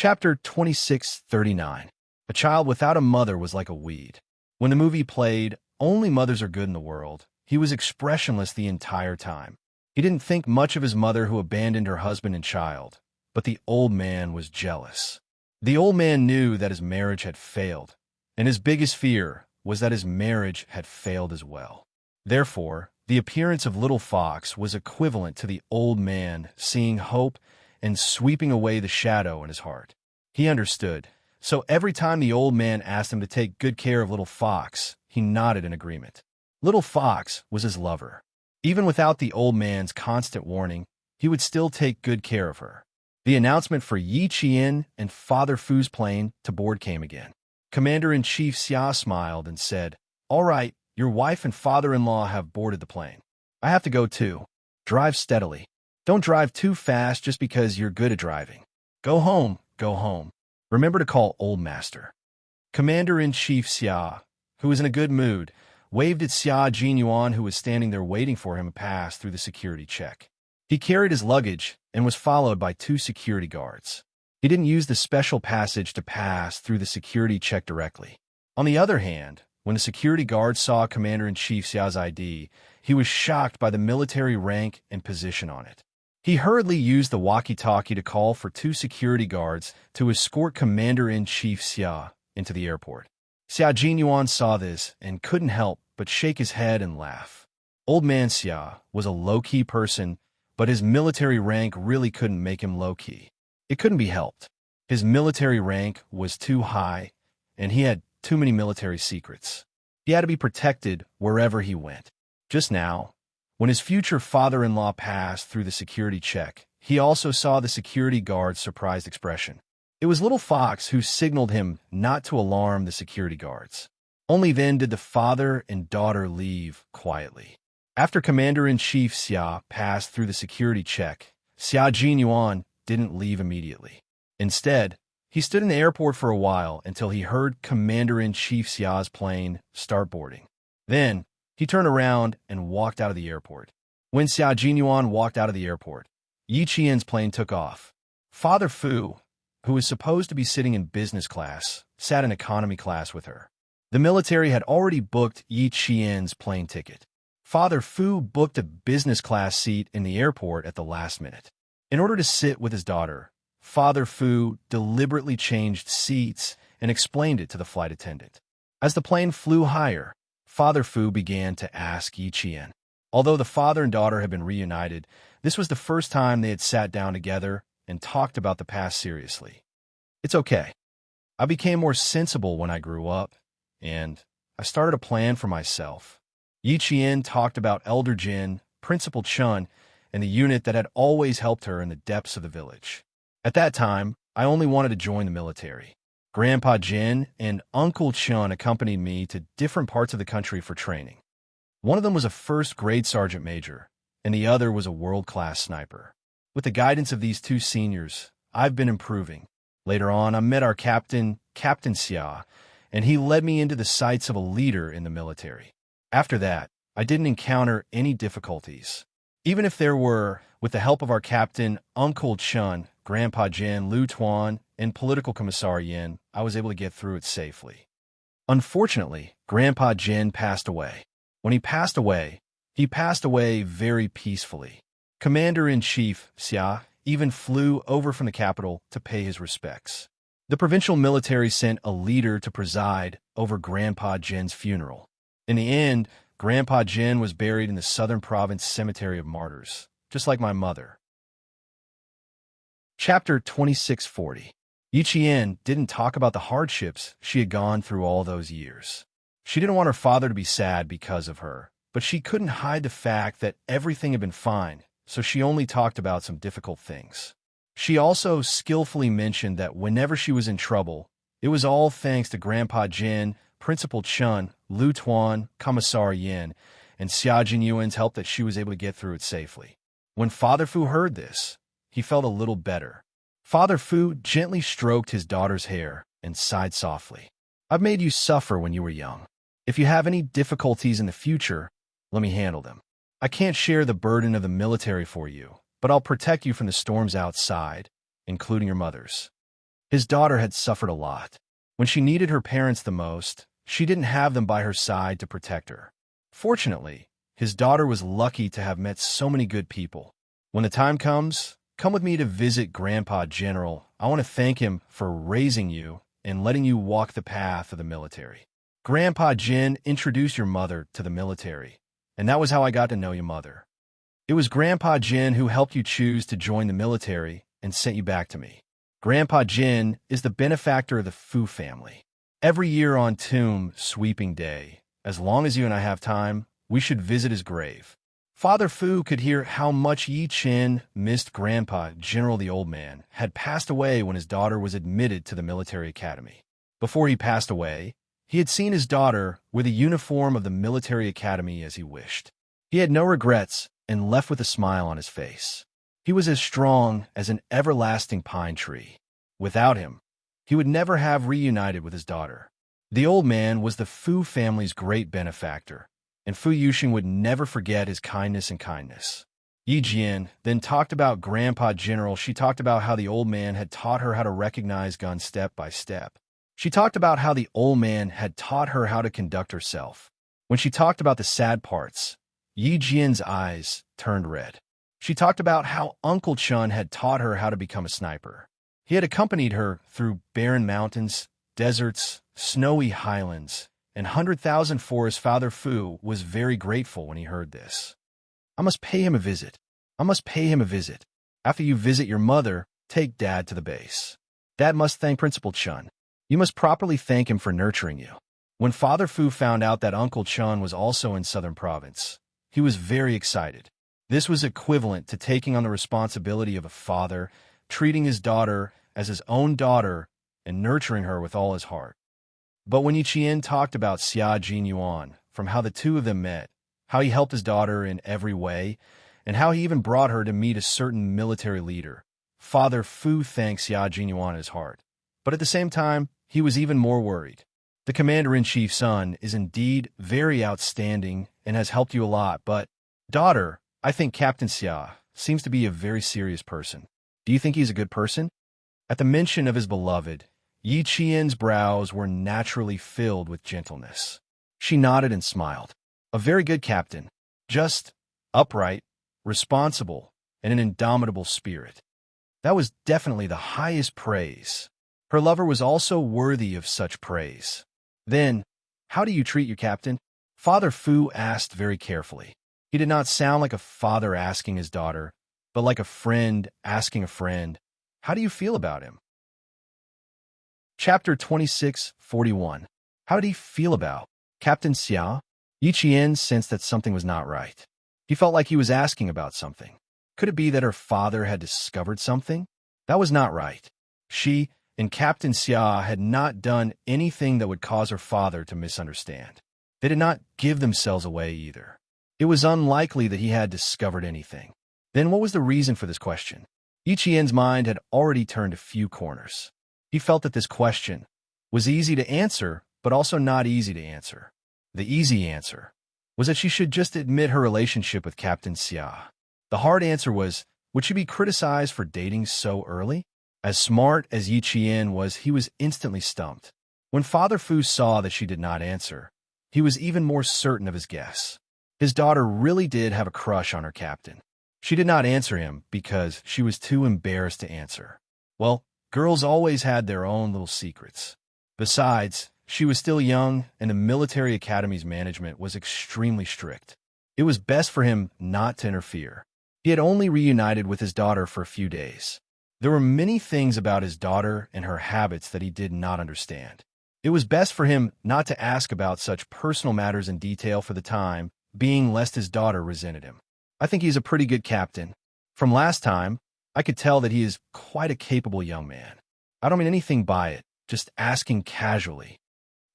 Chapter 2639. A child without a mother was like a weed. When the movie played, Only Mothers Are Good in the World, he was expressionless the entire time. He didn't think much of his mother who abandoned her husband and child, but the old man was jealous. The old man knew that his marriage had failed, and his biggest fear was that his marriage had failed as well. Therefore, the appearance of Little Fox was equivalent to the old man seeing hope and sweeping away the shadow in his heart. He understood, so every time the old man asked him to take good care of Little Fox, he nodded in agreement. Little Fox was his lover. Even without the old man's constant warning, he would still take good care of her. The announcement for Yi Qian and Father Fu's plane to board came again. Commander-in-Chief Xia smiled and said, "All right, your wife and father-in-law have boarded the plane. I have to go too. Drive steadily. Don't drive too fast just because you're good at driving. Go home, go home. Remember to call Old Master." Commander-in-Chief Xia, who was in a good mood, waved at Xia Jinyuan, who was standing there waiting for him to pass through the security check. He carried his luggage and was followed by 2 security guards. He didn't use the special passage to pass through the security check directly. On the other hand, when the security guard saw Commander-in-Chief Xia's ID, he was shocked by the military rank and position on it. He hurriedly used the walkie-talkie to call for 2 security guards to escort Commander-in-Chief Xia into the airport. Xia Jinyuan saw this and couldn't help but shake his head and laugh. Old man Xia was a low-key person, but his military rank really couldn't make him low-key. It couldn't be helped. His military rank was too high, and he had too many military secrets. He had to be protected wherever he went. Just now, when his future father-in-law passed through the security check, he also saw the security guard's surprised expression. It was Little Fox who signaled him not to alarm the security guards. Only then did the father and daughter leave quietly. After Commander-in-Chief Xia passed through the security check, Xia Jinyuan didn't leave immediately. Instead, he stood in the airport for a while until he heard Commander-in-Chief Xia's plane start boarding. Then, he turned around and walked out of the airport. When Xia Jinyuan walked out of the airport, Yi Qian's plane took off. Father Fu, who was supposed to be sitting in business class, sat in economy class with her. The military had already booked Yi Qian's plane ticket. Father Fu booked a business class seat in the airport at the last minute. In order to sit with his daughter, Father Fu deliberately changed seats and explained it to the flight attendant. As the plane flew higher, Father Fu began to ask Yi Qian. Although the father and daughter had been reunited, this was the first time they had sat down together and talked about the past seriously. "It's okay. I became more sensible when I grew up, and I started a plan for myself." Yi Qian talked about Elder Jin, Principal Chun, and the unit that had always helped her in the depths of the village. "At that time, I only wanted to join the military. Grandpa Jin and Uncle Chun accompanied me to different parts of the country for training. One of them was a first-grade sergeant major, and the other was a world-class sniper. With the guidance of these 2 seniors, I've been improving. Later on, I met our captain, Captain Xia, and he led me into the sights of a leader in the military. After that, I didn't encounter any difficulties. Even if there were, with the help of our captain, Uncle Chun, Grandpa Jin, Lu Tuan, and Political Commissar Yin, I was able to get through it safely. Unfortunately, Grandpa Jin passed away. When he passed away very peacefully. Commander-in-Chief Xia even flew over from the capital to pay his respects. The provincial military sent a leader to preside over Grandpa Jin's funeral. In the end, Grandpa Jin was buried in the Southern Province Cemetery of Martyrs, just like my mother. Chapter 2640. Yi Qian didn't talk about the hardships she had gone through all those years. She didn't want her father to be sad because of her, but she couldn't hide the fact that everything had been fine, so she only talked about some difficult things. She also skillfully mentioned that whenever she was in trouble, it was all thanks to Grandpa Jin, Principal Chun, Lu Tuan, Commissar Yin, and Xia Jinyuan's help that she was able to get through it safely. When Father Fu heard this, he felt a little better. Father Fu gently stroked his daughter's hair and sighed softly. "I've made you suffer when you were young. If you have any difficulties in the future, let me handle them. I can't share the burden of the military for you, but I'll protect you from the storms outside, including your mother's." His daughter had suffered a lot. When she needed her parents the most, she didn't have them by her side to protect her. Fortunately, his daughter was lucky to have met so many good people. When the time comes, come with me to visit Grandpa General. I want to thank him for raising you and letting you walk the path of the military. Grandpa Jin introduced your mother to the military, and that was how I got to know your mother. It was Grandpa Jin who helped you choose to join the military and sent you back to me. Grandpa Jin is the benefactor of the Fu family. Every year on Tomb Sweeping Day, as long as you and I have time, we should visit his grave. Father Fu could hear how much Yi Chen missed Grandpa General the old man had passed away when his daughter was admitted to the military academy. Before he passed away, he had seen his daughter with a uniform of the military academy as he wished. He had no regrets and left with a smile on his face. He was as strong as an everlasting pine tree. Without him, he would never have reunited with his daughter. The old man was the Fu family's great benefactor, and Fu Yuxing would never forget his kindness and kindness. Yi Jian then talked about Grandpa General. She talked about how the old man had taught her how to recognize guns step by step. She talked about how the old man had taught her how to conduct herself. When she talked about the sad parts, Yi Jian's eyes turned red. She talked about how Uncle Chun had taught her how to become a sniper. He had accompanied her through barren mountains, deserts, snowy highlands, and 100,000 forests. Father Fu was very grateful when he heard this. I must pay him a visit. I must pay him a visit. After you visit your mother, take Dad to the base. Dad must thank Principal Chun. You must properly thank him for nurturing you. When Father Fu found out that Uncle Chun was also in Southern Province, he was very excited. This was equivalent to taking on the responsibility of a father, treating his daughter as his own daughter, and nurturing her with all his heart. But when Yi Qian talked about Xia Jinyuan, from how the two of them met, how he helped his daughter in every way, and how he even brought her to meet a certain military leader, Father Fu thanked Xia Jinyuan in his heart. But at the same time, he was even more worried. The Commander-in-Chief's son is indeed very outstanding and has helped you a lot, but, daughter, I think Captain Xia seems to be a very serious person. Do you think he's a good person? At the mention of his beloved, Yi Qian's brows were naturally filled with gentleness. She nodded and smiled. A very good captain, just, upright, responsible, and an indomitable spirit. That was definitely the highest praise. Her lover was also worthy of such praise. Then, how do you treat your captain? Father Fu asked very carefully. He did not sound like a father asking his daughter, but like a friend asking a friend, how do you feel about him? Chapter 26:41. How did he feel about Captain Xia? Yi Qian sensed that something was not right. He felt like he was asking about something. Could it be that her father had discovered something? That was not right. She and Captain Xia had not done anything that would cause her father to misunderstand. They did not give themselves away either. It was unlikely that he had discovered anything. Then what was the reason for this question? Yi Qian's mind had already turned a few corners. He felt that this question was easy to answer, but also not easy to answer. The easy answer was that she should just admit her relationship with Captain Xia. The hard answer was, would she be criticized for dating so early? As smart as Yi Qian was, he was instantly stumped. When Father Fu saw that she did not answer, he was even more certain of his guess. His daughter really did have a crush on her captain. She did not answer him because she was too embarrassed to answer. Well, girls always had their own little secrets. Besides, she was still young, and the military academy's management was extremely strict. It was best for him not to interfere. He had only reunited with his daughter for a few days. There were many things about his daughter and her habits that he did not understand. It was best for him not to ask about such personal matters in detail for the time being, lest his daughter resented him. I think he's a pretty good captain. From last time, I could tell that he is quite a capable young man. I don't mean anything by it, just asking casually.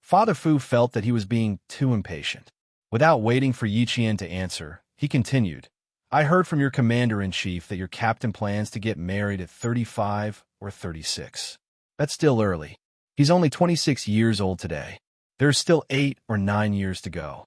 Father Fu felt that he was being too impatient. Without waiting for Yi Qian to answer, he continued, I heard from your commander-in-chief that your captain plans to get married at 35 or 36. That's still early. He's only 26 years old today. There's still 8 or 9 years to go.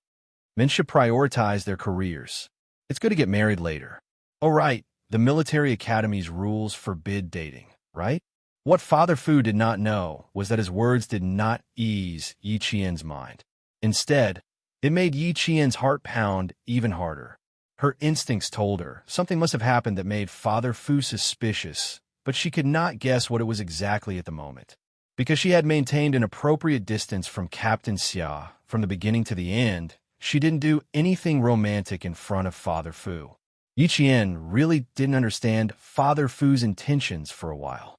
Men should prioritize their careers. It's good to get married later. Oh, right, the military academy's rules forbid dating, right? What Father Fu did not know was that his words did not ease Yi Qian's mind. Instead, it made Yi Qian's heart pound even harder. Her instincts told her something must have happened that made Father Fu suspicious, but she could not guess what it was exactly at the moment. Because she had maintained an appropriate distance from Captain Xia from the beginning to the end, she didn't do anything romantic in front of Father Fu. Yi Qian really didn't understand Father Fu's intentions for a while.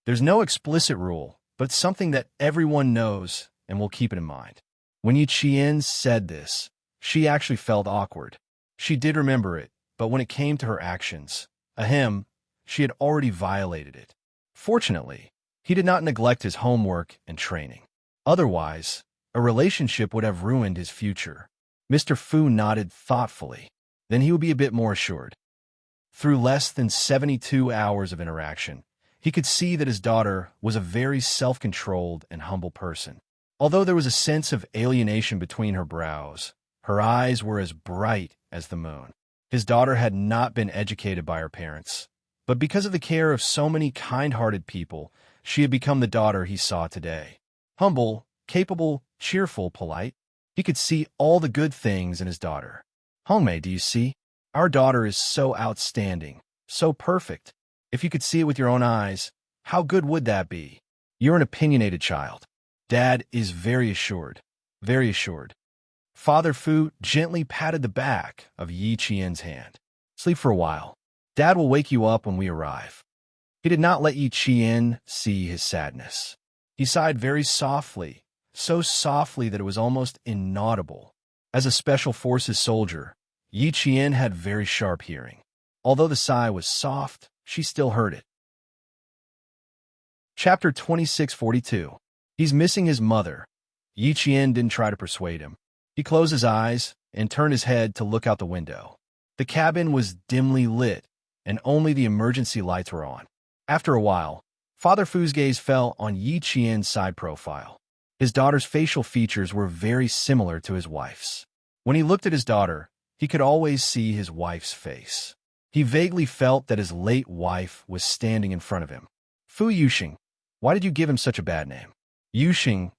There's no explicit rule, but it's something that everyone knows and will keep it in mind. When Yi Qian said this, she actually felt awkward. She did remember it, but when it came to her actions, she had already violated it. Fortunately, he did not neglect his homework and training. Otherwise, a relationship would have ruined his future. Mr. Fu nodded thoughtfully. Then he would be a bit more assured. Through less than 72 hours of interaction, he could see that his daughter was a very self-controlled and humble person. Although there was a sense of alienation between her brows, her eyes were as bright as the moon. His daughter had not been educated by her parents, but because of the care of so many kind-hearted people, she had become the daughter he saw today. Humble, capable, cheerful, polite. He could see all the good things in his daughter. Hongmei, do you see? Our daughter is so outstanding, so perfect. If you could see it with your own eyes, how good would that be? You're an opinionated child. Dad is very assured, very assured. Father Fu gently patted the back of Yi Qian's hand. Sleep for a while. Dad will wake you up when we arrive. He did not let Yi Qian see his sadness. He sighed very softly, so softly that it was almost inaudible. As a special forces soldier, Yi Qian had very sharp hearing. Although the sigh was soft, she still heard it. Chapter 2642. He's missing his mother. Yi Qian didn't try to persuade him. He closed his eyes and turned his head to look out the window. The cabin was dimly lit, and only the emergency lights were on. After a while, Father Fu's gaze fell on Yi Qian's side profile. His daughter's facial features were very similar to his wife's. When he looked at his daughter, he could always see his wife's face. He vaguely felt that his late wife was standing in front of him. Fu Yuxing, why did you give him such a bad name? Yuxing,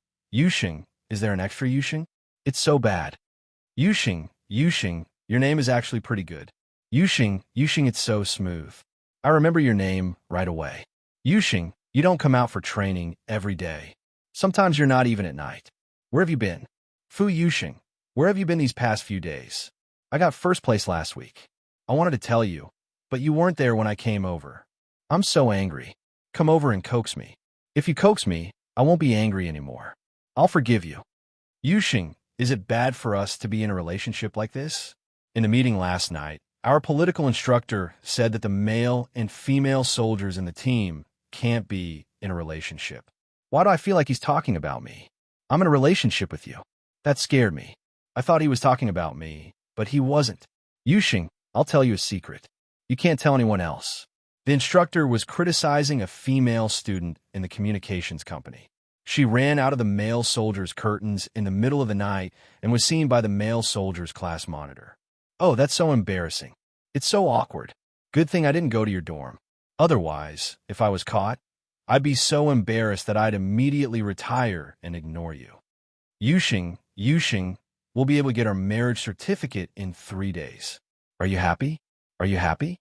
is there an extra Yuxing? It's so bad. Yuxing, your name is actually pretty good. Yuxing, it's so smooth. I remember your name right away. Yuxing, you don't come out for training every day. Sometimes you're not even at night. Where have you been? Fu Yuxing, where have you been these past few days? I got first place last week. I wanted to tell you, but you weren't there when I came over. I'm so angry. Come over and coax me. If you coax me, I won't be angry anymore. I'll forgive you. Yuxing, is it bad for us to be in a relationship like this? In the meeting last night, our political instructor said that the male and female soldiers in the team can't be in a relationship. Why do I feel like he's talking about me? I'm in a relationship with you. That scared me. I thought he was talking about me, but he wasn't. Yuxing, I'll tell you a secret. You can't tell anyone else. The instructor was criticizing a female student in the communications company. She ran out of the male soldiers' curtains in the middle of the night and was seen by the male soldiers' class monitor. Oh, that's so embarrassing. It's so awkward. Good thing I didn't go to your dorm. Otherwise, if I was caught, I'd be so embarrassed that I'd immediately retire and ignore you. Yuxing, we'll be able to get our marriage certificate in 3 days. Are you happy? Are you happy?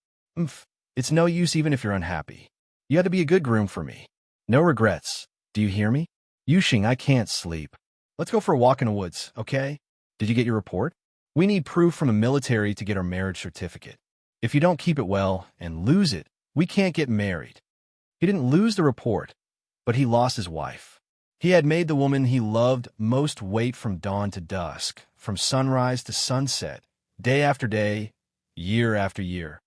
It's no use even if you're unhappy. You had to be a good groom for me. No regrets. Do you hear me? Yuxing, I can't sleep. Let's go for a walk in the woods, okay? Did you get your report? We need proof from the military to get our marriage certificate. If you don't keep it well and lose it, we can't get married. He didn't lose the report, but he lost his wife. He had made the woman he loved most wait from dawn to dusk, from sunrise to sunset, day after day, year after year.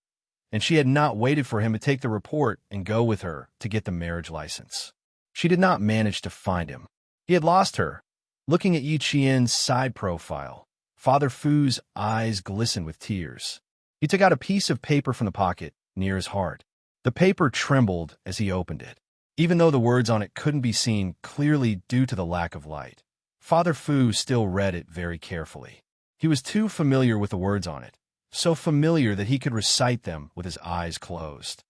And she had not waited for him to take the report and go with her to get the marriage license. She did not manage to find him. He had lost her. Looking at Yi Qian's side profile, Father Fu's eyes glistened with tears. He took out a piece of paper from the pocket near his heart. The paper trembled as he opened it. Even though the words on it couldn't be seen clearly due to the lack of light, Father Fu still read it very carefully. He was too familiar with the words on it, so familiar that he could recite them with his eyes closed.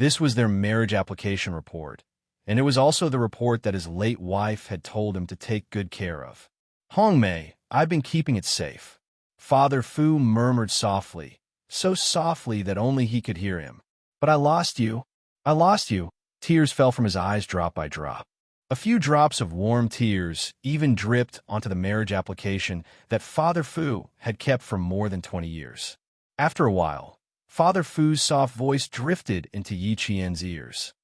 This was their marriage application report, and it was also the report that his late wife had told him to take good care of. Hongmei, I've been keeping it safe. Father Fu murmured softly, so softly that only he could hear him. But I lost you. I lost you. Tears fell from his eyes drop by drop. A few drops of warm tears even dripped onto the marriage application that Father Fu had kept for more than 20 years. After a while, Father Fu's soft voice drifted into Yi Qian's ears.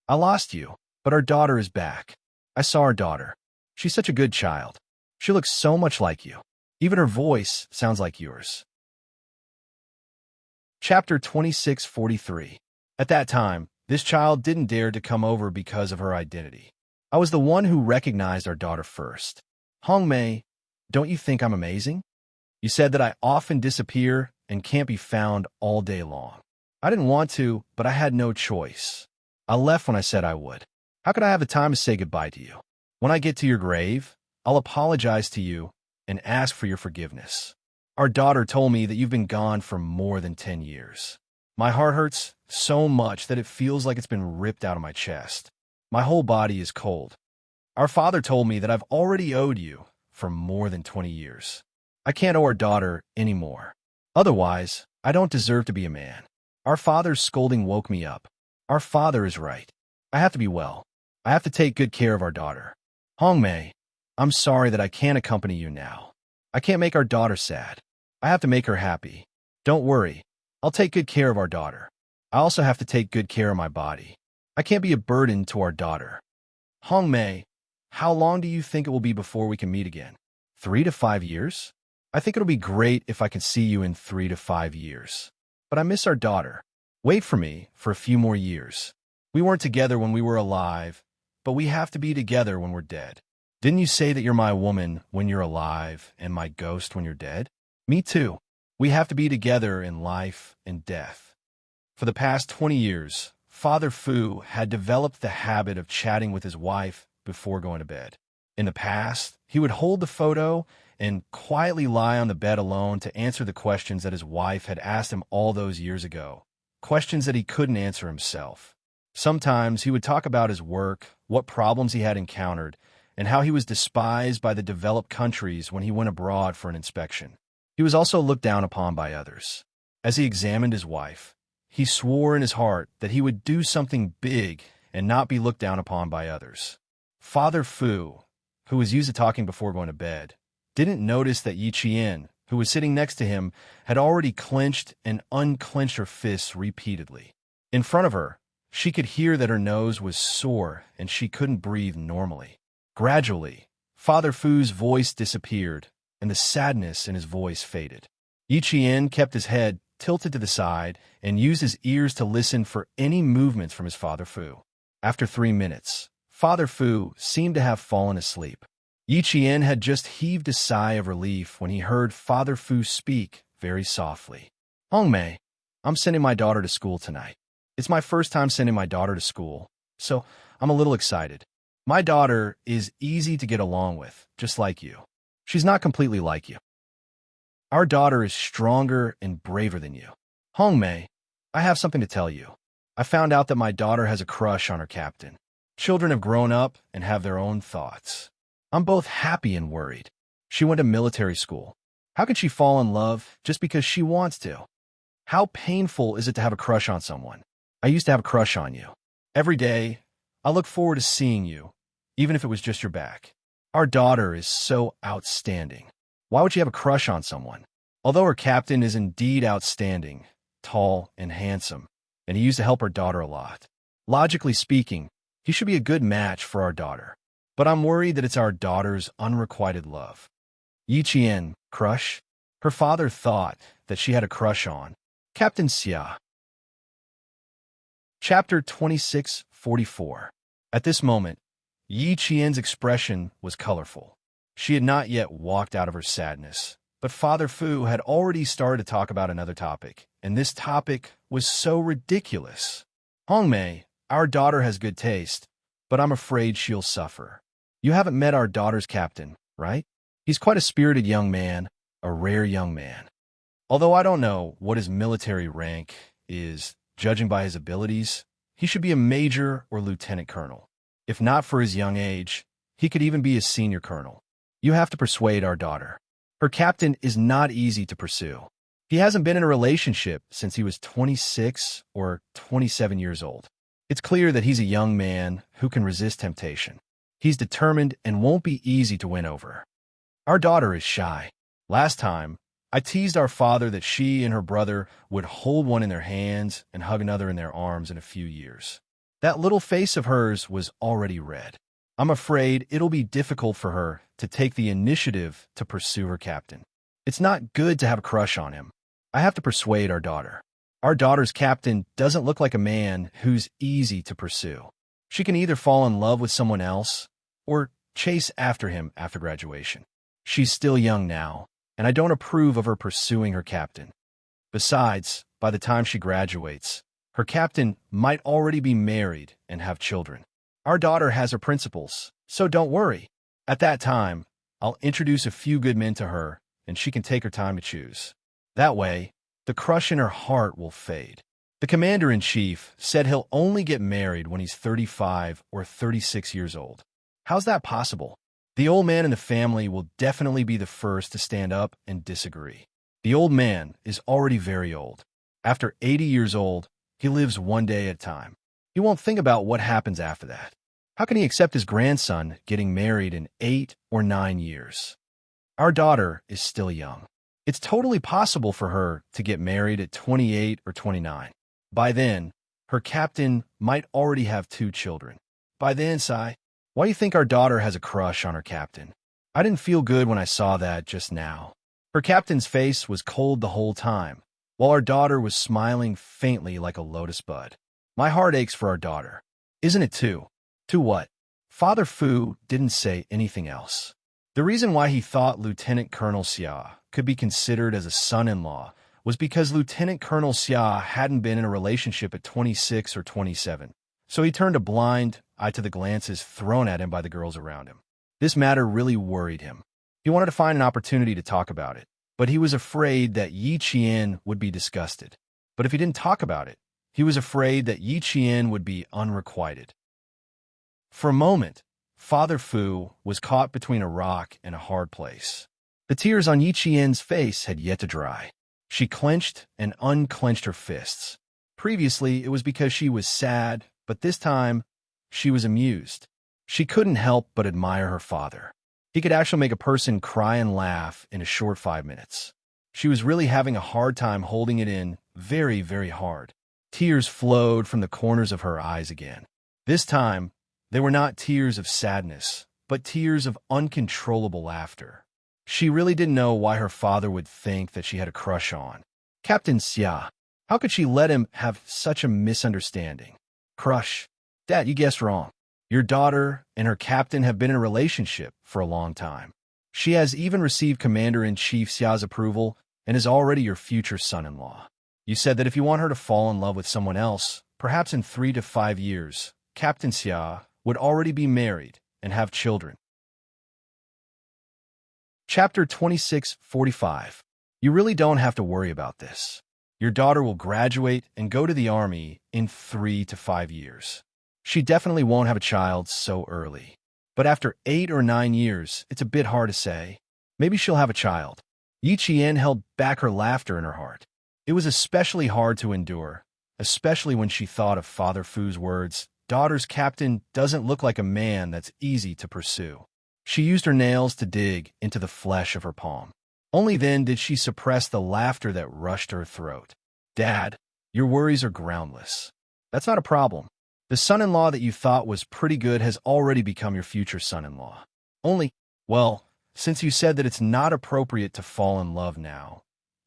I lost you, but our daughter is back. I saw our daughter. She's such a good child. She looks so much like you. Even her voice sounds like yours. Chapter 2643. At that time, this child didn't dare to come over because of her identity. I was the one who recognized our daughter first. Hongmei, don't you think I'm amazing? You said that I often disappear and can't be found all day long. I didn't want to, but I had no choice. I left when I said I would. How could I have the time to say goodbye to you? When I get to your grave, I'll apologize to you and ask for your forgiveness. Our daughter told me that you've been gone for more than 10 years. My heart hurts so much that it feels like it's been ripped out of my chest. My whole body is cold. Our father told me that I've already owed you for more than 20 years. I can't owe our daughter anymore. Otherwise, I don't deserve to be a man. Our father's scolding woke me up. Our father is right. I have to be well. I have to take good care of our daughter. Hongmei, I'm sorry that I can't accompany you now. I can't make our daughter sad. I have to make her happy. Don't worry. I'll take good care of our daughter. I also have to take good care of my body. I can't be a burden to our daughter. Hongmei, how long do you think it will be before we can meet again? 3 to 5 years? I think it'll be great if I can see you in 3 to 5 years. But I miss our daughter. Wait for me for a few more years. We weren't together when we were alive, but we have to be together when we're dead. Didn't you say that you're my woman when you're alive and my ghost when you're dead? Me too. We have to be together in life and death. For the past 20 years, Father Fu had developed the habit of chatting with his wife before going to bed. In the past, he would hold the photo and quietly lie on the bed alone to answer the questions that his wife had asked him all those years ago, questions that he couldn't answer himself. Sometimes he would talk about his work, what problems he had encountered, and how he was despised by the developed countries when he went abroad for an inspection. He was also looked down upon by others. As he examined his wife, he swore in his heart that he would do something big and not be looked down upon by others. Father Fu, who was used to talking before going to bed, didn't notice that Yi Qian, who was sitting next to him, had already clenched and unclenched her fists repeatedly. In front of her, she could hear that her nose was sore and she couldn't breathe normally. Gradually, Father Fu's voice disappeared, and the sadness in his voice faded. Yi Qian kept his head tilted to the side and used his ears to listen for any movements from his Father Fu. After 3 minutes, Father Fu seemed to have fallen asleep. Yi Qian had just heaved a sigh of relief when he heard Father Fu speak very softly. Hongmei, I'm sending my daughter to school tonight. It's my first time sending my daughter to school, so I'm a little excited. My daughter is easy to get along with, just like you. She's not completely like you. Our daughter is stronger and braver than you. Hongmei, I have something to tell you. I found out that my daughter has a crush on her captain. Children have grown up and have their own thoughts. I'm both happy and worried. She went to military school. How can she fall in love just because she wants to? How painful is it to have a crush on someone? I used to have a crush on you. Every day, I look forward to seeing you, even if it was just your back. Our daughter is so outstanding. Why would she have a crush on someone? Although her captain is indeed outstanding, tall and handsome, and he used to help our daughter a lot. Logically speaking, he should be a good match for our daughter. But I'm worried that it's our daughter's unrequited love. Yi Qian, crush? Her father thought that she had a crush on Captain Xia. Chapter 2644. At this moment, Yi Qian's expression was colorful. She had not yet walked out of her sadness, but Father Fu had already started to talk about another topic, and this topic was so ridiculous. Hongmei, our daughter has good taste, but I'm afraid she'll suffer. You haven't met our daughter's captain, right? He's quite a spirited young man, a rare young man. Although I don't know what his military rank is, judging by his abilities, he should be a major or lieutenant colonel. If not for his young age, he could even be a senior colonel. You have to persuade our daughter. Her captain is not easy to pursue. He hasn't been in a relationship since he was 26 or 27 years old. It's clear that he's a young man who can resist temptation. He's determined and won't be easy to win over. Our daughter is shy. Last time, I teased our father that she and her brother would hold one in their hands and hug another in their arms in a few years. That little face of hers was already red. I'm afraid it'll be difficult for her to take the initiative to pursue her captain. It's not good to have a crush on him. I have to persuade our daughter. Our daughter's captain doesn't look like a man who's easy to pursue. She can either fall in love with someone else or chase after him after graduation. She's still young now, and I don't approve of her pursuing her captain. Besides, by the time she graduates, her captain might already be married and have children. Our daughter has her principles, so don't worry. At that time, I'll introduce a few good men to her, and she can take her time to choose. That way, the crush in her heart will fade. The commander-in-chief said he'll only get married when he's 35 or 36 years old. How's that possible? The old man in the family will definitely be the first to stand up and disagree. The old man is already very old. After 80 years old, he lives one day at a time. He won't think about what happens after that. How can he accept his grandson getting married in 8 or 9 years? Our daughter is still young. It's totally possible for her to get married at 28 or 29. By then, her captain might already have 2 children. By then, Sai, why do you think our daughter has a crush on her captain? I didn't feel good when I saw that just now. Her captain's face was cold the whole time, while our daughter was smiling faintly like a lotus bud. My heart aches for our daughter. Isn't it too? To what? Father Fu didn't say anything else. The reason why he thought Lieutenant Colonel Xia could be considered as a son-in-law was because Lieutenant Colonel Xia hadn't been in a relationship at 26 or 27, so he turned a blind eye to the glances thrown at him by the girls around him. This matter really worried him. He wanted to find an opportunity to talk about it, but he was afraid that Yi Qian would be disgusted. But if he didn't talk about it, he was afraid that Yi Qian would be unrequited. For a moment, Father Fu was caught between a rock and a hard place. The tears on Yi Qian's face had yet to dry. She clenched and unclenched her fists. Previously, it was because she was sad, but this time, she was amused. She couldn't help but admire her father. He could actually make a person cry and laugh in a short 5 minutes. She was really having a hard time holding it in, very, very hard. Tears flowed from the corners of her eyes again. This time, they were not tears of sadness, but tears of uncontrollable laughter. She really didn't know why her father would think that she had a crush on Captain Xia. How could she let him have such a misunderstanding? Crush? Dad, you guessed wrong. Your daughter and her captain have been in a relationship for a long time. She has even received Commander-in-Chief Xia's approval and is already your future son-in-law. You said that if you want her to fall in love with someone else, perhaps in 3 to 5 years, Captain Xia would already be married and have children. Chapter 26:45. You really don't have to worry about this. Your daughter will graduate and go to the army in 3 to 5 years. She definitely won't have a child so early. But after 8 or 9 years, it's a bit hard to say. Maybe she'll have a child. Yi Qian held back her laughter in her heart. It was especially hard to endure, especially when she thought of Father Fu's words, "Daughter's captain doesn't look like a man that's easy to pursue." She used her nails to dig into the flesh of her palm. Only then did she suppress the laughter that rushed to her throat. Dad, your worries are groundless. That's not a problem. The son-in-law that you thought was pretty good has already become your future son-in-law. Well, since you said that it's not appropriate to fall in love now,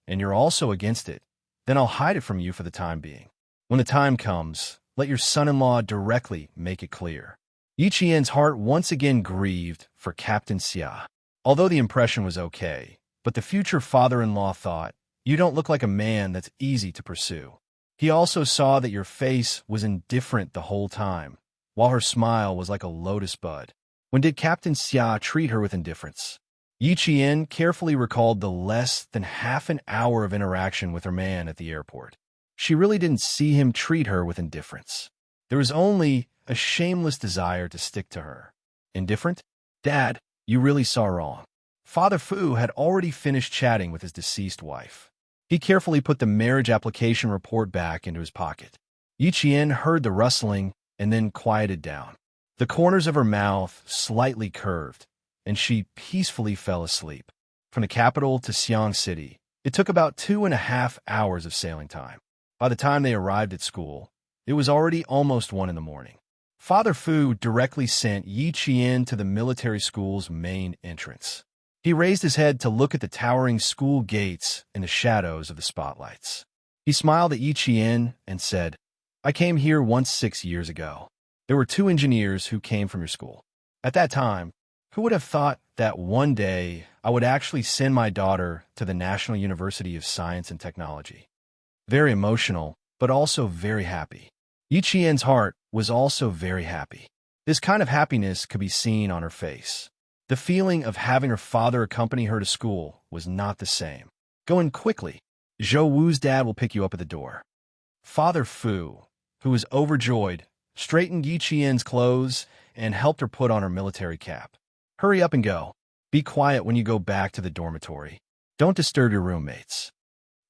and you're also against it, then I'll hide it from you for the time being. When the time comes, let your son-in-law directly make it clear. Yi Qian's heart once again grieved for Captain Xia. Although the impression was okay, but the future father-in-law thought, you don't look like a man that's easy to pursue. He also saw that your face was indifferent the whole time, while her smile was like a lotus bud. When did Captain Xia treat her with indifference? Yi Qian carefully recalled the less than half an hour of interaction with her man at the airport. She really didn't see him treat her with indifference. There was only a shameless desire to stick to her. Indifferent? Dad, you really saw wrong. Father Fu had already finished chatting with his deceased wife. He carefully put the marriage application report back into his pocket. Yi Qian heard the rustling and then quieted down. The corners of her mouth slightly curved, and she peacefully fell asleep. From the capital to Xiang City, it took about 2.5 hours of sailing time. By the time they arrived at school, it was already almost 1 in the morning. Father Fu directly sent Yi Qian to the military school's main entrance. He raised his head to look at the towering school gates in the shadows of the spotlights. He smiled at Yi Qian and said, "I came here once 6 years ago. There were 2 engineers who came from your school. At that time, who would have thought that one day I would actually send my daughter to the National University of Science and Technology?" Very emotional, but also very happy. Yi Qian's heart was also very happy. This kind of happiness could be seen on her face. The feeling of having her father accompany her to school was not the same. "Go in quickly. Zhou Wu's dad will pick you up at the door." Father Fu, who was overjoyed, straightened Yi Qian's clothes and helped her put on her military cap. "Hurry up and go. Be quiet when you go back to the dormitory. Don't disturb your roommates."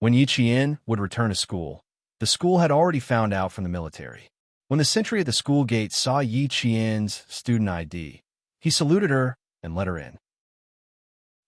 When Yi Qian would return to school, the school had already found out from the military. When the sentry at the school gate saw Yi Qian's student ID, he saluted her and let her in.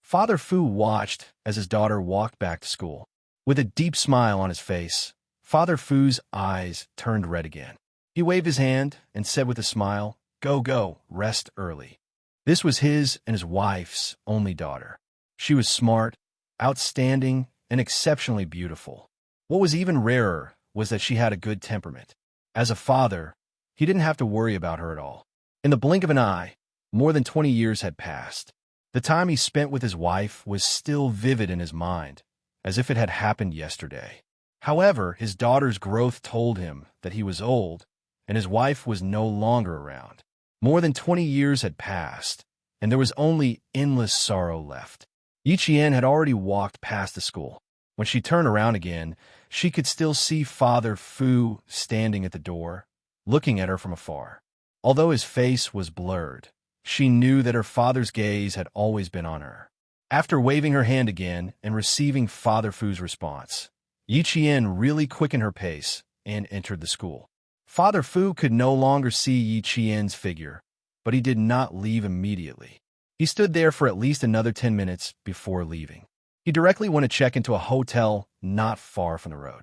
Father Fu watched as his daughter walked back to school. With a deep smile on his face, Father Fu's eyes turned red again. He waved his hand and said with a smile, "Go, go, rest early." This was his and his wife's only daughter. She was smart, outstanding, and exceptionally beautiful. What was even rarer was that she had a good temperament. As a father, he didn't have to worry about her at all. In the blink of an eye, more than 20 years had passed. The time he spent with his wife was still vivid in his mind, as if it had happened yesterday. However, his daughter's growth told him that he was old, and his wife was no longer around. More than 20 years had passed, and there was only endless sorrow left. Yi Qian had already walked past the school. When she turned around again, she could still see Father Fu standing at the door, looking at her from afar. Although his face was blurred, she knew that her father's gaze had always been on her. After waving her hand again and receiving Father Fu's response, Yi Qian really quickened her pace and entered the school. Father Fu could no longer see Yi Qian's figure, but he did not leave immediately. He stood there for at least another 10 minutes before leaving. He directly went to check into a hotel not far from the road.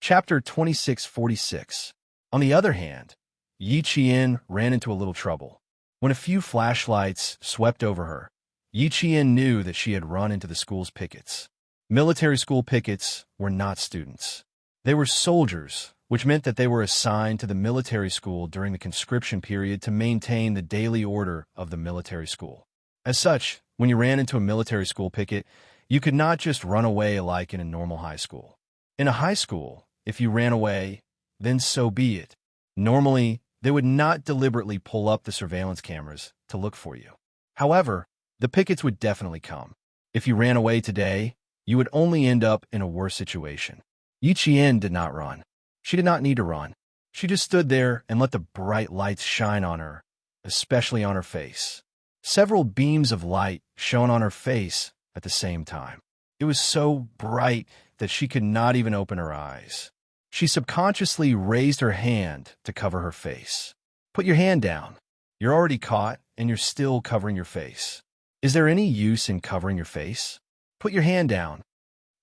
Chapter 2646. On the other hand, Yi Qian ran into a little trouble. When a few flashlights swept over her, Yi Qian knew that she had run into the school's pickets. Military school pickets were not students. They were soldiers, which meant that they were assigned to the military school during the conscription period to maintain the daily order of the military school. As such, when you ran into a military school picket, you could not just run away like in a normal high school. In a high school, if you ran away, then so be it. Normally, they would not deliberately pull up the surveillance cameras to look for you. However, the pickets would definitely come. If you ran away today, you would only end up in a worse situation. Yi Qian did not run. She did not need to run. She just stood there and let the bright lights shine on her, especially on her face. Several beams of light shone on her face at the same time. It was so bright that she could not even open her eyes. She subconsciously raised her hand to cover her face. Put your hand down. You're already caught, and you're still covering your face. Is there any use in covering your face? Put your hand down.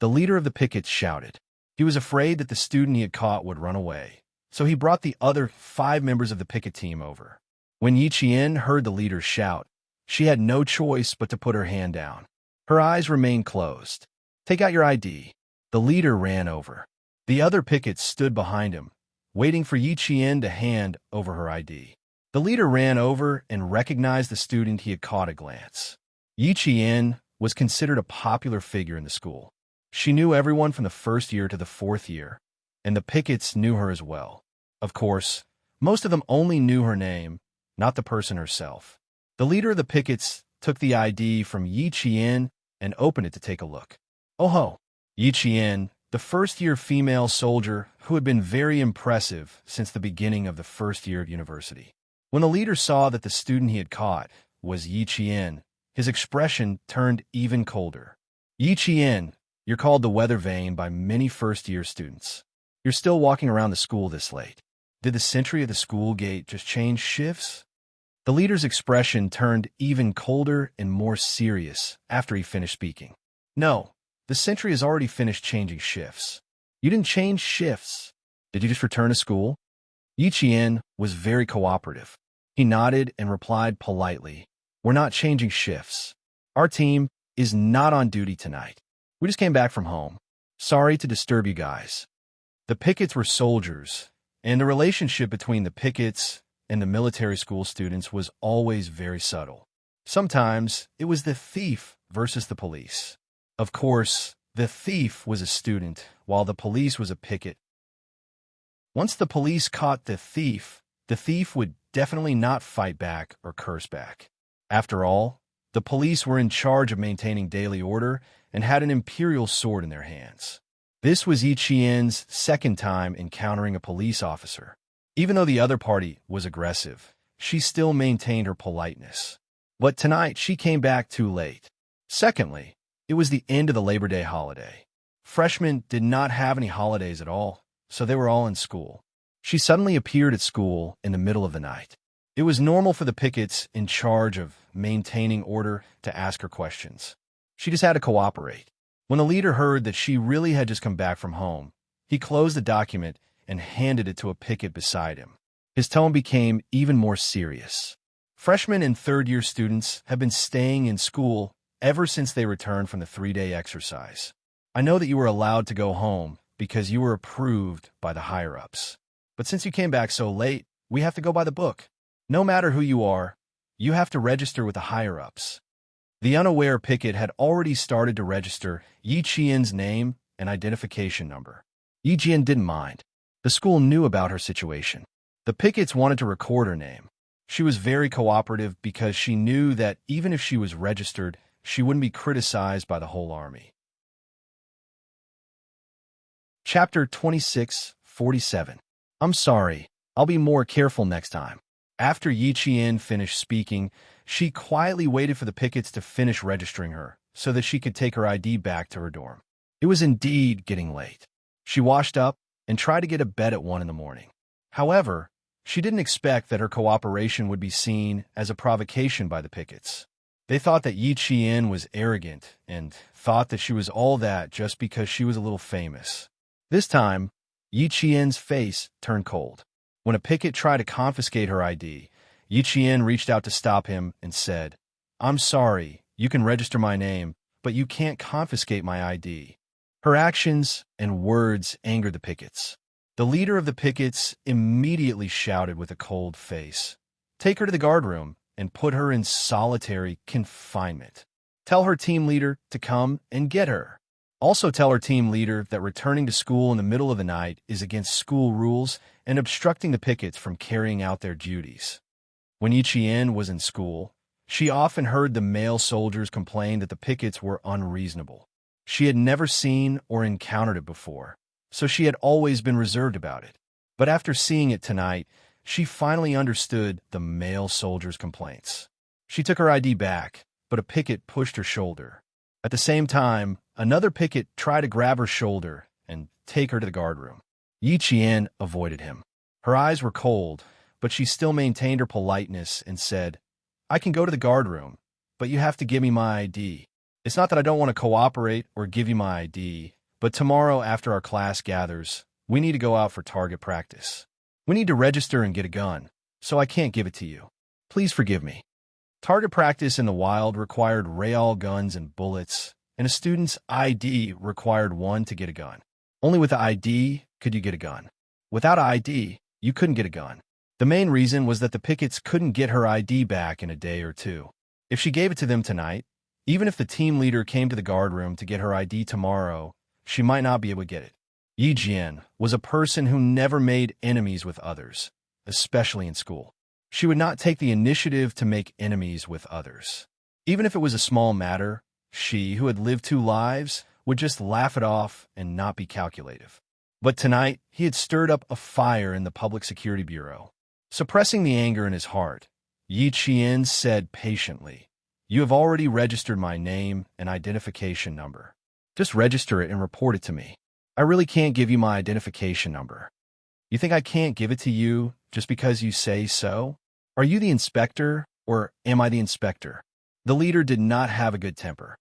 The leader of the pickets shouted. He was afraid that the student he had caught would run away, so he brought the other 5 members of the picket team over. When Yi Qian heard the leader shout, she had no choice but to put her hand down. Her eyes remained closed. Take out your ID. The leader ran over. The other pickets stood behind him, waiting for Yi Qian to hand over her ID. The leader ran over and recognized the student he had caught at a glance. Yi Qian was considered a popular figure in the school. She knew everyone from the first year to the 4th year, and the pickets knew her as well. Of course, most of them only knew her name, not the person herself. The leader of the pickets took the ID from Yi Qian and opened it to take a look. Oh ho! Yi Qian the first-year female soldier who had been very impressive since the beginning of the first year of university. When the leader saw that the student he had caught was Yi Qian, his expression turned even colder. Yi Qian, you're called the weather vane by many first-year students. You're still walking around the school this late. Did the sentry at the school gate just change shifts? The leader's expression turned even colder and more serious after he finished speaking. No, the sentry has already finished changing shifts. You didn't change shifts. Did you just return to school? Yi Qian was very cooperative. He nodded and replied politely, "We're not changing shifts. Our team is not on duty tonight. We just came back from home. Sorry to disturb you guys." The pickets were soldiers, and the relationship between the pickets and the military school students was always very subtle. Sometimes it was the thief versus the police. Of course, the thief was a student, while the police was a picket. Once the police caught the thief would definitely not fight back or curse back. After all, the police were in charge of maintaining daily order and had an imperial sword in their hands. This was Yi Qian's second time encountering a police officer. Even though the other party was aggressive, she still maintained her politeness. But tonight, she came back too late. Secondly, it was the end of the Labor Day holiday. Freshmen did not have any holidays at all, so they were all in school. She suddenly appeared at school in the middle of the night. It was normal for the pickets in charge of maintaining order to ask her questions. She just had to cooperate. When the leader heard that she really had just come back from home, he closed the document and handed it to a picket beside him. His tone became even more serious. Freshmen and third-year students have been staying in school ever since they returned from the 3-day exercise. I know that you were allowed to go home because you were approved by the higher-ups. But since you came back so late, we have to go by the book. No matter who you are, you have to register with the higher-ups. The unaware picket had already started to register Yi Qian's name and identification number. Yi Qian didn't mind. The school knew about her situation. The pickets wanted to record her name. She was very cooperative because she knew that even if she was registered, she wouldn't be criticized by the whole army. Chapter 26:47. I'm sorry. I'll be more careful next time. After Yi Qian finished speaking, she quietly waited for the pickets to finish registering her so that she could take her ID back to her dorm. It was indeed getting late. She washed up and tried to get to bed at 1 in the morning. However, she didn't expect that her cooperation would be seen as a provocation by the pickets. They thought that Yi Qian was arrogant and thought that she was all that just because she was a little famous. This time, Yi Qian's face turned cold. When a picket tried to confiscate her ID, Yi Qian reached out to stop him and said, "I'm sorry, you can register my name, but you can't confiscate my ID." Her actions and words angered the pickets. The leader of the pickets immediately shouted with a cold face, "Take her to the guardroom and put her in solitary confinement. Tell her team leader to come and get her. Also tell her team leader that returning to school in the middle of the night is against school rules and obstructing the pickets from carrying out their duties." When Yi Qian was in school, she often heard the male soldiers complain that the pickets were unreasonable. She had never seen or encountered it before, so she had always been reserved about it. But after seeing it tonight, she finally understood the male soldiers' complaints. She took her ID back, but a picket pushed her shoulder. At the same time, another picket tried to grab her shoulder and take her to the guardroom. Yi Qian avoided him. Her eyes were cold, but she still maintained her politeness and said, "I can go to the guardroom, but you have to give me my ID. It's not that I don't want to cooperate or give you my ID, but tomorrow after our class gathers, we need to go out for target practice. We need to register and get a gun, so I can't give it to you. Please forgive me." Target practice in the wild required real guns and bullets, and a student's ID required one to get a gun. Only with the ID could you get a gun. Without an ID, you couldn't get a gun. The main reason was that the pickets couldn't get her ID back in a day or two. If she gave it to them tonight, even if the team leader came to the guardroom to get her ID tomorrow, she might not be able to get it. Yi Qian was a person who never made enemies with others, especially in school. She would not take the initiative to make enemies with others. Even if it was a small matter, she, who had lived 2 lives, would just laugh it off and not be calculative. But tonight, he had stirred up a fire in the Public Security Bureau. Suppressing the anger in his heart, Yi Qian said patiently, "You have already registered my name and identification number. Just register it and report it to me. I really can't give you my identification number. You think I can't give it to you just because you say so? Are you the inspector, or am I the inspector?" The leader did not have a good temper.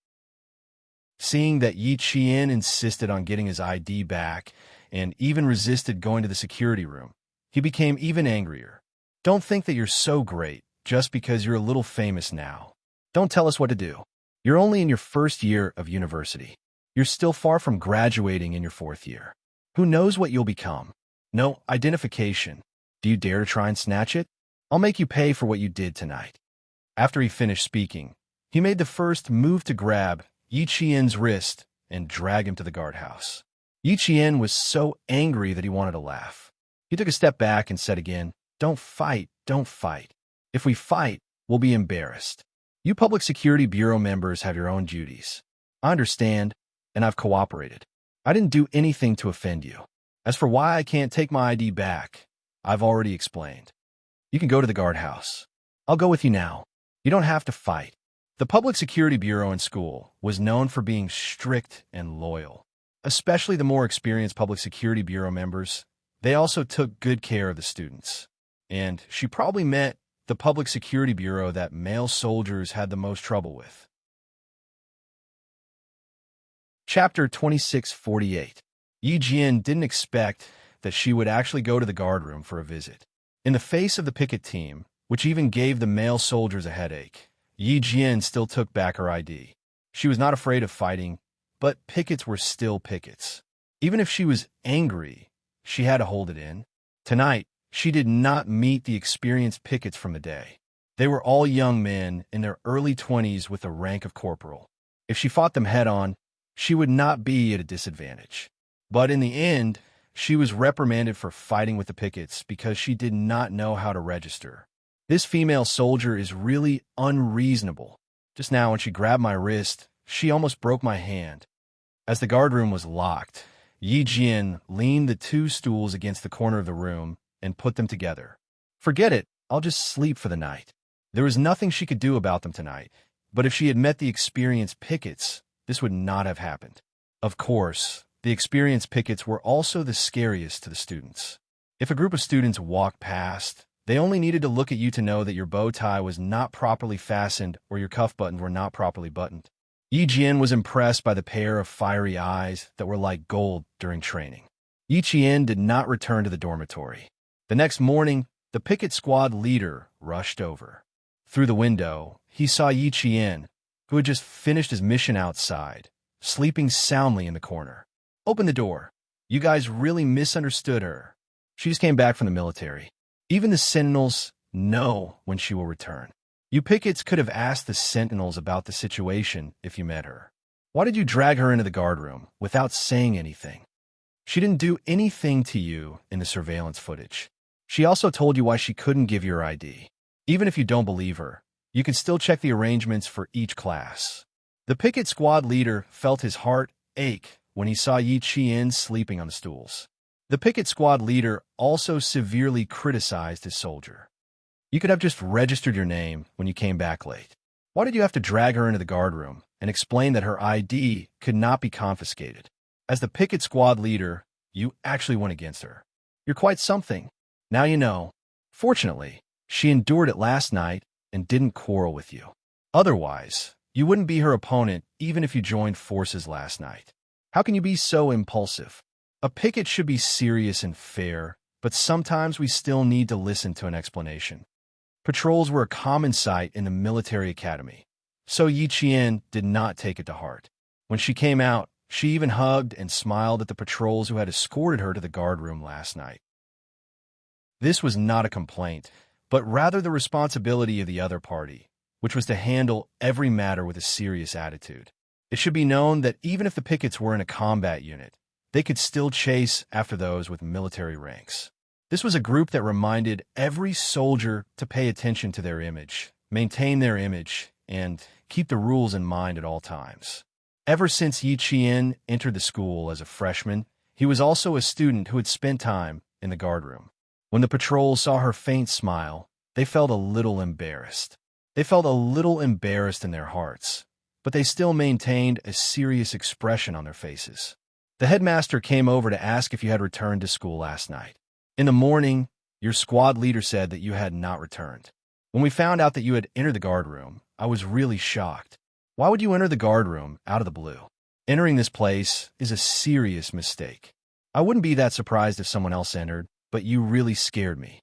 Seeing that Yi Qian insisted on getting his ID back and even resisted going to the security room, he became even angrier. "Don't think that you're so great just because you're a little famous now. Don't tell us what to do. You're only in your first year of university. You're still far from graduating in your fourth year. Who knows what you'll become? No identification. Do you dare to try and snatch it? I'll make you pay for what you did tonight." After he finished speaking, he made the first move to grab Yi Qian's wrist and drag him to the guardhouse. Yi Qian was so angry that he wanted to laugh. He took a step back and said again, don't fight. If we fight, we'll be embarrassed. You Public Security Bureau members have your own duties. I understand, and I've cooperated. I didn't do anything to offend you. As for why I can't take my ID back, I've already explained. You can go to the guardhouse. I'll go with you now. You don't have to fight." The Public Security Bureau in school was known for being strict and loyal, especially the more experienced Public Security Bureau members. They also took good care of the students. And she probably met the Public Security Bureau that male soldiers had the most trouble with. Chapter 2648. Yi Jian didn't expect that she would actually go to the guardroom for a visit. In the face of the picket team, which even gave the male soldiers a headache, Yi Jian still took back her ID. She was not afraid of fighting, but pickets were still pickets. Even if she was angry, she had to hold it in. Tonight, she did not meet the experienced pickets from the day. They were all young men in their early 20s with the rank of corporal. If she fought them head-on, she would not be at a disadvantage. But in the end, she was reprimanded for fighting with the pickets because she did not know how to register. This female soldier is really unreasonable. Just now when she grabbed my wrist, she almost broke my hand. As the guardroom was locked, Yi Jian leaned the two stools against the corner of the room and put them together. Forget it, I'll just sleep for the night. There was nothing she could do about them tonight, but if she had met the experienced pickets, this would not have happened. Of course, the experienced pickets were also the scariest to the students. If a group of students walked past, they only needed to look at you to know that your bow tie was not properly fastened or your cuff buttons were not properly buttoned. Yi Jian was impressed by the pair of fiery eyes that were like gold during training. Yi Qian did not return to the dormitory. The next morning, the picket squad leader rushed over. Through the window, he saw Yi Qian, who had just finished his mission outside, sleeping soundly in the corner. "Open the door. You guys really misunderstood her. She just came back from the military. Even the sentinels know when she will return. You pickets could have asked the sentinels about the situation if you met her. Why did you drag her into the guardroom without saying anything? She didn't do anything to you in the surveillance footage. She also told you why she couldn't give your ID. Even if you don't believe her, you can still check the arrangements for each class." The picket squad leader felt his heart ache when he saw Yi Qian sleeping on the stools. The picket squad leader also severely criticized his soldier. "You could have just registered your name when you came back late. Why did you have to drag her into the guardroom and explain that her ID could not be confiscated? As the picket squad leader, you actually went against her. You're quite something. Now you know. Fortunately, she endured it last night and didn't quarrel with you. Otherwise, you wouldn't be her opponent even if you joined forces last night. How can you be so impulsive? A picket should be serious and fair, but sometimes we still need to listen to an explanation." Patrols were a common sight in the military academy, so Yi Qian did not take it to heart. When she came out, she even hugged and smiled at the patrols who had escorted her to the guardroom last night. This was not a complaint, but rather the responsibility of the other party, which was to handle every matter with a serious attitude. It should be known that even if the pickets were in a combat unit, they could still chase after those with military ranks. This was a group that reminded every soldier to pay attention to their image, maintain their image, and keep the rules in mind at all times. Ever since Yi Qian entered the school as a freshman, he was also a student who had spent time in the guardroom. When the patrol saw her faint smile, they felt a little embarrassed. They felt a little embarrassed in their hearts, but they still maintained a serious expression on their faces. The headmaster came over to ask if you had returned to school last night. In the morning, your squad leader said that you had not returned. When we found out that you had entered the guardroom, I was really shocked. Why would you enter the guardroom out of the blue? Entering this place is a serious mistake. I wouldn't be that surprised if someone else entered, but you really scared me.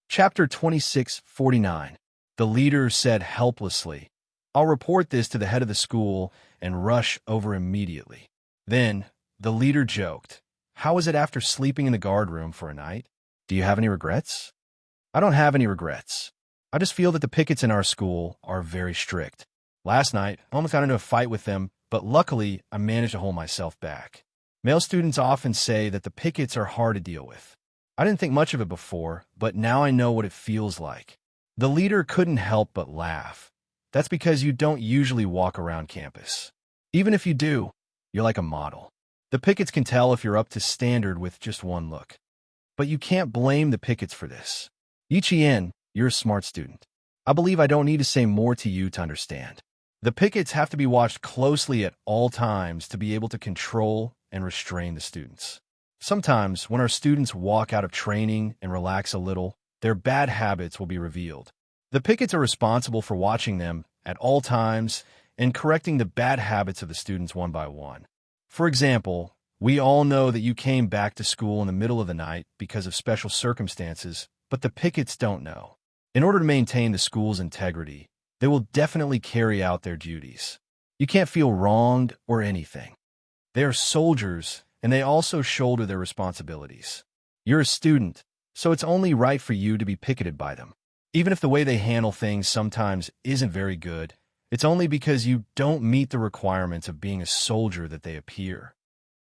Chapter 26:49. The leader said helplessly, "I'll report this to the head of the school and rush over immediately." Then, the leader joked, "How is it after sleeping in the guardroom for a night? Do you have any regrets?" "I don't have any regrets. I just feel that the pickets in our school are very strict. Last night, I almost got into a fight with them, but luckily, I managed to hold myself back. Male students often say that the pickets are hard to deal with. I didn't think much of it before, but now I know what it feels like." The leader couldn't help but laugh. That's because you don't usually walk around campus. Even if you do, you're like a model. The pickets can tell if you're up to standard with just one look. But you can't blame the pickets for this. Yi Qian, you're a smart student. I believe I don't need to say more to you to understand. The pickets have to be watched closely at all times to be able to control and restrain the students. Sometimes, when our students walk out of training and relax a little, their bad habits will be revealed. The pickets are responsible for watching them at all times and correcting the bad habits of the students one by one. For example, we all know that you came back to school in the middle of the night because of special circumstances, but the pickets don't know. In order to maintain the school's integrity, they will definitely carry out their duties. You can't feel wronged or anything. They are soldiers, and they also shoulder their responsibilities. You're a student, so it's only right for you to be picketed by them. Even if the way they handle things sometimes isn't very good, it's only because you don't meet the requirements of being a soldier that they appear.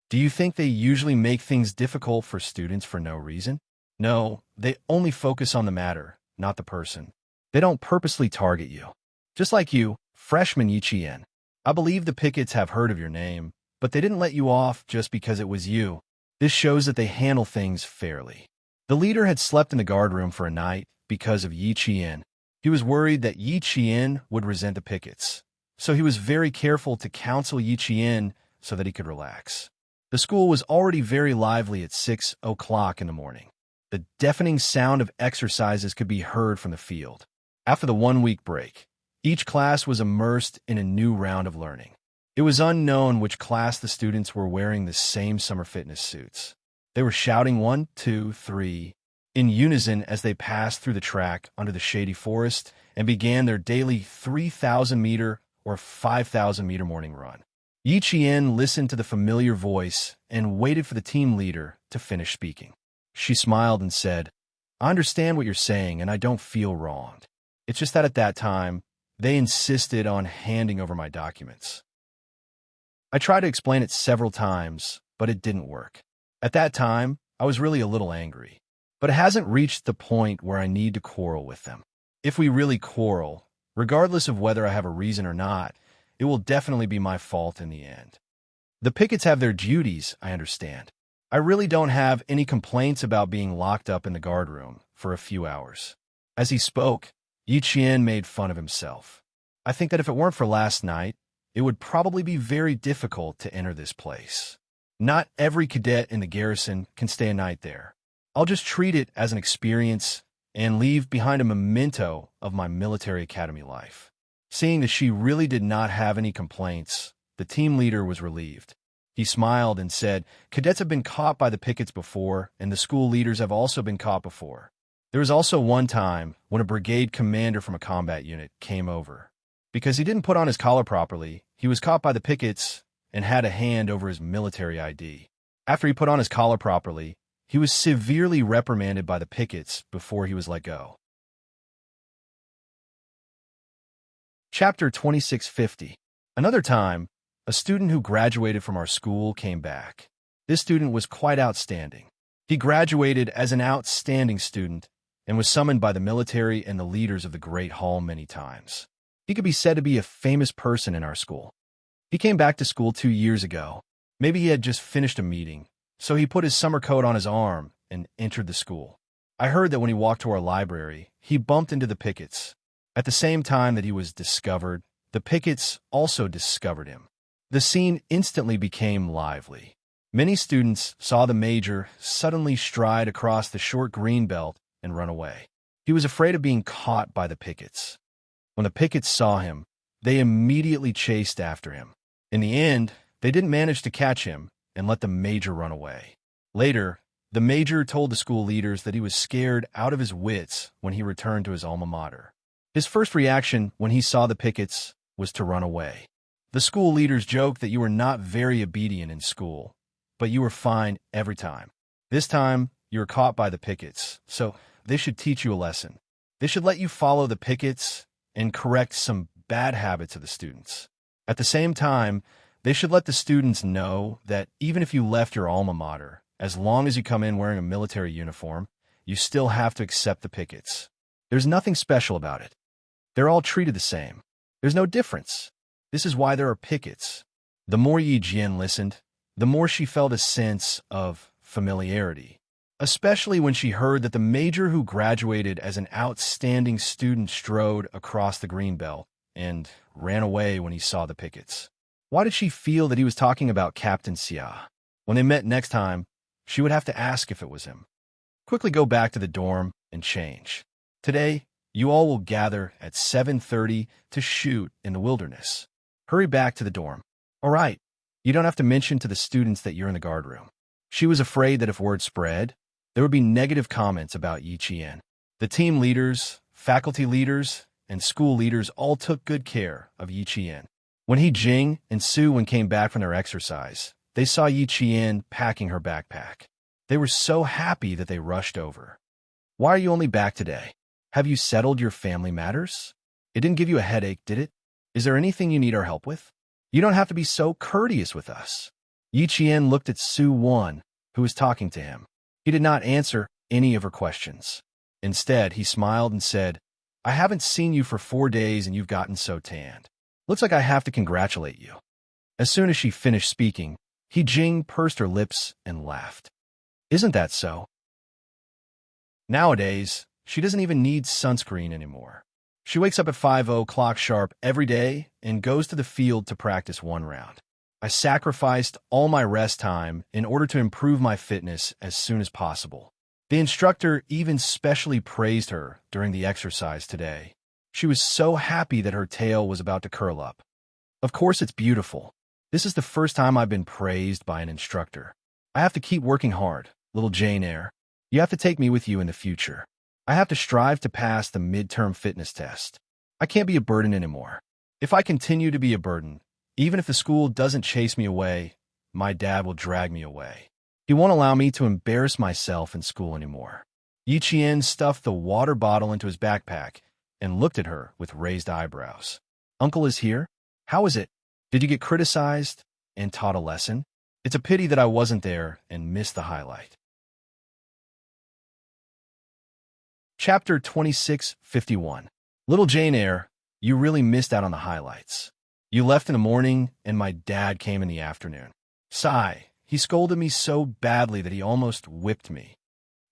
Do you think they usually make things difficult for students for no reason? No, they only focus on the matter, not the person. They don't purposely target you. Just like you, freshman Yi Qian. I believe the pickets have heard of your name, but they didn't let you off just because it was you. This shows that they handle things fairly. The leader had slept in the guardroom for a night because of Yi Qian. He was worried that Yi Qian would resent the pickets, so he was very careful to counsel Yi Qian so that he could relax. The school was already very lively at 6 o'clock in the morning. The deafening sound of exercises could be heard from the field. After the 1-week break, each class was immersed in a new round of learning. It was unknown which class the students were wearing the same summer fitness suits. They were shouting 1, 2, 3 in unison as they passed through the track under the shady forest and began their daily 3,000-meter or 5,000-meter morning run. Yi Qian listened to the familiar voice and waited for the team leader to finish speaking. She smiled and said, "I understand what you're saying and I don't feel wronged. It's just that at that time, they insisted on handing over my documents. I tried to explain it several times, but it didn't work. At that time, I was really a little angry. But it hasn't reached the point where I need to quarrel with them. If we really quarrel, regardless of whether I have a reason or not, it will definitely be my fault in the end. The pickets have their duties, I understand. I really don't have any complaints about being locked up in the guardroom for a few hours." As he spoke, Yi Qian made fun of himself. "I think that if it weren't for last night, it would probably be very difficult to enter this place. Not every cadet in the garrison can stay a night there. I'll just treat it as an experience and leave behind a memento of my military academy life." Seeing that she really did not have any complaints, the team leader was relieved. He smiled and said, "Cadets have been caught by the pickets before, and the school leaders have also been caught before. There was also one time when a brigade commander from a combat unit came over. Because he didn't put on his collar properly, he was caught by the pickets and had a hand over his military ID. After he put on his collar properly, he was severely reprimanded by the pickets before he was let go." Chapter 26:50. Another time, a student who graduated from our school came back. This student was quite outstanding. He graduated as an outstanding student and was summoned by the military and the leaders of the Great Hall many times. He could be said to be a famous person in our school. He came back to school 2 years ago. Maybe he had just finished a meeting, so he put his summer coat on his arm and entered the school. I heard that when he walked to our library, he bumped into the pickets. At the same time that he was discovered, the pickets also discovered him. The scene instantly became lively. Many students saw the major suddenly stride across the short green belt and run away. He was afraid of being caught by the pickets. When the pickets saw him, they immediately chased after him. In the end, they didn't manage to catch him and let the major run away. Later, the major told the school leaders that he was scared out of his wits when he returned to his alma mater. His first reaction when he saw the pickets was to run away. The school leaders joked that you were not very obedient in school, but you were fine every time. This time, you were caught by the pickets, so they should teach you a lesson. They should let you follow the pickets and correct some bad habits of the students. At the same time, they should let the students know that even if you left your alma mater, as long as you come in wearing a military uniform, you still have to accept the pickets. There's nothing special about it. They're all treated the same. There's no difference. This is why there are pickets. The more Yi Jian listened, the more she felt a sense of familiarity, especially when she heard that the major who graduated as an outstanding student strode across the green belt and ran away when he saw the pickets. Why did she feel that he was talking about Captain Xia? When they met next time, she would have to ask if it was him. Quickly go back to the dorm and change. Today, you all will gather at 7:30 to shoot in the wilderness. Hurry back to the dorm. All right, you don't have to mention to the students that you're in the guard room. She was afraid that if word spread, there would be negative comments about Yi Qian. The team leaders, faculty leaders, and school leaders all took good care of Yi Qian. When He Jing and Su Wen came back from their exercise, they saw Yi Qian packing her backpack. They were so happy that they rushed over. Why are you only back today? Have you settled your family matters? It didn't give you a headache, did it? Is there anything you need our help with? You don't have to be so courteous with us. Yi Qian looked at Su Wen, who was talking to him. He did not answer any of her questions. Instead, he smiled and said, I haven't seen you for 4 days and you've gotten so tanned. Looks like I have to congratulate you. As soon as she finished speaking, He Jing pursed her lips and laughed. Isn't that so? Nowadays, she doesn't even need sunscreen anymore. She wakes up at 5 o'clock sharp every day and goes to the field to practice 1 round. I sacrificed all my rest time in order to improve my fitness as soon as possible. The instructor even specially praised her during the exercise today. She was so happy that her tail was about to curl up. Of course, it's beautiful. This is the first time I've been praised by an instructor. I have to keep working hard, little Jane Eyre. You have to take me with you in the future. I have to strive to pass the midterm fitness test. I can't be a burden anymore. If I continue to be a burden, even if the school doesn't chase me away, my dad will drag me away. He won't allow me to embarrass myself in school anymore. Yi Qian stuffed the water bottle into his backpack and looked at her with raised eyebrows. Uncle is here? How is it? Did you get criticized and taught a lesson? It's a pity that I wasn't there and missed the highlight. Chapter 26:51. Little Jane Eyre, you really missed out on the highlights. You left in the morning, and my dad came in the afternoon. Sigh, he scolded me so badly that he almost whipped me.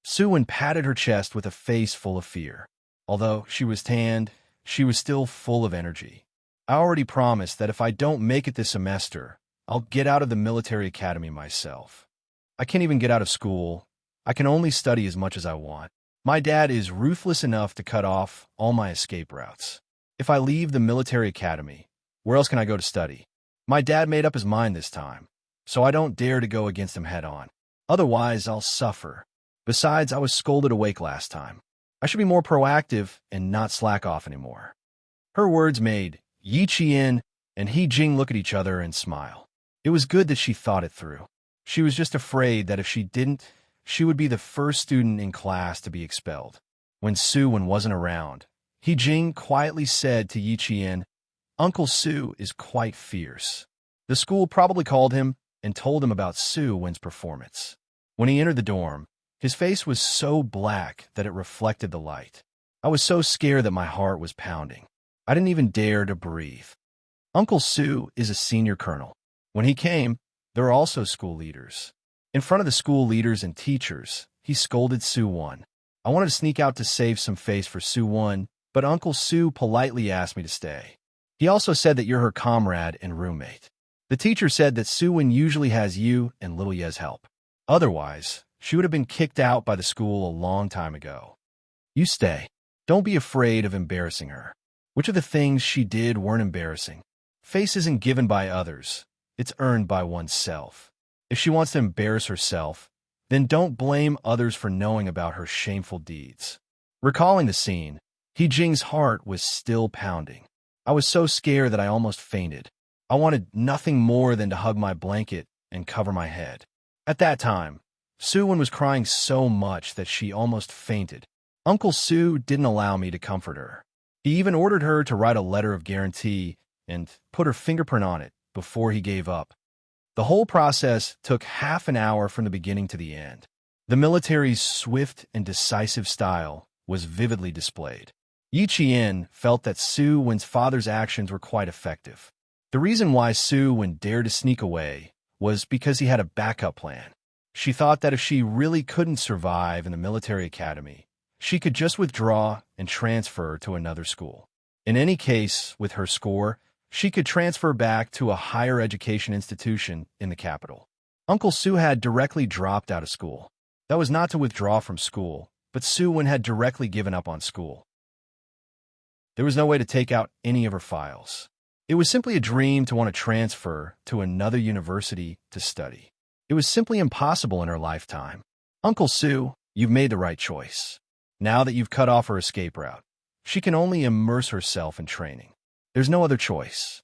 Su Wen patted her chest with a face full of fear. Although she was tanned, she was still full of energy. I already promised that if I don't make it this semester, I'll get out of the military academy myself. I can't even get out of school. I can only study as much as I want. My dad is ruthless enough to cut off all my escape routes. If I leave the military academy, where else can I go to study? My dad made up his mind this time, so I don't dare to go against him head on. Otherwise, I'll suffer. Besides, I was scolded awake last time. I should be more proactive and not slack off anymore. Her words made Yi Qian and He Jing look at each other and smile. It was good that she thought it through. She was just afraid that if she didn't, she would be the first student in class to be expelled. When Su Wen wasn't around, He Jing quietly said to Yi Qian, Uncle Su is quite fierce. The school probably called him and told him about Su Wen's performance. When he entered the dorm, his face was so black that it reflected the light. I was so scared that my heart was pounding. I didn't even dare to breathe. Uncle Sue is a senior colonel. When he came, there were also school leaders. In front of the school leaders and teachers, he scolded Sue One. I wanted to sneak out to save some face for Sue One, but Uncle Sue politely asked me to stay. He also said that you're her comrade and roommate. The teacher said that Sue One usually has you and Little Ye's help. Otherwise, she would have been kicked out by the school a long time ago. You stay. Don't be afraid of embarrassing her. Which of the things she did weren't embarrassing? Face isn't given by others. It's earned by oneself. If she wants to embarrass herself, then don't blame others for knowing about her shameful deeds. Recalling the scene, He-Jing's heart was still pounding. I was so scared that I almost fainted. I wanted nothing more than to hug my blanket and cover my head. At that time, Sue-Won was crying so much that she almost fainted. Uncle Sue didn't allow me to comfort her. He even ordered her to write a letter of guarantee and put her fingerprint on it before he gave up. The whole process took half an hour from the beginning to the end. The military's swift and decisive style was vividly displayed. Yi Qian felt that Sue-Won's father's actions were quite effective. The reason why Sue-Won dared to sneak away was because he had a backup plan. She thought that if she really couldn't survive in the military academy, she could just withdraw and transfer to another school. In any case, with her score, she could transfer back to a higher education institution in the capital. Uncle Sue had directly dropped out of school. That was not to withdraw from school, but Sue-Won had directly given up on school. There was no way to take out any of her files. It was simply a dream to want to transfer to another university to study. It was simply impossible in her lifetime. Uncle Sue, you've made the right choice. Now that you've cut off her escape route, she can only immerse herself in training. There's no other choice.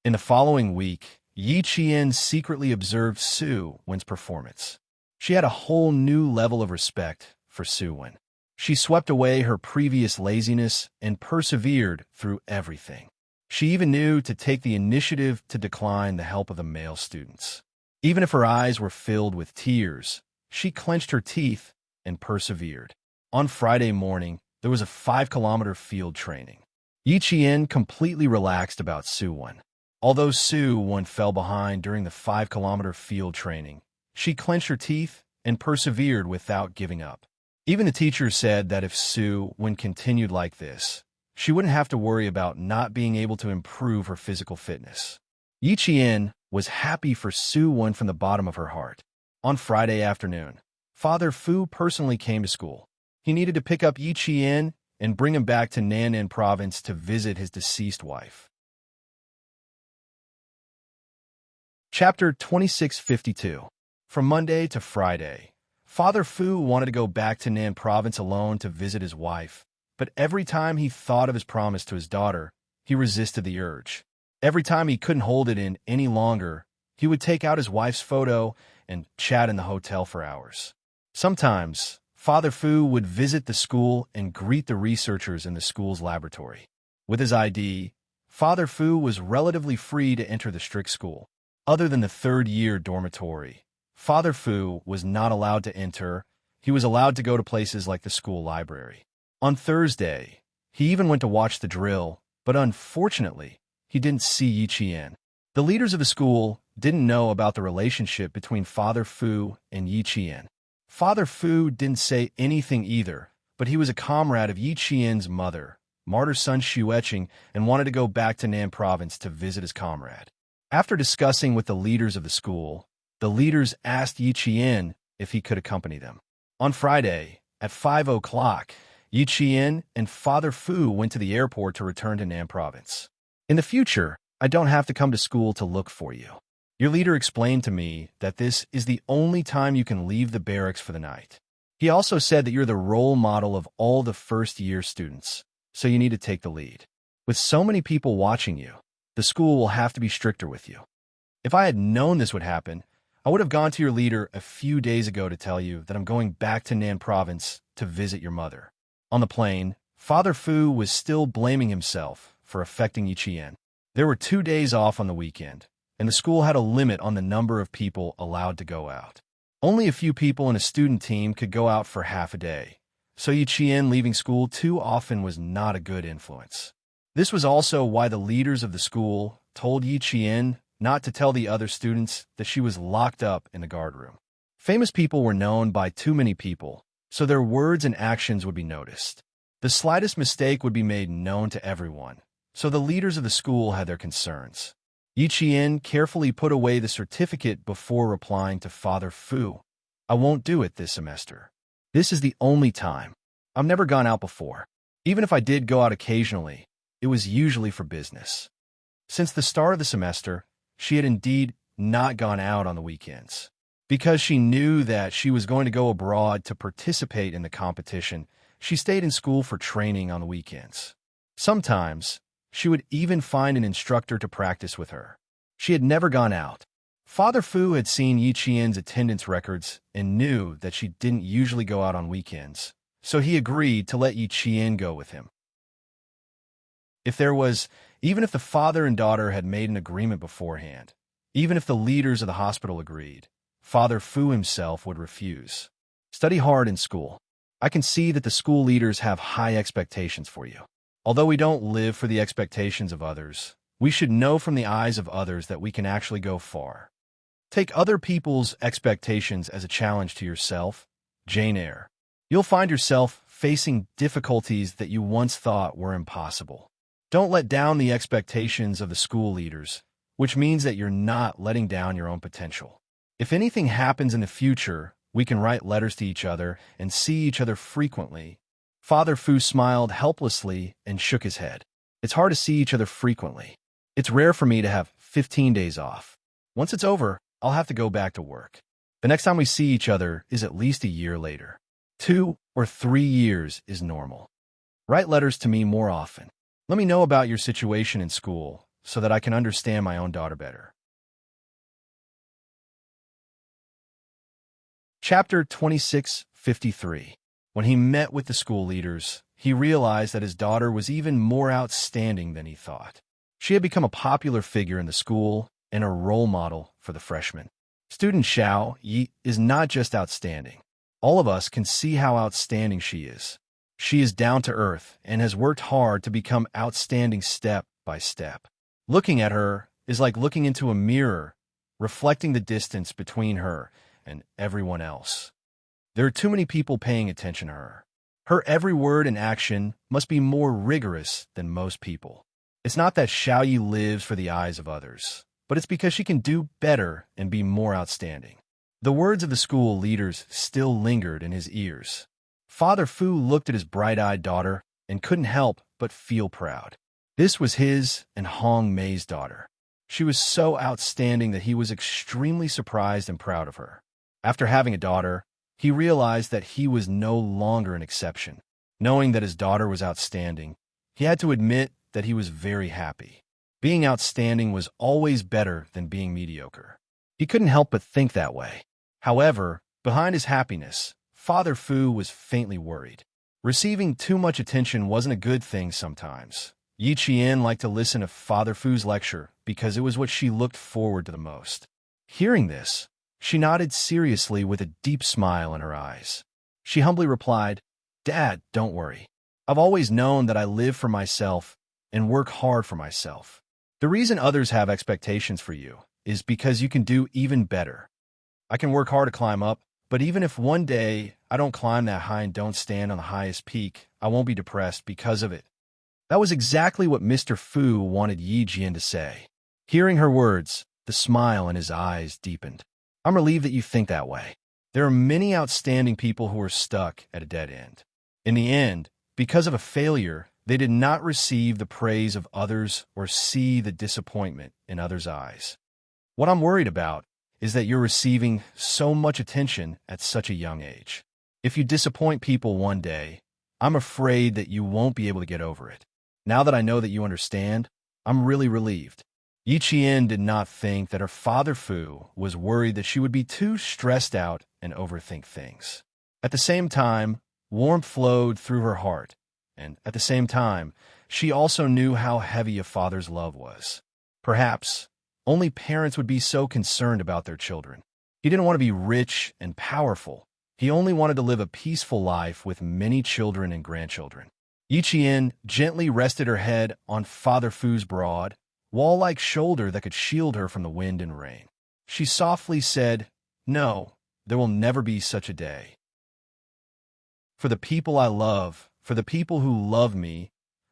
In the following week, Yi Qian secretly observed Sue-Won's performance. She had a whole new level of respect for Sue-Won. She swept away her previous laziness and persevered through everything. She even knew to take the initiative to decline the help of the male students. Even if her eyes were filled with tears, she clenched her teeth and persevered. On Friday morning, there was a 5-kilometer field training. Yi Qian completely relaxed about Sue-Won. Although Sue-Won fell behind during the 5-kilometer field training, she clenched her teeth and persevered without giving up. Even the teacher said that if Sue-Won continued like this, she wouldn't have to worry about not being able to improve her physical fitness. Yi Qian was happy for Sue-Won from the bottom of her heart. On Friday afternoon, Father Fu personally came to school. He needed to pick up Yi Qian and bring him back to Nan'an province to visit his deceased wife. Chapter 2652. From Monday to Friday, Father Fu wanted to go back to Nan province alone to visit his wife, but every time he thought of his promise to his daughter, he resisted the urge. Every time he couldn't hold it in any longer, he would take out his wife's photo and chat in the hotel for hours. Sometimes, Father Fu would visit the school and greet the researchers in the school's laboratory. With his ID, Father Fu was relatively free to enter the strict school. Other than the third-year dormitory, Father Fu was not allowed to enter. He was allowed to go to places like the school library. On Thursday, he even went to watch the drill, but unfortunately, he didn't see Yi Qian. The leaders of the school didn't know about the relationship between Father Fu and Yi Qian. Father Fu didn't say anything either, but he was a comrade of Yi Qian's mother, martyr Sun Xueqing, and wanted to go back to Nan province to visit his comrade. After discussing with the leaders of the school, the leaders asked Yi Qian if he could accompany them. On Friday, at 5 o'clock, Yi Qian and Father Fu went to the airport to return to Nan province. In the future, I don't have to come to school to look for you. Your leader explained to me that this is the only time you can leave the barracks for the night. He also said that you're the role model of all the first-year students, so you need to take the lead. With so many people watching you, the school will have to be stricter with you. If I had known this would happen, I would have gone to your leader a few days ago to tell you that I'm going back to Nan province to visit your mother. On the plane, Father Fu was still blaming himself for affecting Yi Qian. There were 2 days off on the weekend, and the school had a limit on the number of people allowed to go out. Only a few people in a student team could go out for half a day, so Yi Qian leaving school too often was not a good influence. This was also why the leaders of the school told Yi Qian not to tell the other students that she was locked up in the guardroom. Famous people were known by too many people, so their words and actions would be noticed. The slightest mistake would be made known to everyone, so the leaders of the school had their concerns. Yi Qian carefully put away the certificate before replying to Father Fu. I won't do it this semester. This is the only time. I've never gone out before. Even if I did go out occasionally, it was usually for business. Since the start of the semester, she had indeed not gone out on the weekends. Because she knew that she was going to go abroad to participate in the competition, she stayed in school for training on the weekends. Sometimes, she would even find an instructor to practice with her. She had never gone out. Father Fu had seen Yi Qian's attendance records and knew that she didn't usually go out on weekends, so he agreed to let Yi Qian go with him. Even if the father and daughter had made an agreement beforehand, even if the leaders of the hospital agreed, Father Fu himself would refuse. Study hard in school. I can see that the school leaders have high expectations for you. Although we don't live for the expectations of others, we should know from the eyes of others that we can actually go far. Take other people's expectations as a challenge to yourself. Jane Eyre. You'll find yourself facing difficulties that you once thought were impossible. Don't let down the expectations of the school leaders, which means that you're not letting down your own potential. If anything happens in the future, we can write letters to each other and see each other frequently. Father Fu smiled helplessly and shook his head. It's hard to see each other frequently. It's rare for me to have 15 days off. Once it's over, I'll have to go back to work. The next time we see each other is at least a year later. 2 or 3 years is normal. Write letters to me more often. Let me know about your situation in school so that I can understand my own daughter better. Chapter 26:53. When he met with the school leaders, he realized that his daughter was even more outstanding than he thought. She had become a popular figure in the school and a role model for the freshmen. Student Xiao Yi is not just outstanding. All of us can see how outstanding she is. She is down to earth and has worked hard to become outstanding step by step. Looking at her is like looking into a mirror, reflecting the distance between her and everyone else. There are too many people paying attention to her. Her every word and action must be more rigorous than most people. It's not that Xiao Yi lives for the eyes of others, but it's because she can do better and be more outstanding. The words of the school leaders still lingered in his ears. Father Fu looked at his bright-eyed daughter and couldn't help but feel proud. This was his and Hong Mei's daughter. She was so outstanding that he was extremely surprised and proud of her. After having a daughter, he realized that he was no longer an exception. Knowing that his daughter was outstanding, he had to admit that he was very happy. Being outstanding was always better than being mediocre. He couldn't help but think that way. However, behind his happiness, Father Fu was faintly worried. Receiving too much attention wasn't a good thing sometimes. Yi Qian liked to listen to Father Fu's lecture because it was what she looked forward to the most. Hearing this, she nodded seriously with a deep smile in her eyes. She humbly replied, "Dad, don't worry. I've always known that I live for myself and work hard for myself. The reason others have expectations for you is because you can do even better. I can work hard to climb up, but even if one day I don't climb that high and don't stand on the highest peak, I won't be depressed because of it." That was exactly what Mr. Fu wanted Yi Jian to say. Hearing her words, the smile in his eyes deepened. "I'm relieved that you think that way. There are many outstanding people who are stuck at a dead end. In the end, because of a failure, they did not receive the praise of others or see the disappointment in others' eyes. What I'm worried about is that you're receiving so much attention at such a young age. If you disappoint people one day, I'm afraid that you won't be able to get over it. Now that I know that you understand, I'm really relieved." Yi Qian did not think that her father Fu was worried that she would be too stressed out and overthink things. At the same time, warmth flowed through her heart, and at the same time, she also knew how heavy a father's love was. Perhaps only parents would be so concerned about their children. He didn't want to be rich and powerful. He only wanted to live a peaceful life with many children and grandchildren. Yi Qian gently rested her head on Father Fu's broad, wall-like shoulder that could shield her from the wind and rain. She softly said, "No, there will never be such a day. For the people I love, for the people who love me,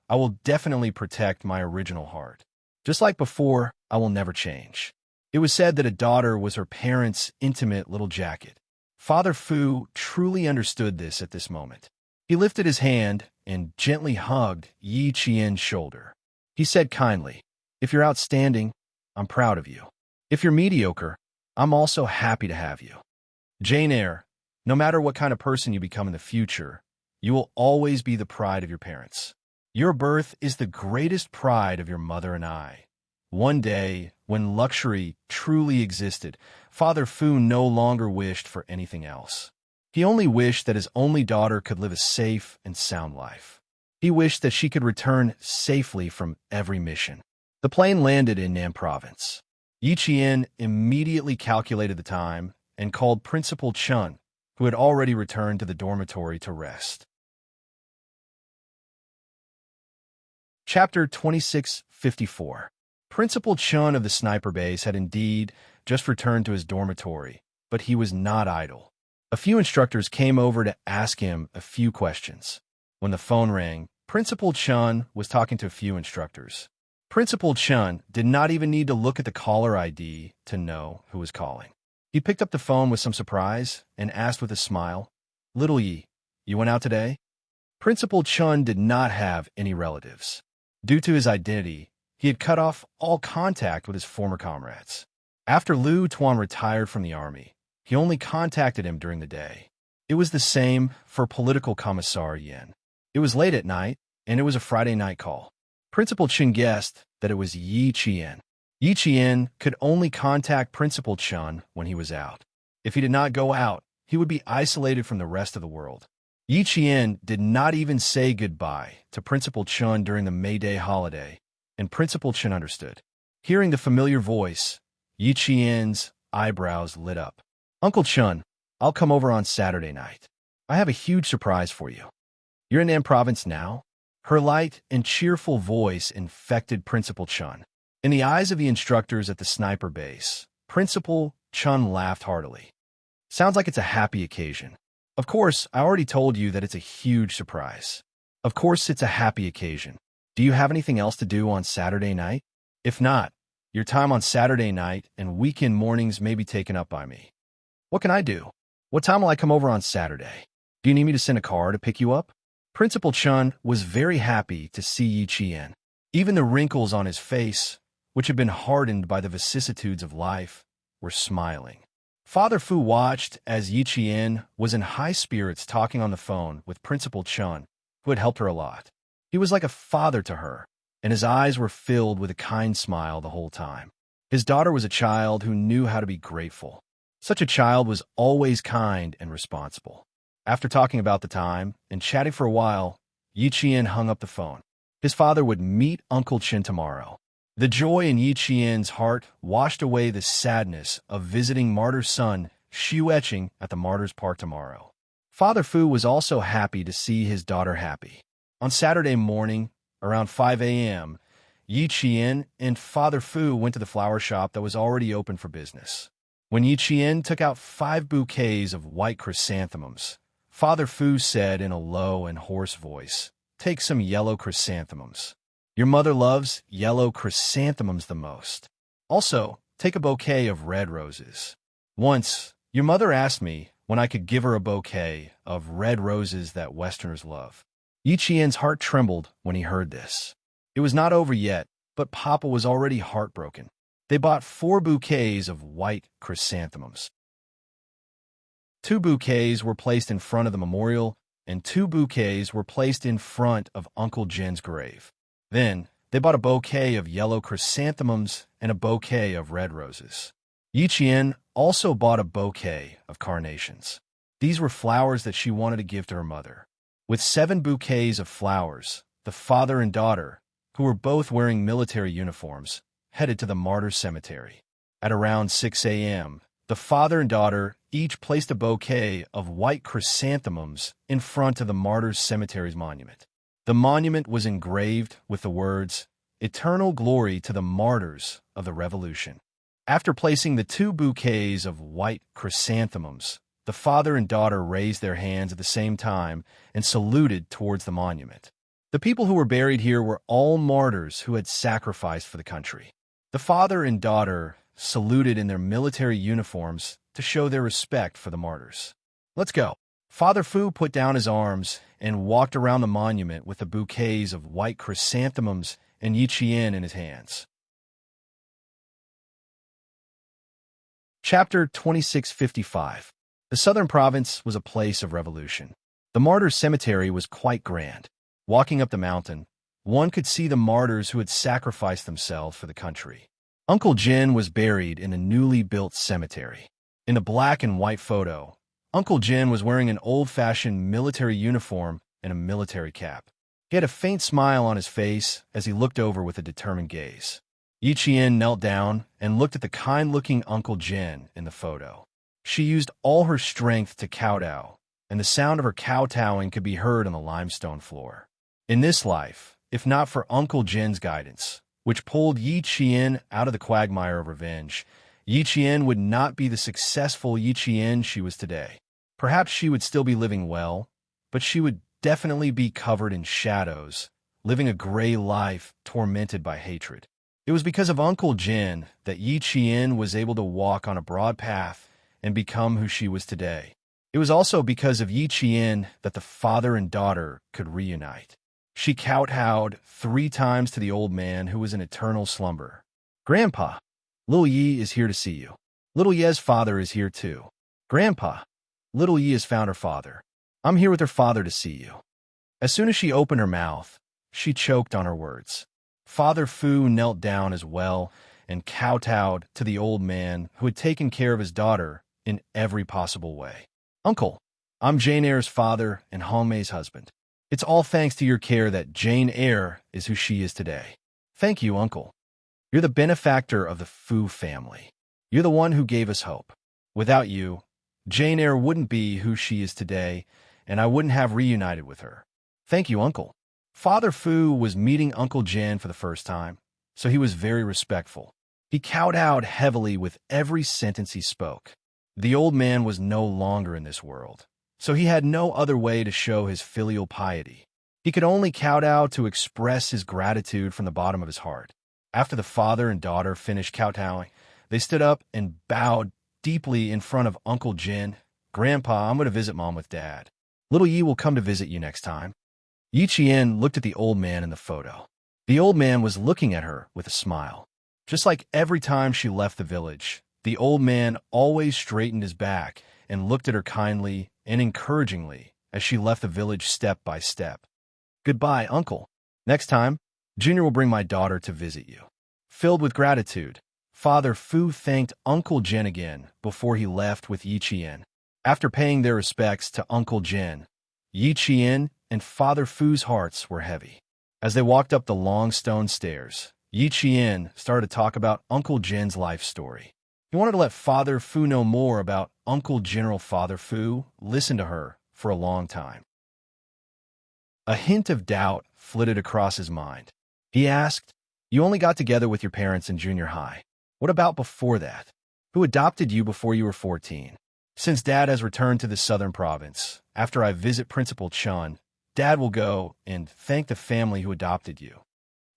I will definitely protect my original heart. Just like before, I will never change." It was said that a daughter was her parents' intimate little jacket. Father Fu truly understood this at this moment. He lifted his hand and gently hugged Yi Qian's shoulder. He said kindly, "If you're outstanding, I'm proud of you. If you're mediocre, I'm also happy to have you. Jane Eyre, no matter what kind of person you become in the future, you will always be the pride of your parents. Your birth is the greatest pride of your mother and I." One day, when luxury truly existed, Father Fu no longer wished for anything else. He only wished that his only daughter could live a safe and sound life. He wished that she could return safely from every mission. The plane landed in Nan Province. Yi Qian immediately calculated the time and called Principal Chun, who had already returned to the dormitory to rest. Chapter 2654. Principal Chun of the sniper base had indeed just returned to his dormitory, but he was not idle. A few instructors came over to ask him a few questions. When the phone rang, Principal Chun was talking to a few instructors. Principal Chun did not even need to look at the caller ID to know who was calling. He picked up the phone with some surprise and asked with a smile, "Little Yi, you went out today?" Principal Chun did not have any relatives. Due to his identity, he had cut off all contact with his former comrades. After Lu Tuan retired from the army, he only contacted him during the day. It was the same for Political Commissar Yen. It was late at night, and it was a Friday night call. Principal Chun guessed that it was Yi Qian. Yi Qian could only contact Principal Chun when he was out. If he did not go out, he would be isolated from the rest of the world. Yi Qian did not even say goodbye to Principal Chun during the May Day holiday, and Principal Chun understood. Hearing the familiar voice, Yi Qian's eyebrows lit up. "Uncle Chun, I'll come over on Saturday night. I have a huge surprise for you." "You're in Nan Province now?" Her light and cheerful voice infected Principal Chun. In the eyes of the instructors at the sniper base, Principal Chun laughed heartily. "Sounds like it's a happy occasion. Of course, I already told you that it's a huge surprise. Of course, it's a happy occasion. Do you have anything else to do on Saturday night? If not, your time on Saturday night and weekend mornings may be taken up by me." "What can I do? What time will I come over on Saturday? Do you need me to send a car to pick you up?" Principal Chun was very happy to see Yi Qian. Even the wrinkles on his face, which had been hardened by the vicissitudes of life, were smiling. Father Fu watched as Yi Qian was in high spirits talking on the phone with Principal Chun, who had helped her a lot. He was like a father to her, and his eyes were filled with a kind smile the whole time. His daughter was a child who knew how to be grateful. Such a child was always kind and responsible. After talking about the time and chatting for a while, Yi Qian hung up the phone. His father would meet Uncle Chin tomorrow. The joy in Yi Qian's heart washed away the sadness of visiting Martyr's son, Xu Etching, at the Martyr's Park tomorrow. Father Fu was also happy to see his daughter happy. On Saturday morning, around 5 a.m., Yi Qian and Father Fu went to the flower shop that was already open for business. When Yi Qian took out 5 bouquets of white chrysanthemums, Father Fu said in a low and hoarse voice, "Take some yellow chrysanthemums. Your mother loves yellow chrysanthemums the most. Also, take a bouquet of red roses. Once, your mother asked me when I could give her a bouquet of red roses that Westerners love." Yi Qian's heart trembled when he heard this. It was not over yet, but Papa was already heartbroken. They bought 4 bouquets of white chrysanthemums. 2 bouquets were placed in front of the memorial, and 2 bouquets were placed in front of Uncle Jin's grave. Then, they bought a bouquet of yellow chrysanthemums and a bouquet of red roses. Yi Qian also bought a bouquet of carnations. These were flowers that she wanted to give to her mother. With 7 bouquets of flowers, the father and daughter, who were both wearing military uniforms, headed to the Martyrs' Cemetery. At around 6 a.m., the father and daughter each placed a bouquet of white chrysanthemums in front of the Martyrs' Cemetery's monument. The monument was engraved with the words, "Eternal glory to the martyrs of the Revolution." After placing the two bouquets of white chrysanthemums, the father and daughter raised their hands at the same time and saluted towards the monument. The people who were buried here were all martyrs who had sacrificed for the country. The father and daughter saluted in their military uniforms to show their respect for the martyrs. "Let's go." Father Fu put down his arms and walked around the monument with the bouquets of white chrysanthemums and yiqian in his hands. Chapter 2655. The southern province was a place of revolution. The martyrs' cemetery was quite grand. Walking up the mountain, one could see the martyrs who had sacrificed themselves for the country. Uncle Jin was buried in a newly built cemetery. In the black and white photo, Uncle Jin was wearing an old-fashioned military uniform and a military cap. He had a faint smile on his face as he looked over with a determined gaze. Yiqian knelt down and looked at the kind-looking Uncle Jin in the photo. She used all her strength to kowtow, and the sound of her kowtowing could be heard on the limestone floor. In this life, if not for Uncle Jin's guidance, which pulled Yiqian out of the quagmire of revenge, Yiqian would not be the successful Yiqian she was today. Perhaps she would still be living well, but she would definitely be covered in shadows, living a gray life tormented by hatred. It was because of Uncle Jin that Yiqian was able to walk on a broad path and become who she was today. It was also because of Yiqian that the father and daughter could reunite. She kowtowed 3 times to the old man who was in eternal slumber. "Grandpa, Little Yi is here to see you." Little Ye's father is here too. "Grandpa, Little Yi has found her father. I'm here with her father to see you." As soon as she opened her mouth, she choked on her words. Father Fu knelt down as well and kowtowed to the old man who had taken care of his daughter in every possible way. "Uncle, I'm Jane Eyre's father and Hongmei's husband. It's all thanks to your care that Jane Eyre is who she is today." "Thank you, Uncle. You're the benefactor of the Fu family. You're the one who gave us hope. Without you, Jane Eyre wouldn't be who she is today, and I wouldn't have reunited with her." "Thank you, Uncle." Father Fu was meeting Uncle Jin for the first time, so he was very respectful. He kowtowed heavily with every sentence he spoke. The old man was no longer in this world, so he had no other way to show his filial piety. He could only kowtow to express his gratitude from the bottom of his heart. After the father and daughter finished kowtowing, they stood up and bowed deeply in front of Uncle Jin. "Grandpa, I'm going to visit Mom with Dad. Little Yi will come to visit you next time." Yiqian looked at the old man in the photo. The old man was looking at her with a smile. Just like every time she left the village, the old man always straightened his back and looked at her kindly and encouragingly as she left the village step by step. "Goodbye, Uncle. Next time, Junior will bring my daughter to visit you." Filled with gratitude, Father Fu thanked Uncle Jin again before he left with Yiqian. After paying their respects to Uncle Jin, Yiqian and Father Fu's hearts were heavy. As they walked up the long stone stairs, Yiqian started to talk about Uncle Jin's life story. He wanted to let Father Fu know more about Uncle General Father Fu listened to her for a long time. A hint of doubt flitted across his mind. He asked, "You only got together with your parents in junior high. What about before that? Who adopted you before you were 14? Since Dad has returned to the southern province, after I visit Principal Chun, Dad will go and thank the family who adopted you."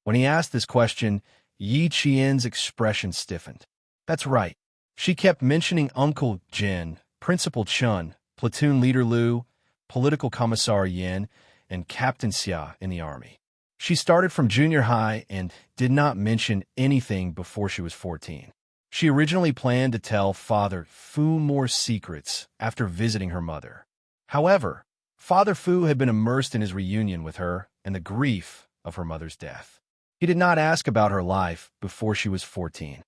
When he asked this question, Yiqian's expression stiffened. That's right. She kept mentioning Uncle Jin, Principal Chun, Platoon Leader Liu, Political Commissar Yin, and Captain Xia in the army. She started from junior high and did not mention anything before she was 14. She originally planned to tell Father Fu more secrets after visiting her mother. However, Father Fu had been immersed in his reunion with her and the grief of her mother's death. He did not ask about her life before she was 14.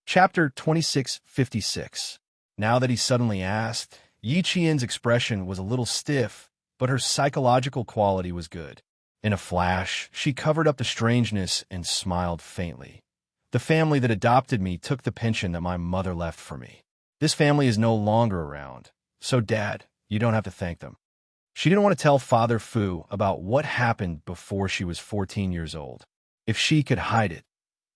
Chapter 2656. Now that he suddenly asked, Yiqian's expression was a little stiff, but her psychological quality was good. In a flash, she covered up the strangeness and smiled faintly. "The family that adopted me took the pension that my mother left for me. This family is no longer around, so Dad, you don't have to thank them." She didn't want to tell Father Fu about what happened before she was 14 years old. If she could hide it,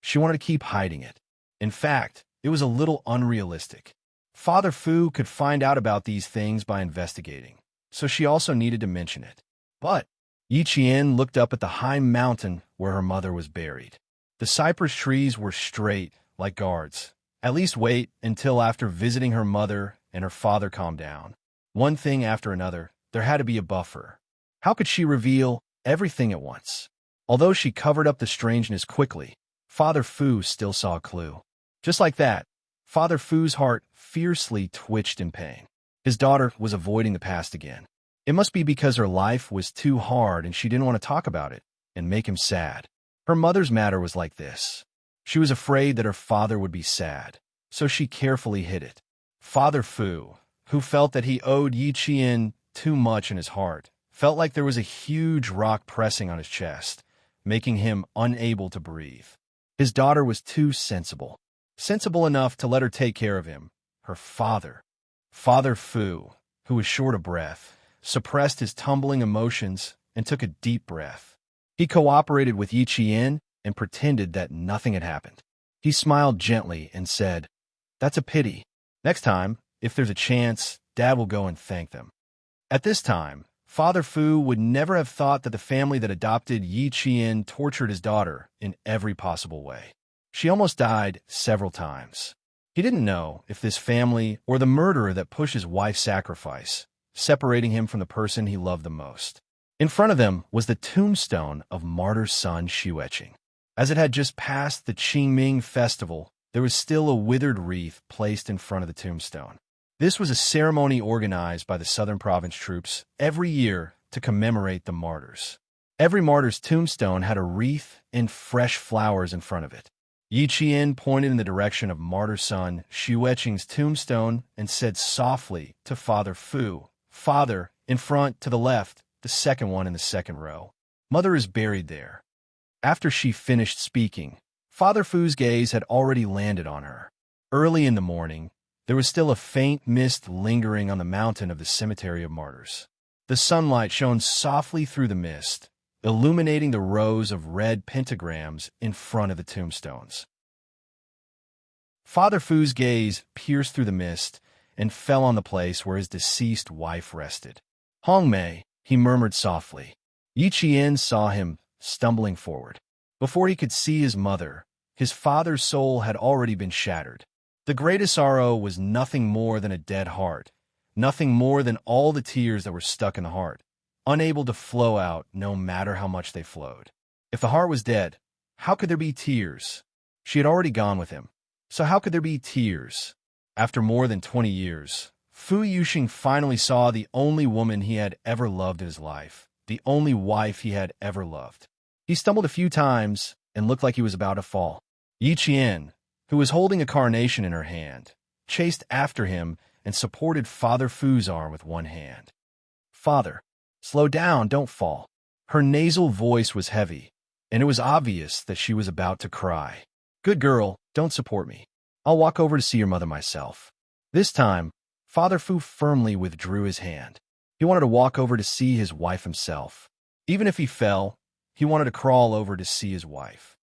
she wanted to keep hiding it. In fact, it was a little unrealistic. Father Fu could find out about these things by investigating, so she also needed to mention it. But Yi Qian looked up at the high mountain where her mother was buried. The cypress trees were straight, like guards. At least wait until after visiting her mother and her father calmed down. One thing after another, there had to be a buffer. How could she reveal everything at once? Although she covered up the strangeness quickly, Father Fu still saw a clue. Just like that, Father Fu's heart fiercely twitched in pain. His daughter was avoiding the past again. It must be because her life was too hard and she didn't want to talk about it and make him sad. Her mother's matter was like this. She was afraid that her father would be sad, so she carefully hid it. Father Fu, who felt that he owed Yi Qian too much in his heart, felt like there was a huge rock pressing on his chest, making him unable to breathe. His daughter was too sensible enough to let her take care of him. Her father, Father Fu, who was short of breath, suppressed his tumbling emotions and took a deep breath. He cooperated with Yi Qian and pretended that nothing had happened. He smiled gently and said, "That's a pity. Next time, if there's a chance, Dad will go and thank them." At this time, Father Fu would never have thought that the family that adopted Yi Qian tortured his daughter in every possible way. She almost died several times. He didn't know if this family or the murderer that pushed his wife's sacrifice, separating him from the person he loved the most. In front of them was the tombstone of martyr's son Xueqing. As it had just passed the Qingming festival, there was still a withered wreath placed in front of the tombstone. This was a ceremony organized by the Southern Province troops every year to commemorate the martyrs. Every martyr's tombstone had a wreath and fresh flowers in front of it. Yi Qian pointed in the direction of martyr son Xueqing's tombstone and said softly to Father Fu, "Father, in front, to the left, the second one in the second row. Mother is buried there." After she finished speaking, Father Fu's gaze had already landed on her. Early in the morning, there was still a faint mist lingering on the mountain of the cemetery of martyrs. The sunlight shone softly through the mist, illuminating the rows of red pentagrams in front of the tombstones. Father Fu's gaze pierced through the mist and fell on the place where his deceased wife rested. "Hongmei," he murmured softly. Yi Qian saw him stumbling forward. Before he could see his mother, his father's soul had already been shattered. The greatest sorrow was nothing more than a dead heart, nothing more than all the tears that were stuck in the heart, unable to flow out no matter how much they flowed. If the heart was dead, how could there be tears? She had already gone with him, so how could there be tears? After more than 20 years, Fu Yuxing finally saw the only woman he had ever loved in his life, the only wife he had ever loved. He stumbled a few times and looked like he was about to fall. Yi Qian, who was holding a carnation in her hand, chased after him and supported Father Fu's arm with one hand. "Father, slow down, don't fall." Her nasal voice was heavy, and it was obvious that she was about to cry. "Good girl, don't support me. I'll walk over to see your mother myself." This time, Father Fu firmly withdrew his hand. He wanted to walk over to see his wife himself. Even if he fell, he wanted to crawl over to see his wife.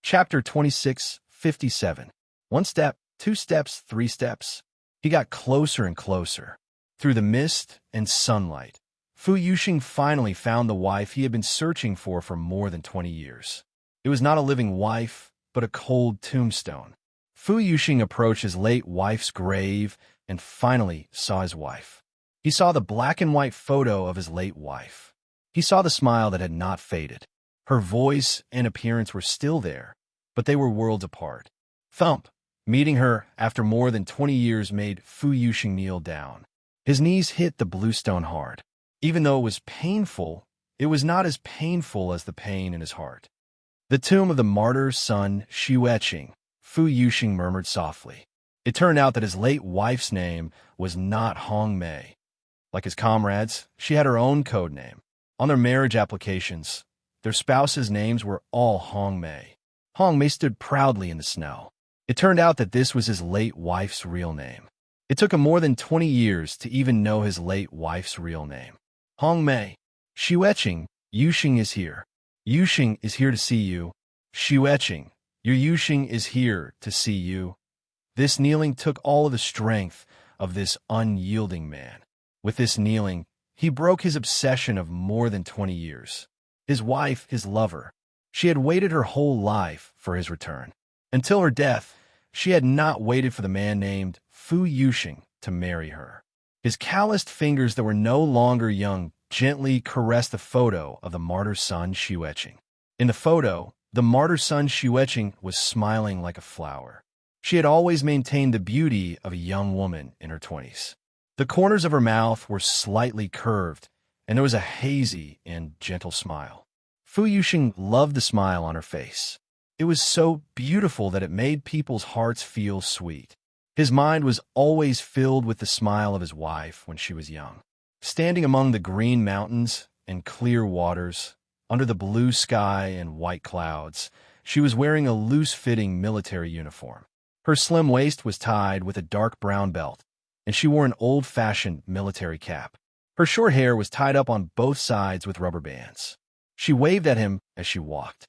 Chapter 26:57. 1 step, 2 steps, 3 steps. He got closer and closer. Through the mist and sunlight, Fu Yuxing finally found the wife he had been searching for more than 20 years. It was not a living wife, but a cold tombstone. Fu Yuxing approached his late wife's grave and finally saw his wife. He saw the black and white photo of his late wife. He saw the smile that had not faded. Her voice and appearance were still there, but they were worlds apart. Thump! Meeting her after more than 20 years made Fu Yuxing kneel down. His knees hit the bluestone hard. Even though it was painful, it was not as painful as the pain in his heart. "The tomb of the martyr's son Xueqing," Fu Yuxing murmured softly. It turned out that his late wife's name was not Hongmei. Like his comrades, she had her own code name. On their marriage applications, their spouses' names were all Hongmei. Hongmei stood proudly in the snow. It turned out that this was his late wife's real name. It took him more than 20 years to even know his late wife's real name. Hong Mei. Xueqing, Yuxing is here. Yuxing is here to see you. Xueqing, your Yuxing is here to see you. This kneeling took all of the strength of this unyielding man. With this kneeling, he broke his obsession of more than 20 years. His wife, his lover. She had waited her whole life for his return. Until her death, she had not waited for the man named Fu Yuxing to marry her. His calloused fingers that were no longer young gently caressed the photo of the martyr's son Xueqing. In the photo, the martyr's son Xueqing was smiling like a flower. She had always maintained the beauty of a young woman in her 20s. The corners of her mouth were slightly curved, and there was a hazy and gentle smile. Fu Yuxing loved the smile on her face. It was so beautiful that it made people's hearts feel sweet. His mind was always filled with the smile of his wife when she was young. Standing among the green mountains and clear waters, under the blue sky and white clouds, she was wearing a loose-fitting military uniform. Her slim waist was tied with a dark brown belt, and she wore an old-fashioned military cap. Her short hair was tied up on both sides with rubber bands. She waved at him as she walked.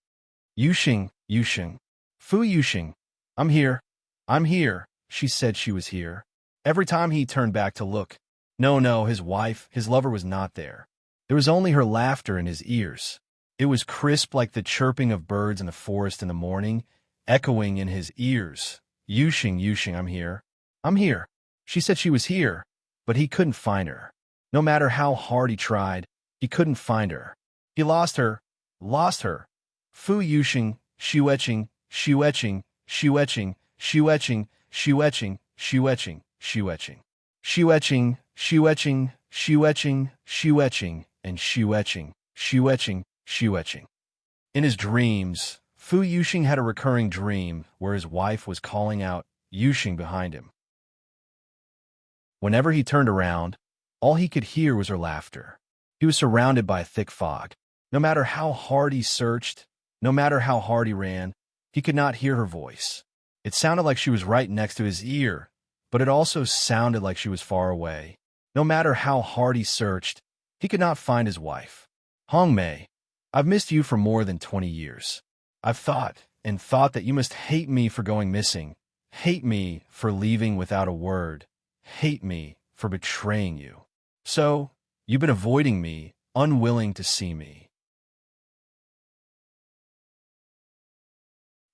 Yuxing, Yuxing, Fu Yuxing, I'm here. I'm here. She said she was here. Every time he turned back to look, no, his wife, his lover was not there. There was only her laughter in his ears. It was crisp like the chirping of birds in the forest in the morning, echoing in his ears. Yuxing, Yuxing, I'm here. I'm here. She said she was here, but he couldn't find her. No matter how hard he tried, he couldn't find her. He lost her. Fu Yuxing, Xueqing, Xueqing, Xueqing, Xueqing, Xueqing, Xueqing, Xueqing. Xueqing, Xueqing, Xueqing, Xueqing, and Xueqing, Xueqing, Xueqing. In his dreams, Fu Yuxing had a recurring dream where his wife was calling out Yuxing behind him. Whenever he turned around, all he could hear was her laughter. He was surrounded by a thick fog. No matter how hard he searched, no matter how hard he ran, he could not hear her voice. It sounded like she was right next to his ear, but it also sounded like she was far away. No matter how hard he searched, he could not find his wife. Hong Mei, I've missed you for more than 20 years. I've thought that you must hate me for going missing, hate me for leaving without a word, hate me for betraying you. So, you've been avoiding me, unwilling to see me.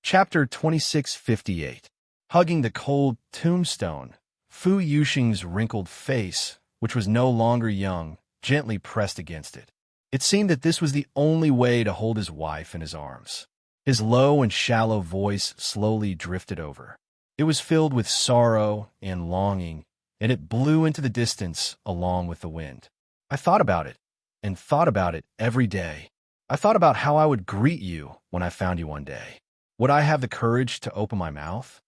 Chapter 2658. Hugging the cold tombstone, Fu Yuxing's wrinkled face, which was no longer young, gently pressed against it. It seemed that this was the only way to hold his wife in his arms. His low and shallow voice slowly drifted over. It was filled with sorrow and longing, and it blew into the distance along with the wind. I thought about it, and thought about it every day. I thought about how I would greet you when I found you one day. Would I have the courage to open my mouth?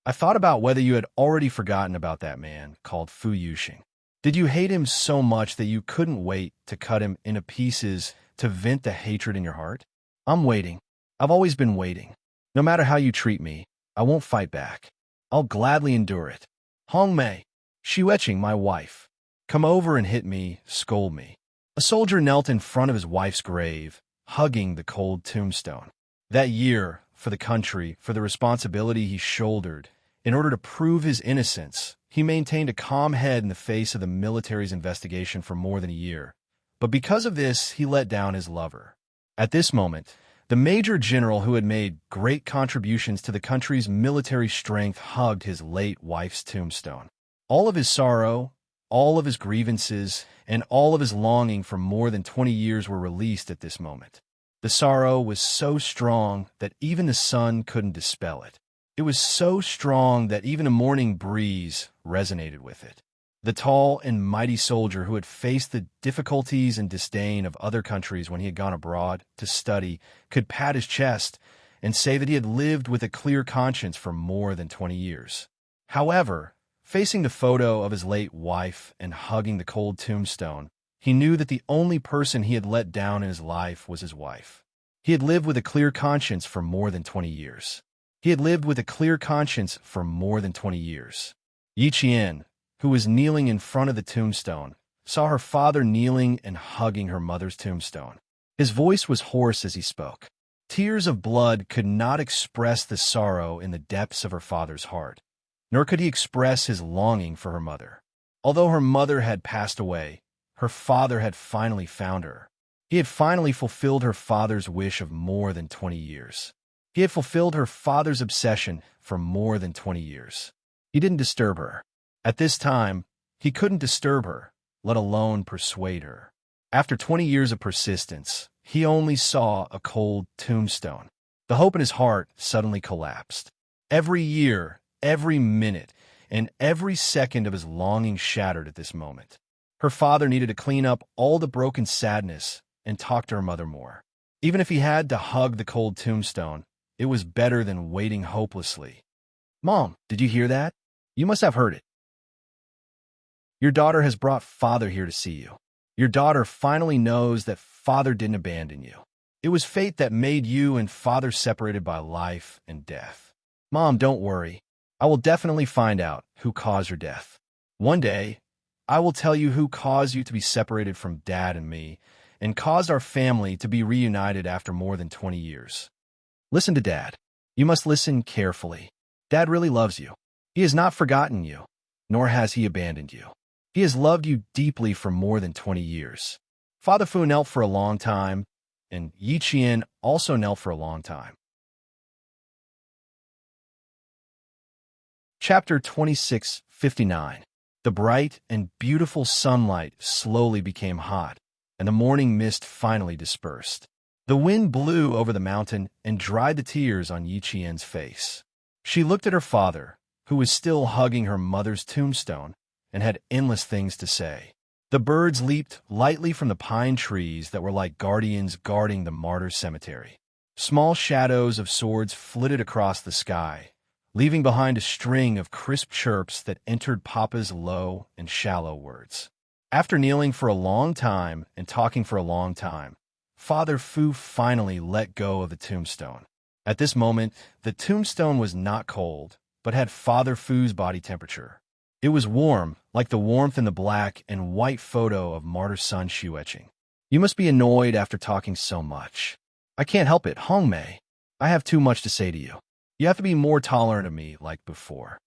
I thought about whether you had already forgotten about that man called Fu Yuxing. Did you hate him so much that you couldn't wait to cut him into pieces to vent the hatred in your heart? I'm waiting. I've always been waiting. No matter how you treat me, I won't fight back. I'll gladly endure it. Hong Mei, Xueqing, my wife. Come over and hit me, scold me. A soldier knelt in front of his wife's grave, hugging the cold tombstone. That year, for the country, for the responsibility he shouldered, in order to prove his innocence, he maintained a calm head in the face of the military's investigation for more than a year. But because of this, he let down his lover. At this moment, the major general who had made great contributions to the country's military strength hugged his late wife's tombstone. All of his sorrow, all of his grievances, and all of his longing for more than 20 years were released at this moment. The sorrow was so strong that even the sun couldn't dispel it. It was so strong that even a morning breeze resonated with it. The tall and mighty soldier who had faced the difficulties and disdain of other countries when he had gone abroad to study could pat his chest and say that he had lived with a clear conscience for more than 20 years. However, facing the photo of his late wife and hugging the cold tombstone, he knew that the only person he had let down in his life was his wife. He had lived with a clear conscience for more than 20 years. He had lived with a clear conscience for more than 20 years. Yi Qian, who was kneeling in front of the tombstone, saw her father kneeling and hugging her mother's tombstone. His voice was hoarse as he spoke. Tears of blood could not express the sorrow in the depths of her father's heart, nor could he express his longing for her mother. Although her mother had passed away, her father had finally found her. He had finally fulfilled her father's wish of more than 20 years. He had fulfilled her father's obsession for more than 20 years. He didn't disturb her. At this time, he couldn't disturb her, let alone persuade her. After 20 years of persistence, he only saw a cold tombstone. The hope in his heart suddenly collapsed. Every year, every minute, and every second of his longing shattered at this moment. Her father needed to clean up all the broken sadness and talk to her mother more. Even if he had to hug the cold tombstone, it was better than waiting hopelessly. "Mom, did you hear that? You must have heard it. Your daughter has brought Father here to see you. Your daughter finally knows that Father didn't abandon you. It was fate that made you and Father separated by life and death. Mom, don't worry. I will definitely find out who caused your death. One day, I will tell you who caused you to be separated from Dad and me, and caused our family to be reunited after more than 20 years. Listen to Dad. You must listen carefully. Dad really loves you. He has not forgotten you, nor has he abandoned you. He has loved you deeply for more than 20 years. Father Fu knelt for a long time, and Yi Qian also knelt for a long time. Chapter 26:59. The bright and beautiful sunlight slowly became hot, and the morning mist finally dispersed. The wind blew over the mountain and dried the tears on Yi Qian's face. She looked at her father, who was still hugging her mother's tombstone, and had endless things to say. The birds leaped lightly from the pine trees that were like guardians guarding the martyrs' cemetery. Small shadows of swords flitted across the sky, leaving behind a string of crisp chirps that entered Papa's low and shallow words. After kneeling for a long time and talking for a long time, Father Fu finally let go of the tombstone. At this moment, the tombstone was not cold, but had Father Fu's body temperature. It was warm, like the warmth in the black and white photo of martyr son shoe etching. You must be annoyed after talking so much. I can't help it, Hongmei. I have too much to say to you. You have to be more tolerant of me like before.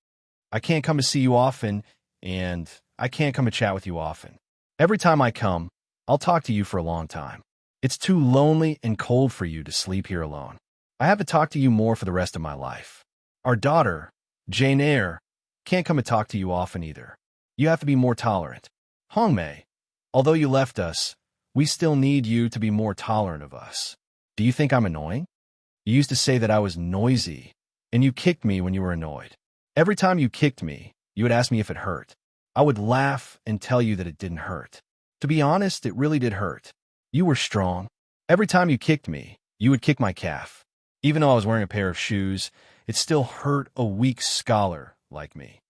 I can't come to see you often, and I can't come to chat with you often. Every time I come, I'll talk to you for a long time. It's too lonely and cold for you to sleep here alone. I have to talk to you more for the rest of my life. Our daughter, Jane Eyre, can't come and talk to you often either. You have to be more tolerant. Hongmei, although you left us, we still need you to be more tolerant of us. Do you think I'm annoying? You used to say that I was noisy, and you kicked me when you were annoyed. Every time you kicked me, you would ask me if it hurt. I would laugh and tell you that it didn't hurt. To be honest, it really did hurt. You were strong. Every time you kicked me, you would kick my calf. Even though I was wearing a pair of shoes, it still hurt a weak scholar like me.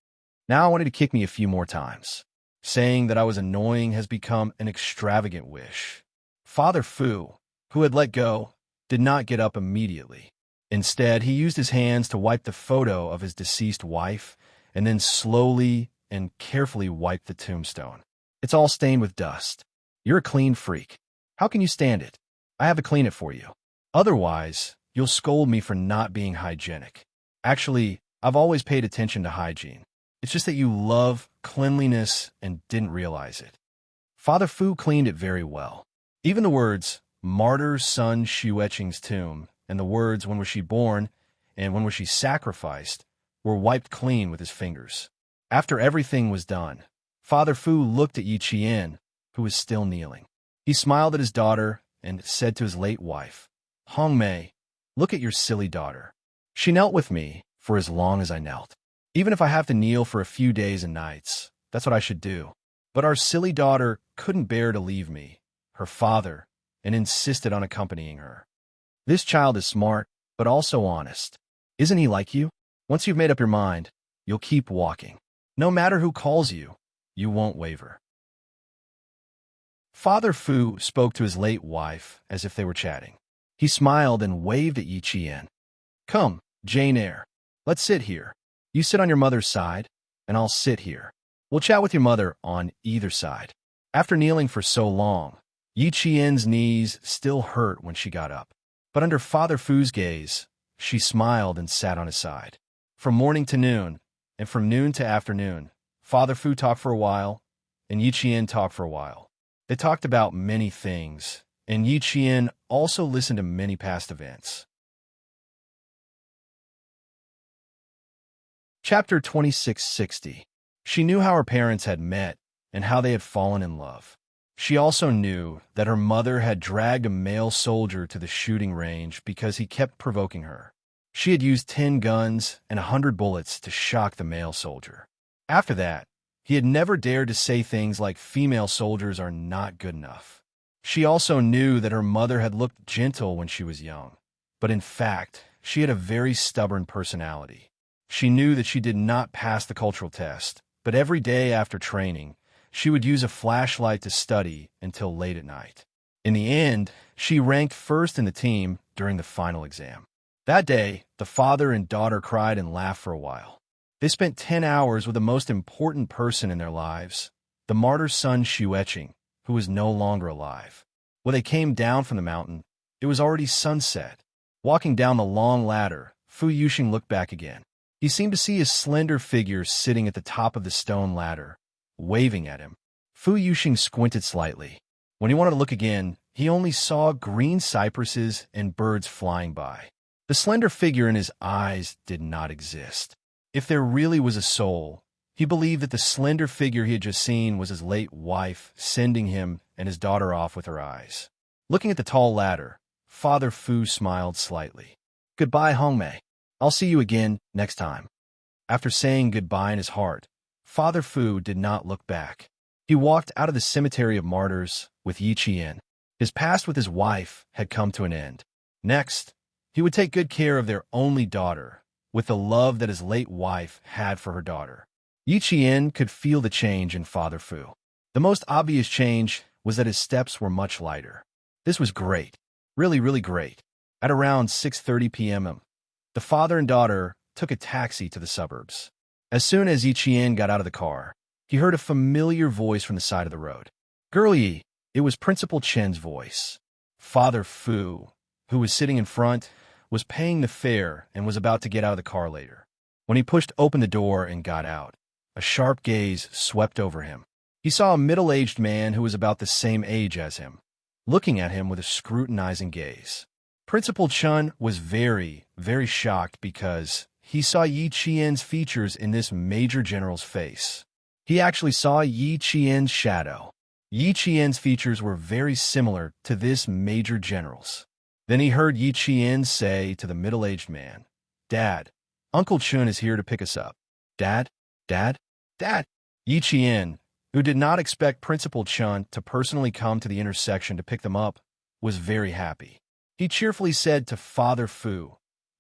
Now I wanted to kick me a few more times. Saying that I was annoying has become an extravagant wish. Father Fu, who had let go, did not get up immediately. Instead, he used his hands to wipe the photo of his deceased wife, and then slowly and carefully wiped the tombstone. It's all stained with dust. You're a clean freak. How can you stand it? I have to clean it for you. Otherwise, you'll scold me for not being hygienic. Actually, I've always paid attention to hygiene. It's just that you love cleanliness and didn't realize it. Father Fu cleaned it very well. Even the words, martyr son Shu Etching's tomb, and the words, when was she born, and when was she sacrificed, were wiped clean with his fingers. After everything was done, Father Fu looked at Yi Qian, who was still kneeling. He smiled at his daughter and said to his late wife, Hongmei, look at your silly daughter. She knelt with me for as long as I knelt. Even if I have to kneel for a few days and nights, that's what I should do. But our silly daughter couldn't bear to leave me, her father, and insisted on accompanying her. This child is smart, but also honest. Isn't he like you? Once you've made up your mind, you'll keep walking. No matter who calls you, you won't waver. Father Fu spoke to his late wife as if they were chatting. He smiled and waved at Yi Qian. Come, Jane Eyre, let's sit here. You sit on your mother's side, and I'll sit here. We'll chat with your mother on either side. After kneeling for so long, Yi Qian's knees still hurt when she got up. But under Father Fu's gaze, she smiled and sat on his side. From morning to noon, and from noon to afternoon, Father Fu talked for a while, and Yi Qian talked for a while. They talked about many things, and Yi Qian also listened to many past events. Chapter 2660. She knew how her parents had met and how they had fallen in love. She also knew that her mother had dragged a male soldier to the shooting range because he kept provoking her. She had used 10 guns and 100 bullets to shock the male soldier. After that, he had never dared to say things like female soldiers are not good enough. She also knew that her mother had looked gentle when she was young, but in fact, she had a very stubborn personality. She knew that she did not pass the cultural test, but every day after training, she would use a flashlight to study until late at night. In the end, she ranked first in the team during the final exam. That day, the father and daughter cried and laughed for a while. They spent 10 hours with the most important person in their lives, the martyr's son Xueqing, who was no longer alive. When they came down from the mountain, it was already sunset. Walking down the long ladder, Fu Yuxing looked back again. He seemed to see a slender figure sitting at the top of the stone ladder, waving at him. Fu Yuxing squinted slightly. When he wanted to look again, he only saw green cypresses and birds flying by. The slender figure in his eyes did not exist. If there really was a soul, he believed that the slender figure he had just seen was his late wife sending him and his daughter off with her eyes. Looking at the tall ladder, Father Fu smiled slightly. Goodbye, Hongmei. I'll see you again next time. After saying goodbye in his heart, Father Fu did not look back. He walked out of the cemetery of martyrs with Yi Qian. His past with his wife had come to an end. Next, he would take good care of their only daughter, with the love that his late wife had for her daughter. Yi Qian could feel the change in Father Fu. The most obvious change was that his steps were much lighter. This was great. Really, really great. At around 6:30 p.m., the father and daughter took a taxi to the suburbs. As soon as Yi Qian got out of the car, he heard a familiar voice from the side of the road. Girl Yi, it was Principal Chen's voice. Father Fu, who was sitting in front, was paying the fare and was about to get out of the car later. When he pushed open the door and got out, a sharp gaze swept over him. He saw a middle-aged man who was about the same age as him, looking at him with a scrutinizing gaze. Principal Chen was very, very shocked because he saw Yi Qian's features in this major general's face. He actually saw Yi Qian's shadow. Yi Qian's features were very similar to this major general's. Then he heard Yi Qian say to the middle-aged man, Dad, Uncle Chen is here to pick us up. Dad? Dad? Dad? Yi Qian, who did not expect Principal Chen to personally come to the intersection to pick them up, was very happy. He cheerfully said to Father Fu,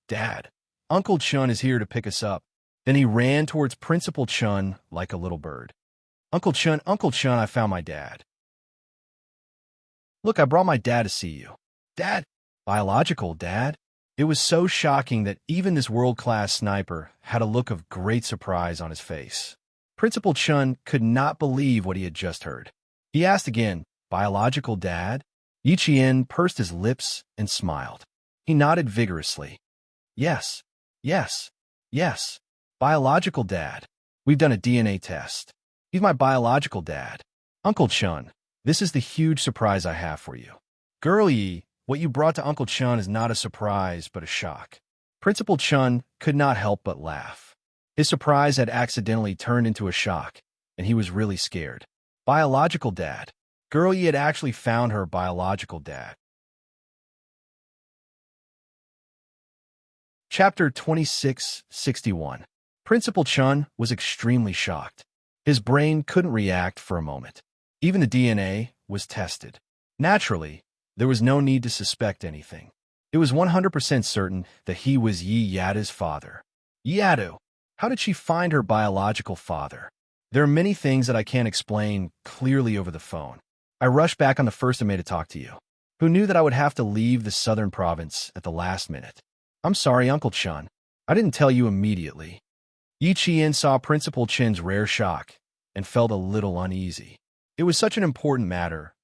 Dad, Uncle Chen is here to pick us up. Then he ran towards Principal Chen like a little bird. Uncle Chen, I found my dad. Look, I brought my dad to see you. Dad? Biological dad? It was so shocking that even this world-class sniper had a look of great surprise on his face. Principal Chen could not believe what he had just heard. He asked again, Biological dad? Yi Qian pursed his lips and smiled. He nodded vigorously. Yes, yes, yes. Biological dad. We've done a DNA test. He's my biological dad. Uncle Chen, this is the huge surprise I have for you. Girl Yi, what you brought to Uncle Chen is not a surprise, but a shock. Principal Chen could not help but laugh. His surprise had accidentally turned into a shock, and he was really scared. Biological dad. Girl Yi had actually found her biological dad. Chapter 2661. Principal Chen was extremely shocked. His brain couldn't react for a moment. Even the DNA was tested. Naturally, there was no need to suspect anything. It was 100% certain that he was Yi Yada's father. Yadu, how did she find her biological father? There are many things that I can't explain clearly over the phone. I rushed back on the first of May to talk to you. Who knew that I would have to leave the southern province at the last minute? I'm sorry, Uncle Chen. I didn't tell you immediately. Yi Qian saw Principal Chen's rare shock, and felt a little uneasy. It was such an important matter,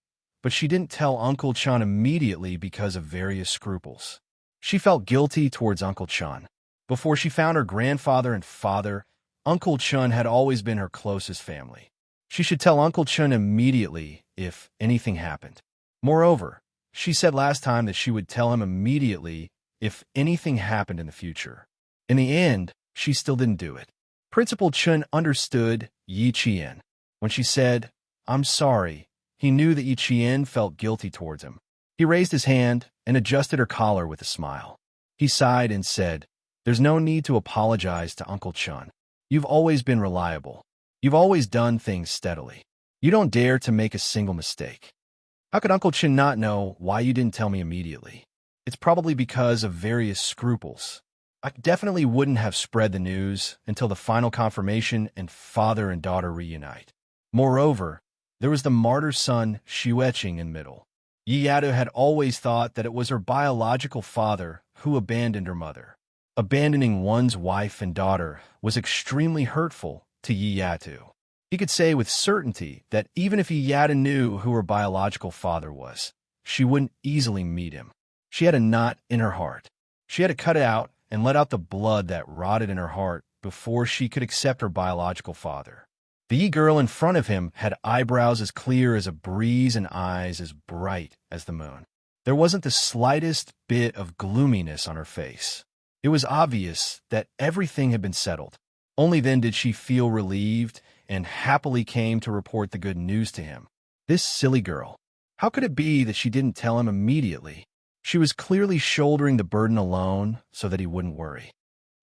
but she didn't tell Uncle Chun immediately because of various scruples. She felt guilty towards Uncle Chun. Before she found her grandfather and father, Uncle Chun had always been her closest family. She should tell Uncle Chun immediately if anything happened. Moreover, she said last time that she would tell him immediately if anything happened in the future. In the end, she still didn't do it. Principal Chun understood Yi Chien. When she said, "I'm sorry," he knew that Yi Chien felt guilty towards him. He raised his hand and adjusted her collar with a smile. He sighed and said, "There's no need to apologize to Uncle Chun. You've always been reliable. You've always done things steadily. You don't dare to make a single mistake. How could Uncle Chun not know why you didn't tell me immediately? It's probably because of various scruples. I definitely wouldn't have spread the news until the final confirmation and father and daughter reunite. Moreover, there was the martyr son Xueqing in middle. Yi Yadu had always thought that it was her biological father who abandoned her mother. Abandoning one's wife and daughter was extremely hurtful to Yi Yadu. He could say with certainty that even if Yi Yadu knew who her biological father was, she wouldn't easily meet him. She had a knot in her heart. She had to cut it out and let out the blood that rotted in her heart before she could accept her biological father. The Yi girl in front of him had eyebrows as clear as a breeze and eyes as bright as the moon. There wasn't the slightest bit of gloominess on her face. It was obvious that everything had been settled. Only then did she feel relieved and happily came to report the good news to him. This silly girl. How could it be that she didn't tell him immediately? She was clearly shouldering the burden alone so that he wouldn't worry.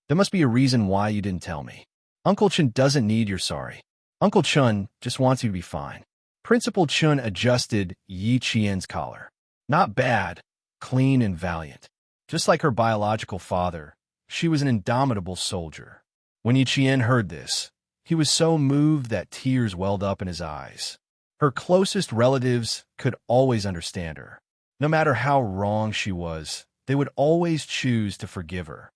There must be a reason why you didn't tell me. Uncle Chun doesn't need your sorry. Uncle Chun just wants you to be fine. Principal Chun adjusted Yi Qian's collar. Not bad, clean and valiant. Just like her biological father, she was an indomitable soldier. When Yi Qian heard this, he was so moved that tears welled up in his eyes. Her closest relatives could always understand her. No matter how wrong she was, they would always choose to forgive her.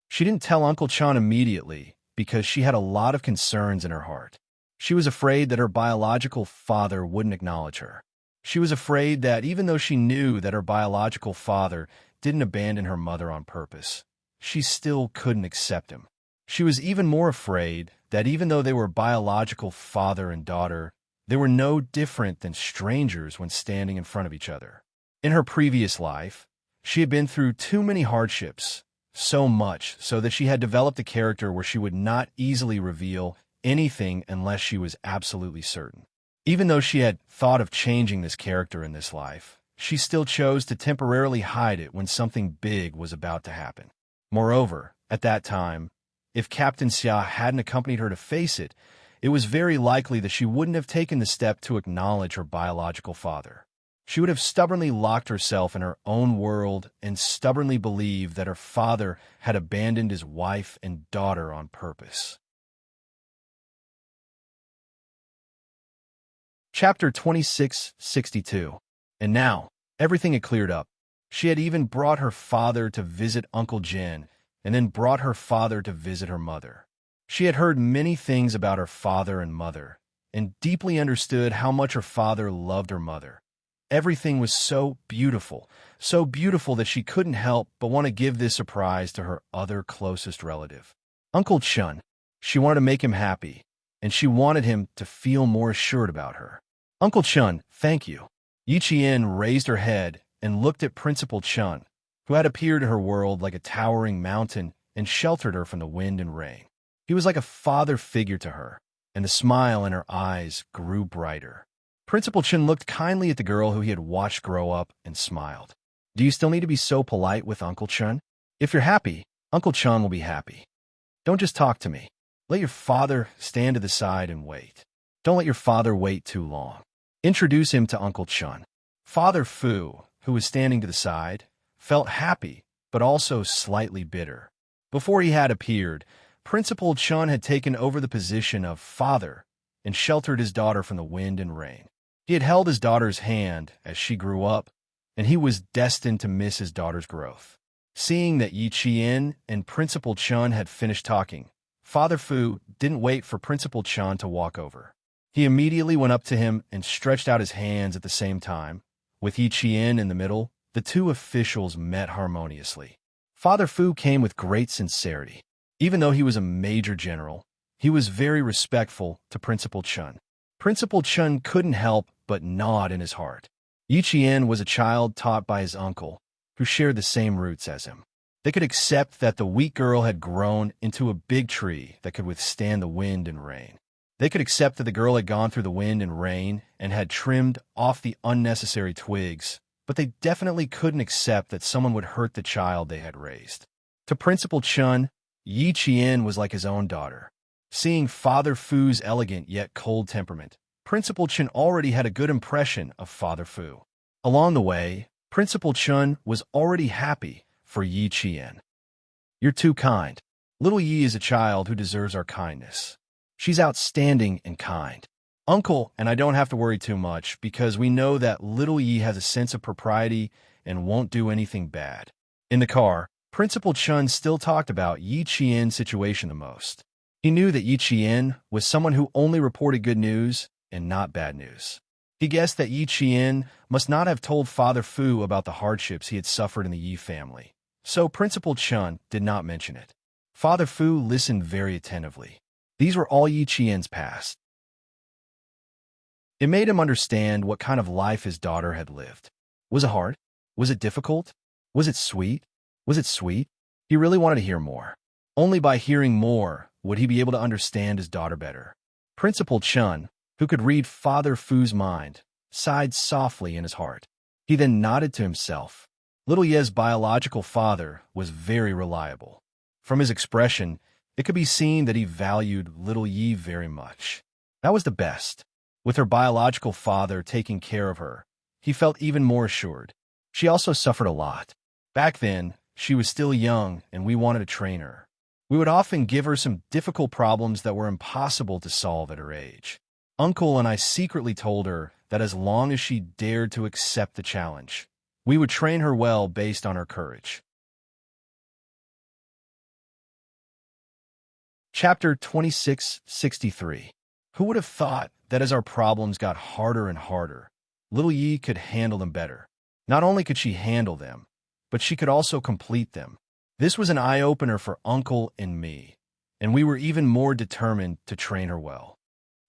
She didn't tell Uncle Chun immediately because she had a lot of concerns in her heart. She was afraid that her biological father wouldn't acknowledge her. She was afraid that even though she knew that her biological father didn't abandon her mother on purpose, she still couldn't accept him. She was even more afraid that even though they were biological father and daughter, they were no different than strangers when standing in front of each other. In her previous life, she had been through too many hardships, so much so that she had developed a character where she would not easily reveal anything unless she was absolutely certain. Even though she had thought of changing this character in this life, she still chose to temporarily hide it when something big was about to happen. Moreover, at that time, if Captain Xia hadn't accompanied her to face it, it was very likely that she wouldn't have taken the step to acknowledge her biological father. She would have stubbornly locked herself in her own world and stubbornly believed that her father had abandoned his wife and daughter on purpose. Chapter 2662. And now, everything had cleared up. She had even brought her father to visit Uncle Jin, and then brought her father to visit her mother. She had heard many things about her father and mother, and deeply understood how much her father loved her mother. Everything was so beautiful that she couldn't help but want to give this surprise to her other closest relative. Uncle Chun. She wanted to make him happy, and she wanted him to feel more assured about her. Uncle Chun, thank you. Yi Qian raised her head and looked at Principal Chun, who had appeared in her world like a towering mountain and sheltered her from the wind and rain. He was like a father figure to her, and the smile in her eyes grew brighter. Principal Chun looked kindly at the girl who he had watched grow up and smiled. Do you still need to be so polite with Uncle Chun? If you're happy, Uncle Chun will be happy. Don't just talk to me. Let your father stand to the side and wait. Don't let your father wait too long. Introduce him to Uncle Chun. Father Fu, who was standing to the side, felt happy, but also slightly bitter. Before he had appeared, Principal Chun had taken over the position of father and sheltered his daughter from the wind and rain. He had held his daughter's hand as she grew up, and he was destined to miss his daughter's growth. Seeing that Yi Qian and Principal Chun had finished talking, Father Fu didn't wait for Principal Chun to walk over. He immediately went up to him and stretched out his hands at the same time. With Yi Qian in the middle, the two officials met harmoniously. Father Fu came with great sincerity. Even though he was a major general, he was very respectful to Principal Chun. Principal Chun couldn't help but nod in his heart. Yi Qian was a child taught by his uncle, who shared the same roots as him. They could accept that the weak girl had grown into a big tree that could withstand the wind and rain. They could accept that the girl had gone through the wind and rain and had trimmed off the unnecessary twigs, but they definitely couldn't accept that someone would hurt the child they had raised. To Principal Chun, Yi Qian was like his own daughter. Seeing Father Fu's elegant yet cold temperament, Principal Chun already had a good impression of Father Fu. Along the way, Principal Chun was already happy for Yi Qian. "You're too kind. Little Yi is a child who deserves our kindness. She's outstanding and kind. Uncle and I don't have to worry too much because we know that little Yi has a sense of propriety and won't do anything bad." In the car, Principal Chun still talked about Yi Qian's situation the most. He knew that Yi Qian was someone who only reported good news and not bad news. He guessed that Yi Qian must not have told Father Fu about the hardships he had suffered in the Yi family, so Principal Chun did not mention it. Father Fu listened very attentively. These were all Yi Qian's past. It made him understand what kind of life his daughter had lived. Was it hard? Was it difficult? Was it sweet? Was it sweet? He really wanted to hear more. Only by hearing more would he be able to understand his daughter better. Principal Chun, who could read Father Fu's mind, sighed softly in his heart. He then nodded to himself. Little Ye's biological father was very reliable. From his expression, it could be seen that he valued little Yi very much. That was the best. With her biological father taking care of her, he felt even more assured. She also suffered a lot. Back then, she was still young and we wanted to train her. We would often give her some difficult problems that were impossible to solve at her age. Uncle and I secretly told her that as long as she dared to accept the challenge, we would train her well based on her courage. Chapter 2663. Who would have thought that as our problems got harder and harder, little Yi could handle them better? Not only could she handle them, but she could also complete them. This was an eye-opener for Uncle and me, and we were even more determined to train her well.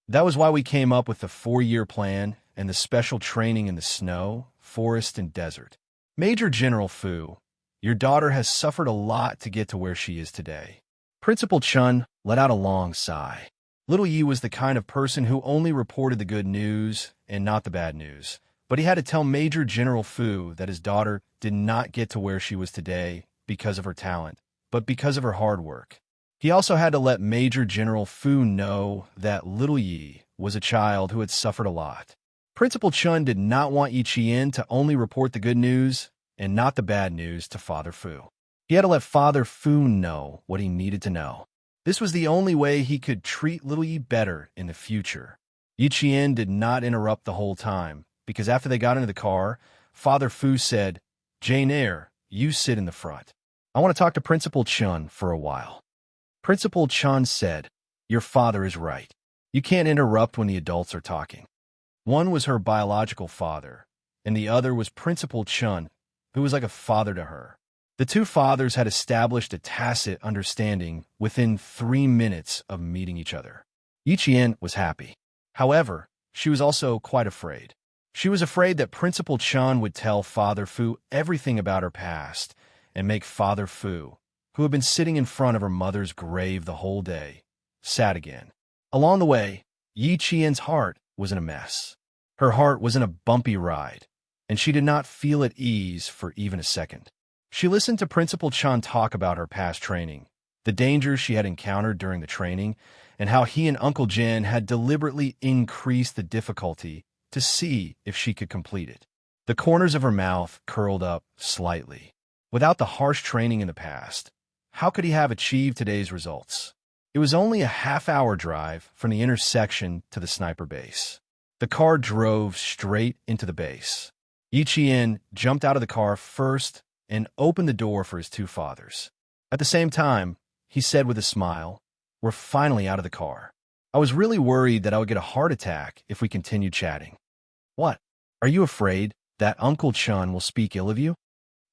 That was why we came up with the 4-year plan and the special training in the snow, forest, and desert. Major General Fu, your daughter has suffered a lot to get to where she is today. Principal Chun let out a long sigh. Little Yi was the kind of person who only reported the good news and not the bad news, but he had to tell Major General Fu that his daughter did not get to where she was today because of her talent, but because of her hard work. He also had to let Major General Fu know that little Yi was a child who had suffered a lot. Principal Chun did not want Yi Qian to only report the good news and not the bad news to Father Fu. He had to let Father Fu know what he needed to know. This was the only way he could treat little Yi better in the future. Yi Qian did not interrupt the whole time, because after they got into the car, Father Fu said, "Jane Eyre, you sit in the front. I want to talk to Principal Chun for a while." Principal Chun said, "Your father is right. You can't interrupt when the adults are talking." One was her biological father, and the other was Principal Chun, who was like a father to her. The two fathers had established a tacit understanding within 3 minutes of meeting each other. Yi Qian was happy. However, she was also quite afraid. She was afraid that Principal Chun would tell Father Fu everything about her past and make Father Fu, who had been sitting in front of her mother's grave the whole day, sad again. Along the way, Yi Qian's heart was in a mess. Her heart was in a bumpy ride, and she did not feel at ease for even a second. She listened to Principal Chun talk about her past training, the dangers she had encountered during the training, and how he and Uncle Jin had deliberately increased the difficulty to see if she could complete it. The corners of her mouth curled up slightly. Without the harsh training in the past, how could he have achieved today's results? It was only a half-hour drive from the intersection to the sniper base. The car drove straight into the base. Yi Qian jumped out of the car first and opened the door for his two fathers. At the same time, he said with a smile, We're finally out of the car. I was really worried that I would get a heart attack if we continued chatting. What? Are you afraid that Uncle Chun will speak ill of you?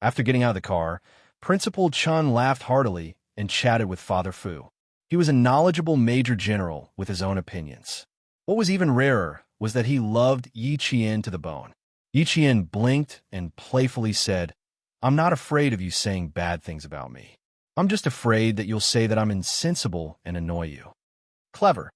After getting out of the car, Principal Chun laughed heartily and chatted with Father Fu. He was a knowledgeable major general with his own opinions. What was even rarer was that he loved Yi Qian to the bone. Yi Qian blinked and playfully said, "I'm not afraid of you saying bad things about me. I'm just afraid that you'll say that I'm insensible and annoy you." Clever.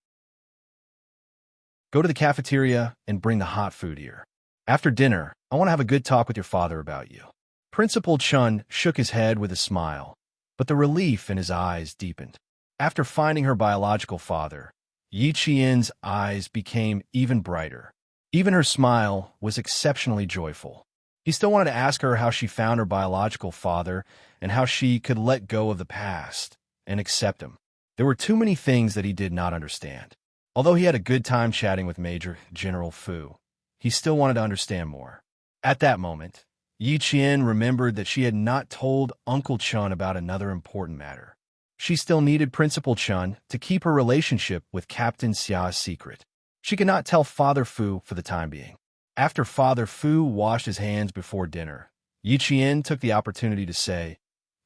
Go to the cafeteria and bring the hot food here. After dinner, I want to have a good talk with your father about you. Principal Chun shook his head with a smile, but the relief in his eyes deepened. After finding her biological father, Yi Qian's eyes became even brighter. Even her smile was exceptionally joyful. He still wanted to ask her how she found her biological father and how she could let go of the past and accept him. There were too many things that he did not understand. Although he had a good time chatting with Major General Fu, he still wanted to understand more. At that moment, Yi Qian remembered that she had not told Uncle Chun about another important matter. She still needed Principal Chun to keep her relationship with Captain Xia secret. She could not tell Father Fu for the time being. After Father Fu washed his hands before dinner, Yi Qian took the opportunity to say,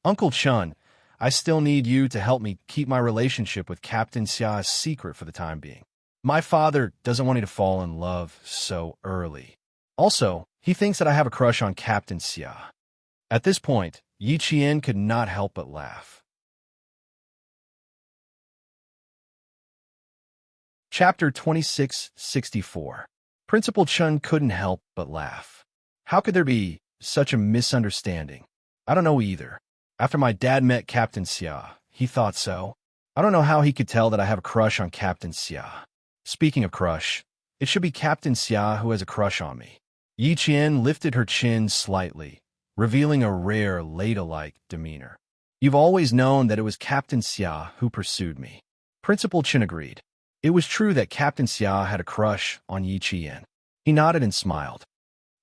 "Uncle Chun, I still need you to help me keep my relationship with Captain Xia secret for the time being. My father doesn't want me to fall in love so early. Also, he thinks that I have a crush on Captain Xia." At this point, Yi Qian could not help but laugh. Chapter 2664. Principal Chun couldn't help but laugh. How could there be such a misunderstanding? I don't know either. After my dad met Captain Xia, he thought so. I don't know how he could tell that I have a crush on Captain Xia. Speaking of crush, it should be Captain Xia who has a crush on me. Yi Qian lifted her chin slightly, revealing a rare ladylike demeanor. You've always known that it was Captain Xia who pursued me. Principal Chin agreed. It was true that Captain Xia had a crush on Yi Qian. He nodded and smiled.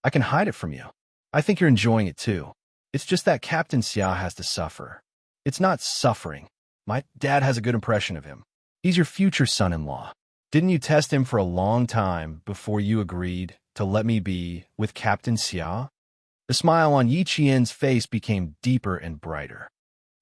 I can hide it from you. I think you're enjoying it too. It's just that Captain Xia has to suffer. It's not suffering. My dad has a good impression of him. He's your future son-in-law. Didn't you test him for a long time before you agreed to let me be with Captain Xia? The smile on Yi Qian's face became deeper and brighter.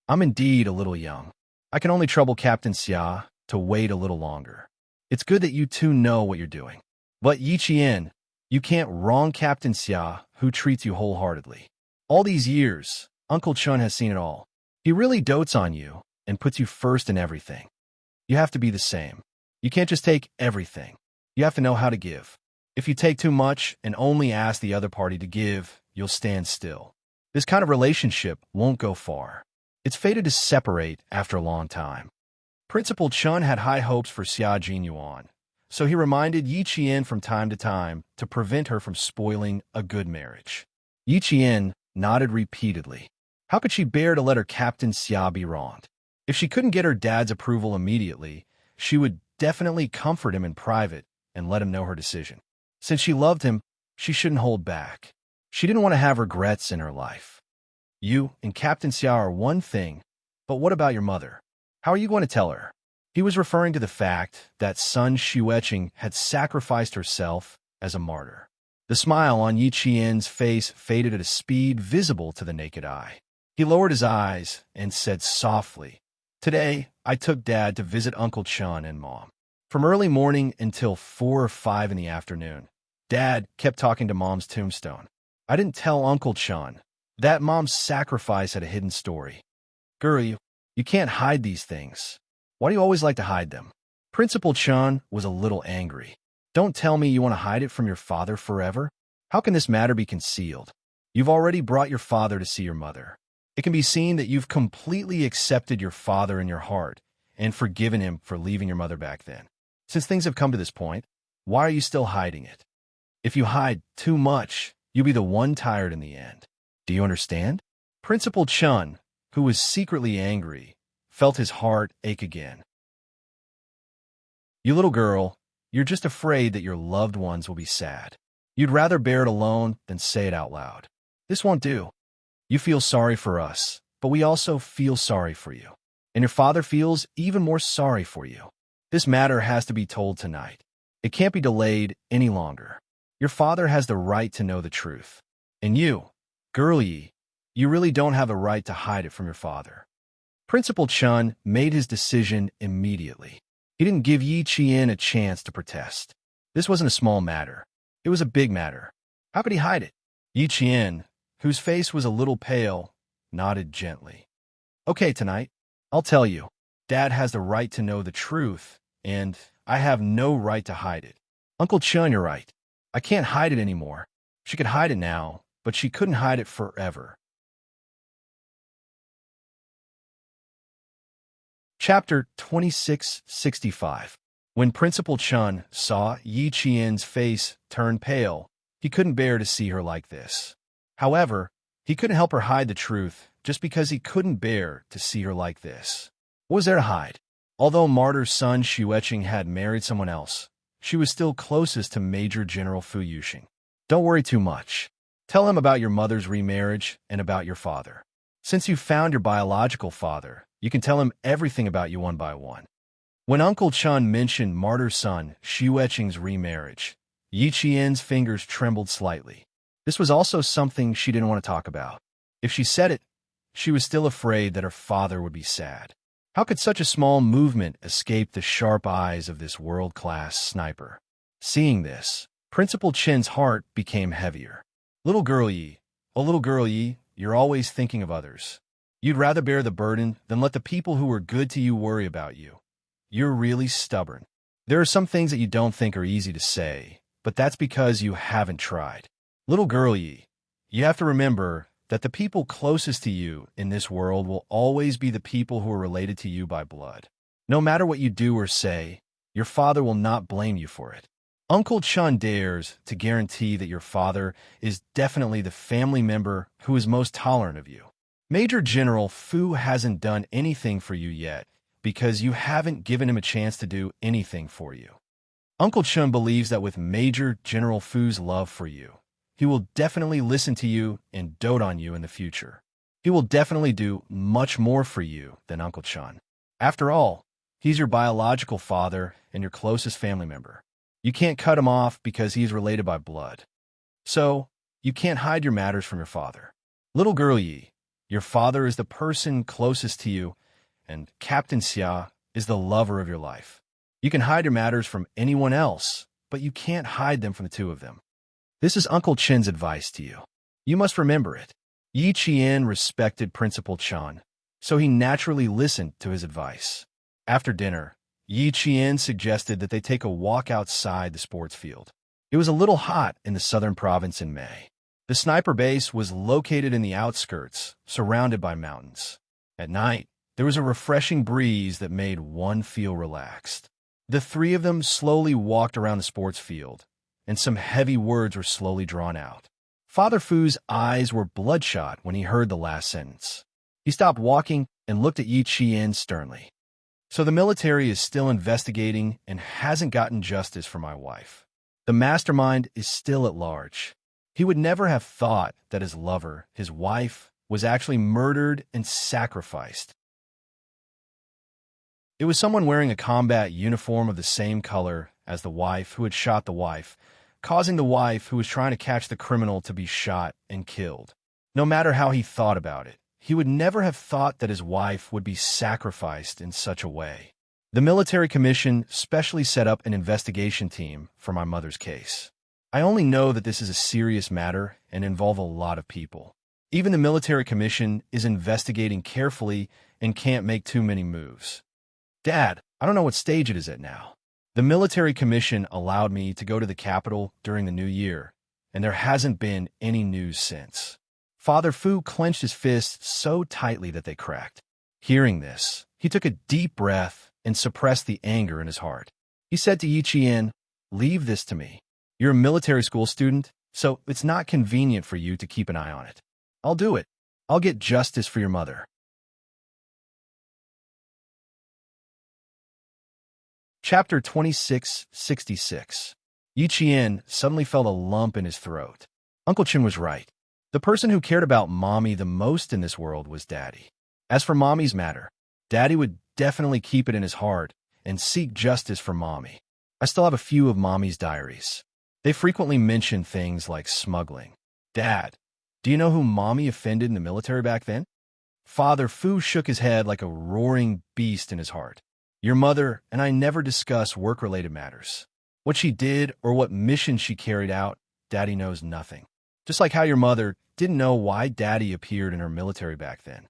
I'm indeed a little young. I can only trouble Captain Xia to wait a little longer. It's good that you two know what you're doing. But Yi Qian, you can't wrong Captain Xia, who treats you wholeheartedly. All these years, Uncle Chun has seen it all. He really dotes on you and puts you first in everything. You have to be the same. You can't just take everything. You have to know how to give. If you take too much and only ask the other party to give, you'll stand still. This kind of relationship won't go far. It's fated to separate after a long time. Principal Chun had high hopes for Xia Jinyuan, so he reminded Yi Qian from time to time to prevent her from spoiling a good marriage. Yi Qian nodded repeatedly. How could she bear to let her Captain Xia be wronged? If she couldn't get her dad's approval immediately, she would definitely comfort him in private and let him know her decision. Since she loved him, she shouldn't hold back. She didn't want to have regrets in her life. You and Captain Xia are one thing, but what about your mother? How are you going to tell her? He was referring to the fact that Sun Xueqing had sacrificed herself as a martyr. The smile on Yi Qian's face faded at a speed visible to the naked eye. He lowered his eyes and said softly, "Today, I took Dad to visit Uncle Chun and Mom. From early morning until 4 or 5 in the afternoon, Dad kept talking to Mom's tombstone. I didn't tell Uncle Chun that Mom's sacrifice had a hidden story. Girl, you can't hide these things. Why do you always like to hide them?" Principal Chun was a little angry. Don't tell me you want to hide it from your father forever? How can this matter be concealed? You've already brought your father to see your mother. It can be seen that you've completely accepted your father in your heart and forgiven him for leaving your mother back then. Since things have come to this point, why are you still hiding it? If you hide too much, you'll be the one tired in the end. Do you understand? Principal Chun, who was secretly angry, felt his heart ache again. You little girl, you're just afraid that your loved ones will be sad. You'd rather bear it alone than say it out loud. This won't do. You feel sorry for us, but we also feel sorry for you. and your father feels even more sorry for you. This matter has to be told tonight. It can't be delayed any longer. Your father has the right to know the truth. And you, girl Yi, you really don't have a right to hide it from your father. Principal Chun made his decision immediately. He didn't give Yi Qian a chance to protest. This wasn't a small matter. It was a big matter. How could he hide it? Yi Qian, whose face was a little pale, nodded gently. Okay, tonight, I'll tell you. Dad has the right to know the truth, and I have no right to hide it. Uncle Chun, you're right. I can't hide it anymore. She could hide it now, but she couldn't hide it forever. Chapter 2665. When Principal Chun saw Yi Qian's face turn pale, he couldn't bear to see her like this. However, he couldn't help her hide the truth just because he couldn't bear to see her like this. What was there to hide? Although Martyr's son Xueqing had married someone else, she was still closest to Major General Fu Yuxing. Don't worry too much. Tell him about your mother's remarriage and about your father. Since you found your biological father, you can tell him everything about you one by one. When Uncle Chun mentioned Martyr's son Xueqing's remarriage, Yi Qian's fingers trembled slightly. This was also something she didn't want to talk about. If she said it, she was still afraid that her father would be sad. How could such a small movement escape the sharp eyes of this world-class sniper? Seeing this, Principal Chin's heart became heavier. Little girl Yi, oh little girl Yi, you're always thinking of others. You'd rather bear the burden than let the people who were good to you worry about you. You're really stubborn. There are some things that you don't think are easy to say, but that's because you haven't tried. Little girl Yi, you have to remember that the people closest to you in this world will always be the people who are related to you by blood. No matter what you do or say, your father will not blame you for it. Uncle Chun dares to guarantee that your father is definitely the family member who is most tolerant of you. Major General Fu hasn't done anything for you yet because you haven't given him a chance to do anything for you. Uncle Chun believes that with Major General Fu's love for you, he will definitely listen to you and dote on you in the future. He will definitely do much more for you than Uncle Chun. After all, he's your biological father and your closest family member. You can't cut him off because he's related by blood. So, you can't hide your matters from your father. Little girl Yi, your father is the person closest to you, and Captain Xia is the lover of your life. You can hide your matters from anyone else, but you can't hide them from the two of them. This is Uncle Chin's advice to you. You must remember it. Yi Qian respected Principal Chun, so he naturally listened to his advice. After dinner, Yi Qian suggested that they take a walk outside the sports field. It was a little hot in the southern province in May. The sniper base was located in the outskirts, surrounded by mountains. At night, there was a refreshing breeze that made one feel relaxed. The three of them slowly walked around the sports field, and some heavy words were slowly drawn out. Father Fu's eyes were bloodshot when he heard the last sentence. He stopped walking and looked at Yi Qian sternly. So the military is still investigating and hasn't gotten justice for my wife. The mastermind is still at large. He would never have thought that his lover, his wife, was actually murdered and sacrificed. It was someone wearing a combat uniform of the same color as the wife who had shot the wife, causing the wife who was trying to catch the criminal to be shot and killed. No matter how he thought about it, he would never have thought that his wife would be sacrificed in such a way. The military commission specially set up an investigation team for my mother's case. I only know that this is a serious matter and involve a lot of people. Even the military commission is investigating carefully and can't make too many moves. Dad, I don't know what stage it is at now. The military commission allowed me to go to the capital during the new year, and there hasn't been any news since. Father Fu clenched his fists so tightly that they cracked. Hearing this, he took a deep breath and suppressed the anger in his heart. He said to Yi Qian, "Leave this to me. You're a military school student, so it's not convenient for you to keep an eye on it. I'll do it. I'll get justice for your mother." Chapter 2666. Yi Qian suddenly felt a lump in his throat. Uncle Chin was right. The person who cared about Mommy the most in this world was Daddy. As for Mommy's matter, Daddy would definitely keep it in his heart and seek justice for Mommy. I still have a few of Mommy's diaries. They frequently mention things like smuggling. Dad, do you know who Mommy offended in the military back then? Father Fu shook his head like a roaring beast in his heart. Your mother and I never discuss work-related matters. What she did or what mission she carried out, Daddy knows nothing. Just like how your mother didn't know why Daddy appeared in her military back then.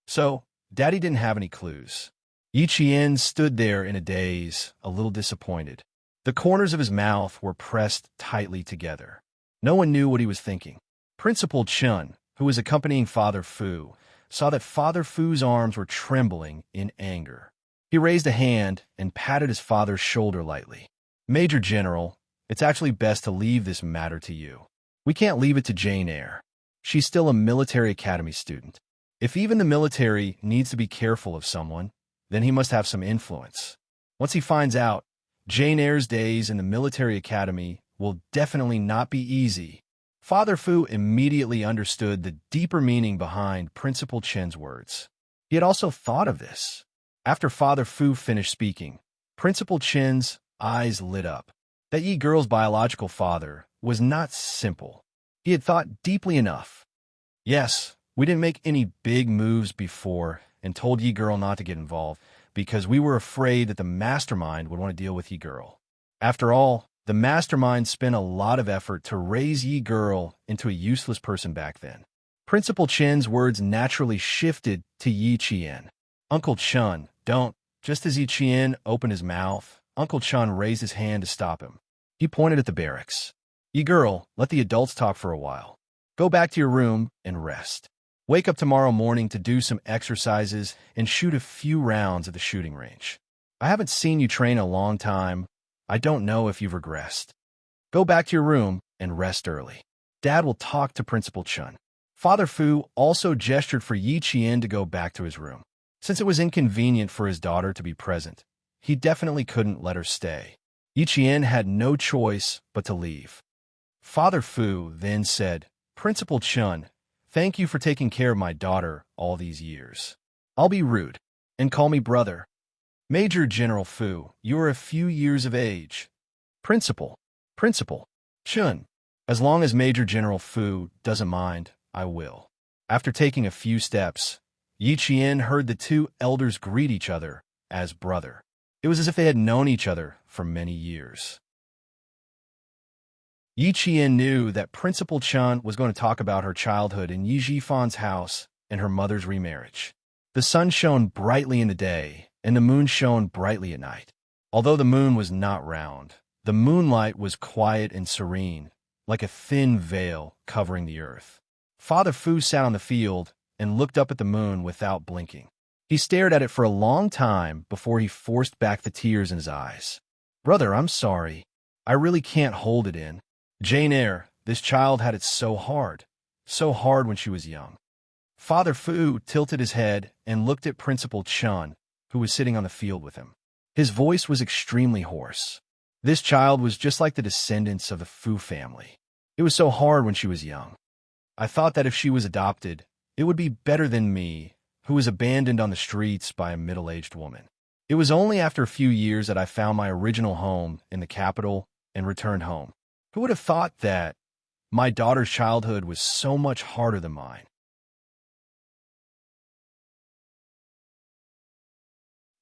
So, Daddy didn't have any clues. Yi Qian stood there in a daze, a little disappointed. The corners of his mouth were pressed tightly together. No one knew what he was thinking. Principal Chun, who was accompanying Father Fu, saw that Father Fu's arms were trembling in anger. He raised a hand and patted his father's shoulder lightly. Major General, it's actually best to leave this matter to you. We can't leave it to Jane Eyre. She's still a military academy student. If even the military needs to be careful of someone, then he must have some influence. Once he finds out, Jane Eyre's days in the military academy will definitely not be easy. Father Fu immediately understood the deeper meaning behind Principal Chen's words. He had also thought of this. After Father Fu finished speaking, Principal Chen's eyes lit up. That Yi girl's biological father was not simple. He had thought deeply enough. Yes, we didn't make any big moves before and told Yi girl not to get involved because we were afraid that the mastermind would want to deal with Yi girl. After all, the mastermind spent a lot of effort to raise Yi girl into a useless person back then. Principal Chen's words naturally shifted to Yi Qian. Uncle Chun, don't. Just as Yi Qian opened his mouth, Uncle Chun raised his hand to stop him. He pointed at the barracks. Yi girl, let the adults talk for a while. Go back to your room and rest. Wake up tomorrow morning to do some exercises and shoot a few rounds at the shooting range. I haven't seen you train in a long time. I don't know if you've regressed. Go back to your room and rest early. Dad will talk to Principal Chun. Father Fu also gestured for Yi Qian to go back to his room. Since it was inconvenient for his daughter to be present, he definitely couldn't let her stay. Yi Qian had no choice but to leave. Father Fu then said, Principal Chun, thank you for taking care of my daughter all these years. I'll be rude and call me brother. Major General Fu, you are a few years of age. Principal Chun. As long as Major General Fu doesn't mind, I will. After taking a few steps, Yi Qian heard the two elders greet each other as brother. It was as if they had known each other for many years. Yi Qian knew that Principal Chun was going to talk about her childhood in Yi Jifan's house and her mother's remarriage. The sun shone brightly in the day, and the moon shone brightly at night. Although the moon was not round, the moonlight was quiet and serene, like a thin veil covering the earth. Father Fu sat on the field and looked up at the moon without blinking. He stared at it for a long time before he forced back the tears in his eyes. Brother, I'm sorry. I really can't hold it in. Jane Eyre, this child had it so hard when she was young. Father Fu tilted his head and looked at Principal Chun, who was sitting on the field with him. His voice was extremely hoarse. This child was just like the descendants of the Fu family. It was so hard when she was young. I thought that if she was adopted, it would be better than me, who was abandoned on the streets by a middle-aged woman. It was only after a few years that I found my original home in the capital and returned home. Who would have thought that my daughter's childhood was so much harder than mine?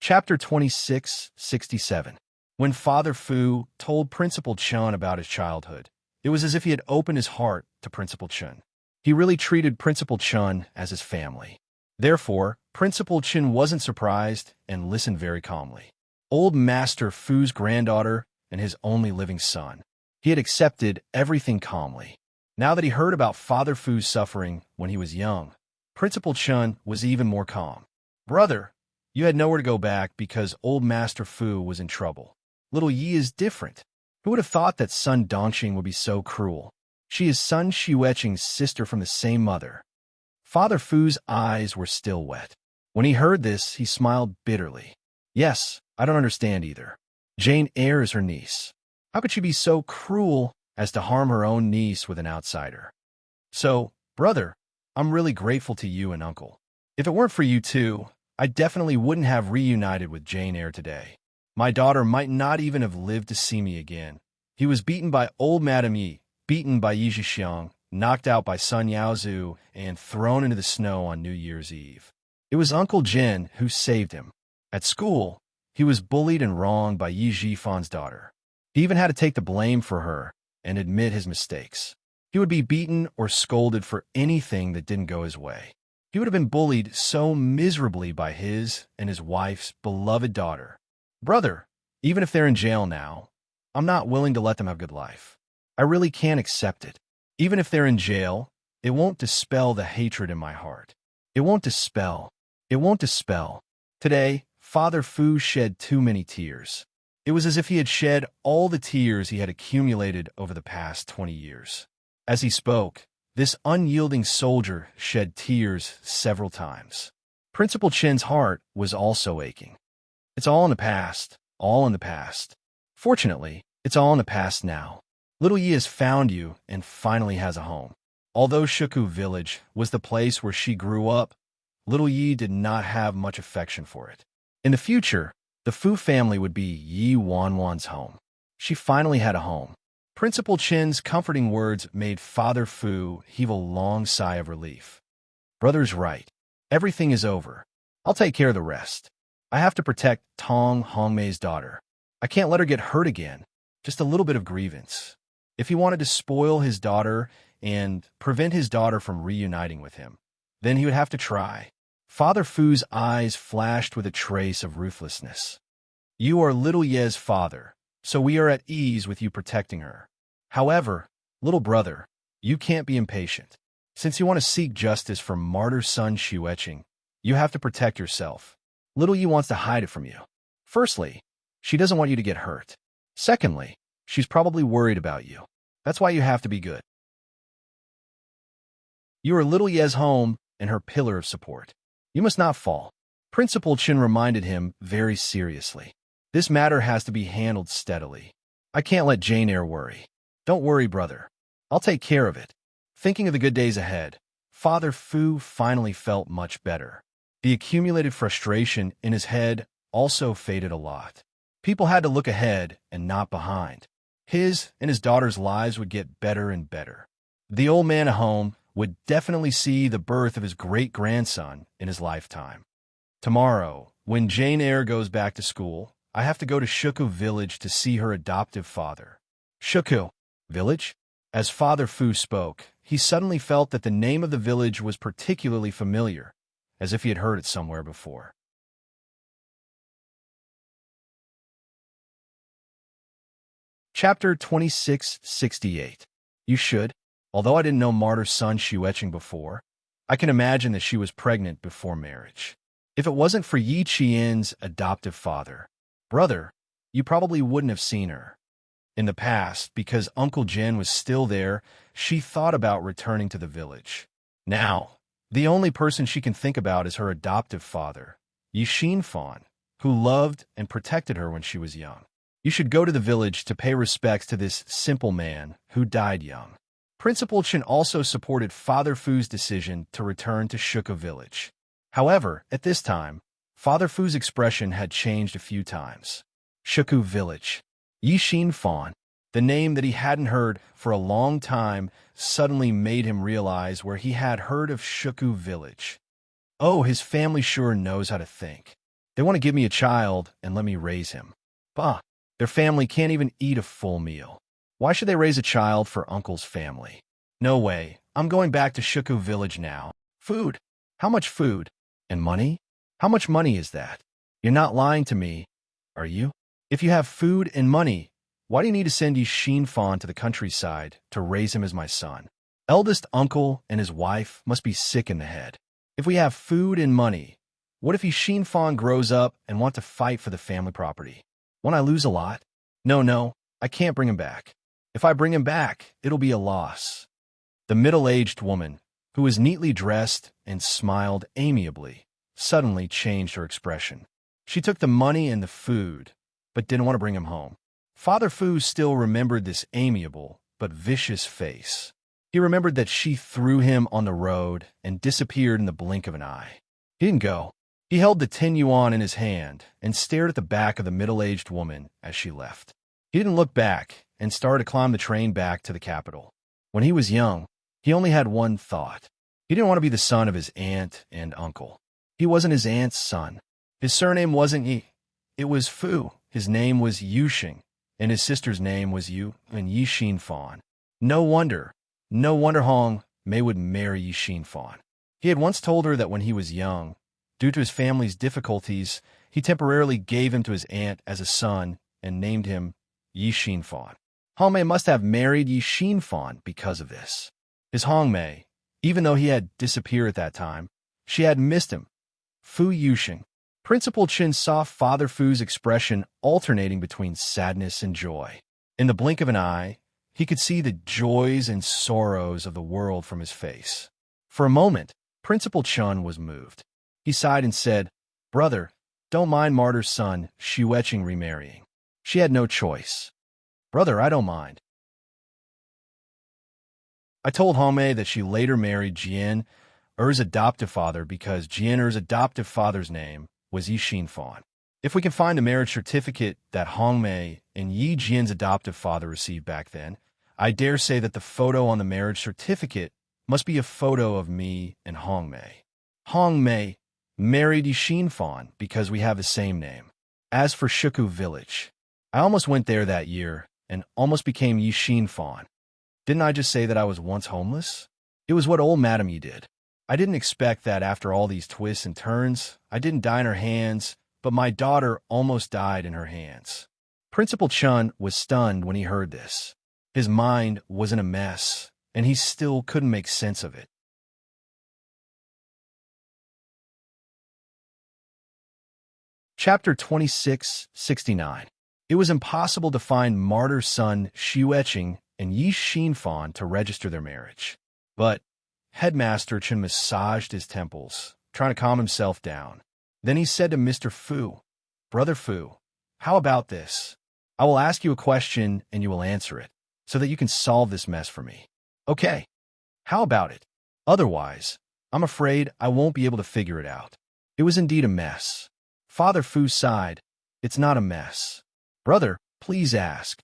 Chapter 2667. When Father Fu told Principal Chun about his childhood, it was as if he had opened his heart to Principal Chun. He really treated Principal Chun as his family. Therefore, Principal Chun wasn't surprised and listened very calmly. Old Master Fu's granddaughter and his only living son. He had accepted everything calmly. Now that he heard about Father Fu's suffering when he was young, Principal Chun was even more calm. Brother, you had nowhere to go back because old Master Fu was in trouble. Little Yi is different. Who would have thought that Sun Dongxing would be so cruel? She is Sun Shiueching's sister from the same mother. Father Fu's eyes were still wet. When he heard this, he smiled bitterly. Yes, I don't understand either. Jane Eyre is her niece. How could she be so cruel as to harm her own niece with an outsider? So, brother, I'm really grateful to you and uncle. If it weren't for you two, I definitely wouldn't have reunited with Jane Eyre today. My daughter might not even have lived to see me again. He was beaten by old Madame Yi, beaten by Yi Zhixiang, knocked out by Sun Yaozu, and thrown into the snow on New Year's Eve. It was Uncle Jin who saved him. At school, he was bullied and wronged by Yi Zhifan's daughter. He even had to take the blame for her and admit his mistakes. He would be beaten or scolded for anything that didn't go his way. He would have been bullied so miserably by his and his wife's beloved daughter. Brother, even if they're in jail now, I'm not willing to let them have a good life. I really can't accept it. Even if they're in jail, it won't dispel the hatred in my heart. It won't dispel. It won't dispel. Today, Father Fu shed too many tears. It was as if he had shed all the tears he had accumulated over the past 20 years. As he spoke, this unyielding soldier shed tears several times. Principal Chin's heart was also aching. It's all in the past, all in the past. Fortunately, it's all in the past now. Little Yi has found you and finally has a home. Although Shuku Village was the place where she grew up, little Yi did not have much affection for it. In the future, the Fu family would be Yi Wanwan's home. She finally had a home. Principal Chin's comforting words made Father Fu heave a long sigh of relief. Brother's right. Everything is over. I'll take care of the rest. I have to protect Tong Hongmei's daughter. I can't let her get hurt again. Just a little bit of grievance. If he wanted to spoil his daughter and prevent his daughter from reuniting with him, then he would have to try. Father Fu's eyes flashed with a trace of ruthlessness. You are little Ye's father, so we are at ease with you protecting her. However, little brother, you can't be impatient. Since you want to seek justice for martyr son Xueqing, you have to protect yourself. Little Yi wants to hide it from you. Firstly, she doesn't want you to get hurt. Secondly, she's probably worried about you. That's why you have to be good. You are little Ye's home and her pillar of support. You must not fall. Principal Chin reminded him very seriously. This matter has to be handled steadily. I can't let Jane Eyre worry. Don't worry, brother. I'll take care of it. Thinking of the good days ahead, Father Fu finally felt much better. The accumulated frustration in his head also faded a lot. People had to look ahead and not behind. His and his daughter's lives would get better and better. The old man at home would definitely see the birth of his great-grandson in his lifetime. Tomorrow, when Jane Eyre goes back to school, I have to go to Shuku Village to see her adoptive father. Shuku Village? As Father Fu spoke, he suddenly felt that the name of the village was particularly familiar, as if he had heard it somewhere before. Chapter 2668. You should. Although I didn't know martyr son Xueqing before, I can imagine that she was pregnant before marriage. If it wasn't for Yi Qian's adoptive father, brother, you probably wouldn't have seen her. In the past, because Uncle Jin was still there, she thought about returning to the village. Now, the only person she can think about is her adoptive father, Yi Xinfan, who loved and protected her when she was young. You should go to the village to pay respects to this simple man who died young. Principal Chen also supported Father Fu's decision to return to Shuka Village. However, at this time, Father Fu's expression had changed a few times. Shuku Village. Yi Xinfan, the name that he hadn't heard for a long time, suddenly made him realize where he had heard of Shuku Village. Oh, his family sure knows how to think. They want to give me a child and let me raise him. Bah, their family can't even eat a full meal. Why should they raise a child for Uncle's family? No way. I'm going back to Shuku Village now. Food? How much food? And money? How much money is that? You're not lying to me, are you? If you have food and money, why do you need to send Yi Xinfan to the countryside to raise him as my son? Eldest uncle and his wife must be sick in the head. If we have food and money, what if Yi Xinfan grows up and want to fight for the family property? Won't I lose a lot? No, I can't bring him back. If I bring him back, it'll be a loss. The middle-aged woman, who was neatly dressed and smiled amiably, suddenly changed her expression. She took the money and the food, but didn't want to bring him home. Father Fu still remembered this amiable but vicious face. He remembered that she threw him on the road and disappeared in the blink of an eye. He didn't go. He held the 10 yuan in his hand and stared at the back of the middle-aged woman as she left. He didn't look back and started to climb the train back to the capital. When he was young, he only had one thought. He didn't want to be the son of his aunt and uncle. He wasn't his aunt's son. His surname wasn't Yi. It was Fu. His name was Yuxing, and his sister's name was Yu and Yi Xinfan. No wonder Hong Mei would marry Yi Xinfan. He had once told her that when he was young, due to his family's difficulties, he temporarily gave him to his aunt as a son and named him Yi Xinfan. Hong Mei must have married Yi Xinfan because of this. His Hong Mei, even though he had disappeared at that time, she had missed him. Fu Yuxing. Principal Chen saw Father Fu's expression alternating between sadness and joy. In the blink of an eye, he could see the joys and sorrows of the world from his face. For a moment, Principal Chen was moved. He sighed and said, "Brother, don't mind Martyr's son, Xueqing, remarrying. She had no choice." "Brother, I don't mind. I told Hongmei that she later married Jian Er's adoptive father because Jian Er's adoptive father's name was Yi Xinfan. If we can find a marriage certificate that Hongmei and Yi Jian's adoptive father received back then, I dare say that the photo on the marriage certificate must be a photo of me and Hongmei. Hongmei married Yi Xinfan because we have the same name. As for Shuku Village, I almost went there that year and almost became Yi Xinfan. Didn't I just say that I was once homeless? It was what old Madame Yi did. I didn't expect that after all these twists and turns, I didn't die in her hands, but my daughter almost died in her hands." Principal Chun was stunned when he heard this. His mind was in a mess, and he still couldn't make sense of it. Chapter 2669. It was impossible to find Martyr's son Xueqing and Yi Xinfan to register their marriage. But Headmaster Chen massaged his temples, trying to calm himself down. Then he said to Mr. Fu, "Brother Fu, how about this? I will ask you a question and you will answer it, so that you can solve this mess for me. Okay, how about it? Otherwise, I'm afraid I won't be able to figure it out." It was indeed a mess. Father Fu sighed. "It's not a mess. Brother, please ask.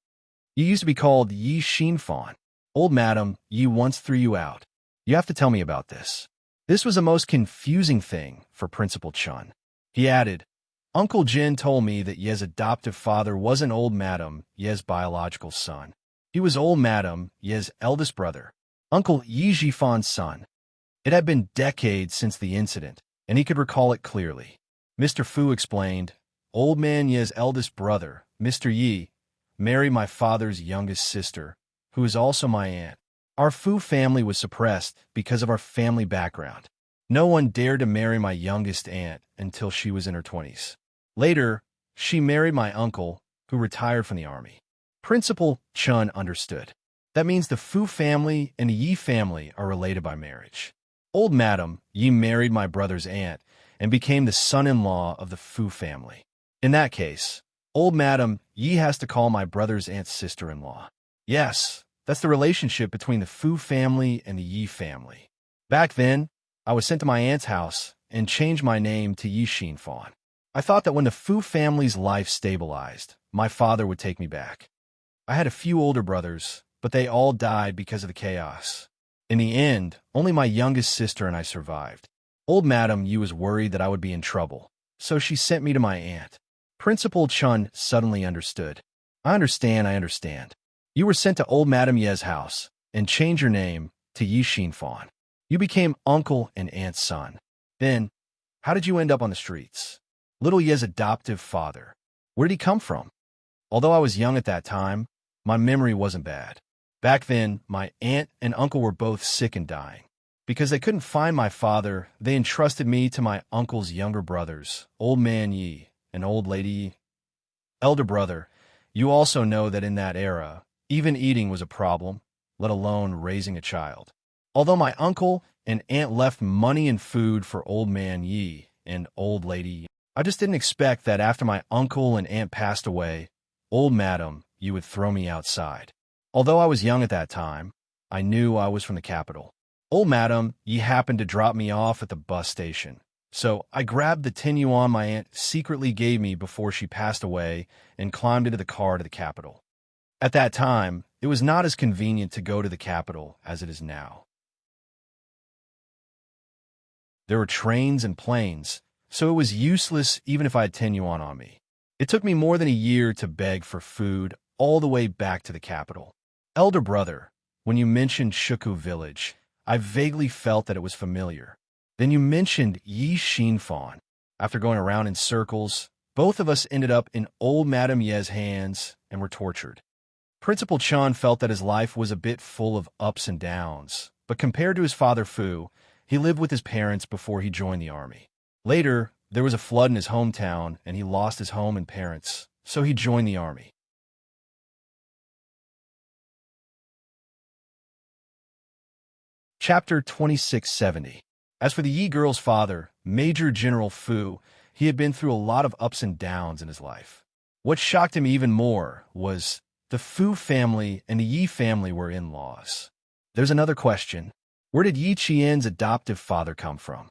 You used to be called Yi Xinfan. Old Madam Yi once threw you out. You have to tell me about this." This was the most confusing thing for Principal Chun. He added, "Uncle Jin told me that Ye's adoptive father wasn't old Madam Ye's biological son. He was old Madam Ye's eldest brother, Uncle Yi Jifan's son." It had been decades since the incident, and he could recall it clearly. Mr. Fu explained, "Old man Ye's eldest brother, Mr. Yi, married my father's youngest sister, who is also my aunt. Our Fu family was suppressed because of our family background. No one dared to marry my youngest aunt until she was in her 20s. Later, she married my uncle, who retired from the army." Principal Chun understood. That means the Fu family and the Yi family are related by marriage. Old Madam Yi married my brother's aunt and became the son-in-law of the Fu family. In that case, old Madam Yi has to call my brother's aunt's sister-in-law. Yes, that's the relationship between the Fu family and the Yi family. Back then, I was sent to my aunt's house and changed my name to Yi Xinfan. I thought that when the Fu family's life stabilized, my father would take me back. I had a few older brothers, but they all died because of the chaos. In the end, only my youngest sister and I survived. Old Madam Yi was worried that I would be in trouble, so she sent me to my aunt." Principal Chun suddenly understood. I understand. You were sent to old Madam Ye's house and changed your name to Yi Xinfan. You became uncle and aunt's son. Then, how did you end up on the streets? Little Ye's adoptive father. Where did he come from?" Although I was young at that time, my memory wasn't bad. Back then, my aunt and uncle were both sick and dying. Because they couldn't find my father, they entrusted me to my uncle's younger brothers, Old Man Yi and Old Lady Yi. Elder brother, you also know that in that era, even eating was a problem, let alone raising a child. Although my uncle and aunt left money and food for Old Man Yi and Old Lady Yi, I just didn't expect that after my uncle and aunt passed away, Old Madam Yi would throw me outside. Although I was young at that time, I knew I was from the capital. Old Madam Yi happened to drop me off at the bus station, So I grabbed the 10 yuan my aunt secretly gave me before she passed away and climbed into the car to the capital. At that time, it was not as convenient to go to the capital as it is now. There were trains and planes, so it was useless even if I had 10 yuan on me. It took me more than a year to beg for food all the way back to the capital. Elder brother, when you mentioned Shuku village, I vaguely felt that it was familiar. Then you mentioned Yi Xinfan. After going around in circles, both of us ended up in old Madame Ye's hands and were tortured. Principal Chun felt that his life was a bit full of ups and downs, but compared to his father Fu, he lived with his parents before he joined the army. Later, there was a flood in his hometown and he lost his home and parents, so he joined the army. Chapter 2670. As for the Yi girl's father, Major General Fu, he had been through a lot of ups and downs in his life. What shocked him even more was the Fu family and the Yi family were in-laws. There's another question. Where did Yi Qian's adoptive father come from?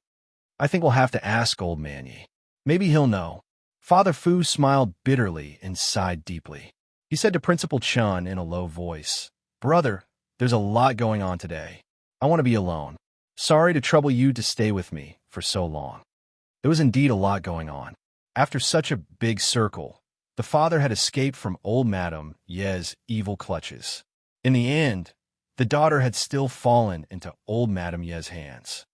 I think we'll have to ask old man Yi. Maybe he'll know. Father Fu smiled bitterly and sighed deeply. He said to Principal Chun in a low voice, "Brother, there's a lot going on today. I want to be alone. Sorry to trouble you to stay with me for so long." There was indeed a lot going on. After such a big circle, the father had escaped from old Madame Ye's evil clutches. In the end, the daughter had still fallen into old Madame Ye's hands.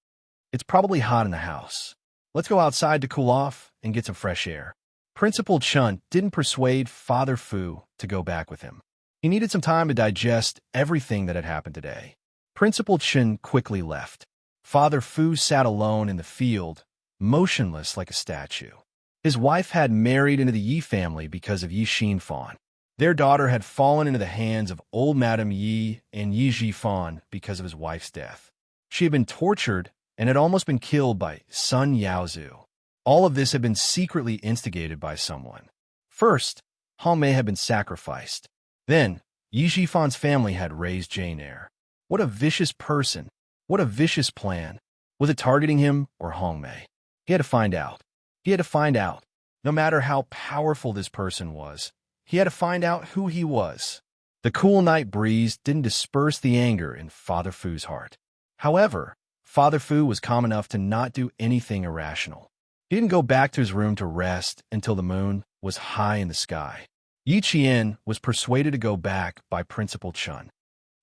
It's probably hot in the house. Let's go outside to cool off and get some fresh air. Principal Chun didn't persuade Father Fu to go back with him. He needed some time to digest everything that had happened today. Principal Chun quickly left. Father Fu sat alone in the field, motionless like a statue. His wife had married into the Yi family because of Yi Xinfan. Their daughter had fallen into the hands of old Madame Yi and Yi Zhifan because of his wife's death. She had been tortured and had almost been killed by Sun Yaozu. All of this had been secretly instigated by someone. First, Hong Mei had been sacrificed. Then, Yi Zhifan's family had raised Jane Eyre. What a vicious person. What a vicious plan. Was it targeting him or Hong Mei? He had to find out. He had to find out. No matter how powerful this person was, he had to find out who he was. The cool night breeze didn't disperse the anger in Father Fu's heart. However, Father Fu was calm enough to not do anything irrational. He didn't go back to his room to rest until the moon was high in the sky. Yi Qian was persuaded to go back by Principal Chun.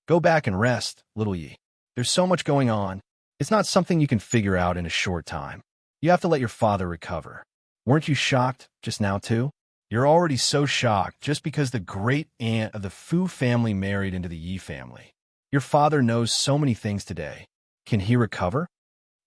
Go back and rest, little Yi. There's so much going on. It's not something you can figure out in a short time. You have to let your father recover. Weren't you shocked just now, too? You're already so shocked just because the great aunt of the Fu family married into the Yi family. Your father knows so many things today. Can he recover?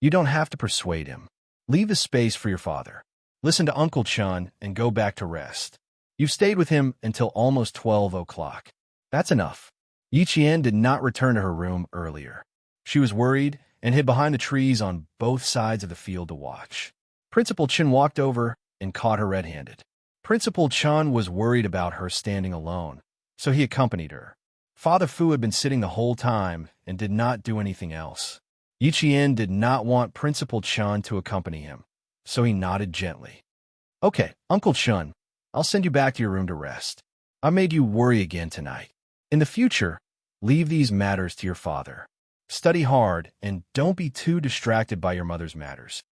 You don't have to persuade him. Leave the space for your father. Listen to Uncle Chun and go back to rest. You've stayed with him until almost 12 o'clock. That's enough. Yi Qian did not return to her room earlier. She was worried and hid behind the trees on both sides of the field to watch. Principal Chun walked over and caught her red-handed. Principal Chun was worried about her standing alone, so he accompanied her. Father Fu had been sitting the whole time and did not do anything else. Yi Qian did not want Principal Chun to accompany him, so he nodded gently. "Okay, Uncle Chun, I'll send you back to your room to rest. I made you worry again tonight. In the future, leave these matters to your father. Study hard and don't be too distracted by your mother's matters."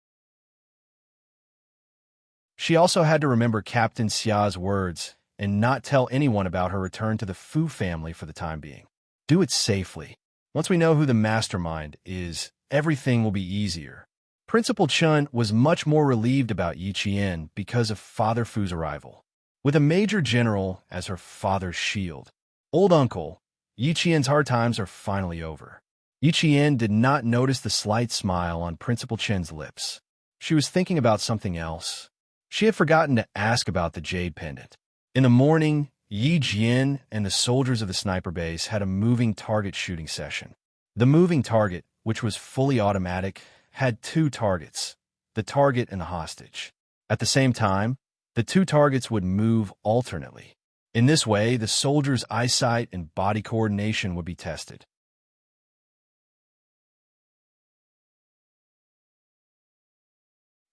She also had to remember Captain Xia's words and not tell anyone about her return to the Fu family for the time being. Do it safely. Once we know who the mastermind is, everything will be easier. Principal Chun was much more relieved about Yi Qian because of Father Fu's arrival. With a major general as her father's shield, old uncle, Yi Qian's hard times are finally over. Yi Qian did not notice the slight smile on Principal Chen's lips. She was thinking about something else. She had forgotten to ask about the jade pendant. In the morning, Yi Jian and the soldiers of the sniper base had a moving target shooting session. The moving target, which was fully automatic, had two targets, the target and the hostage. At the same time, the two targets would move alternately. In this way, the soldiers' eyesight and body coordination would be tested.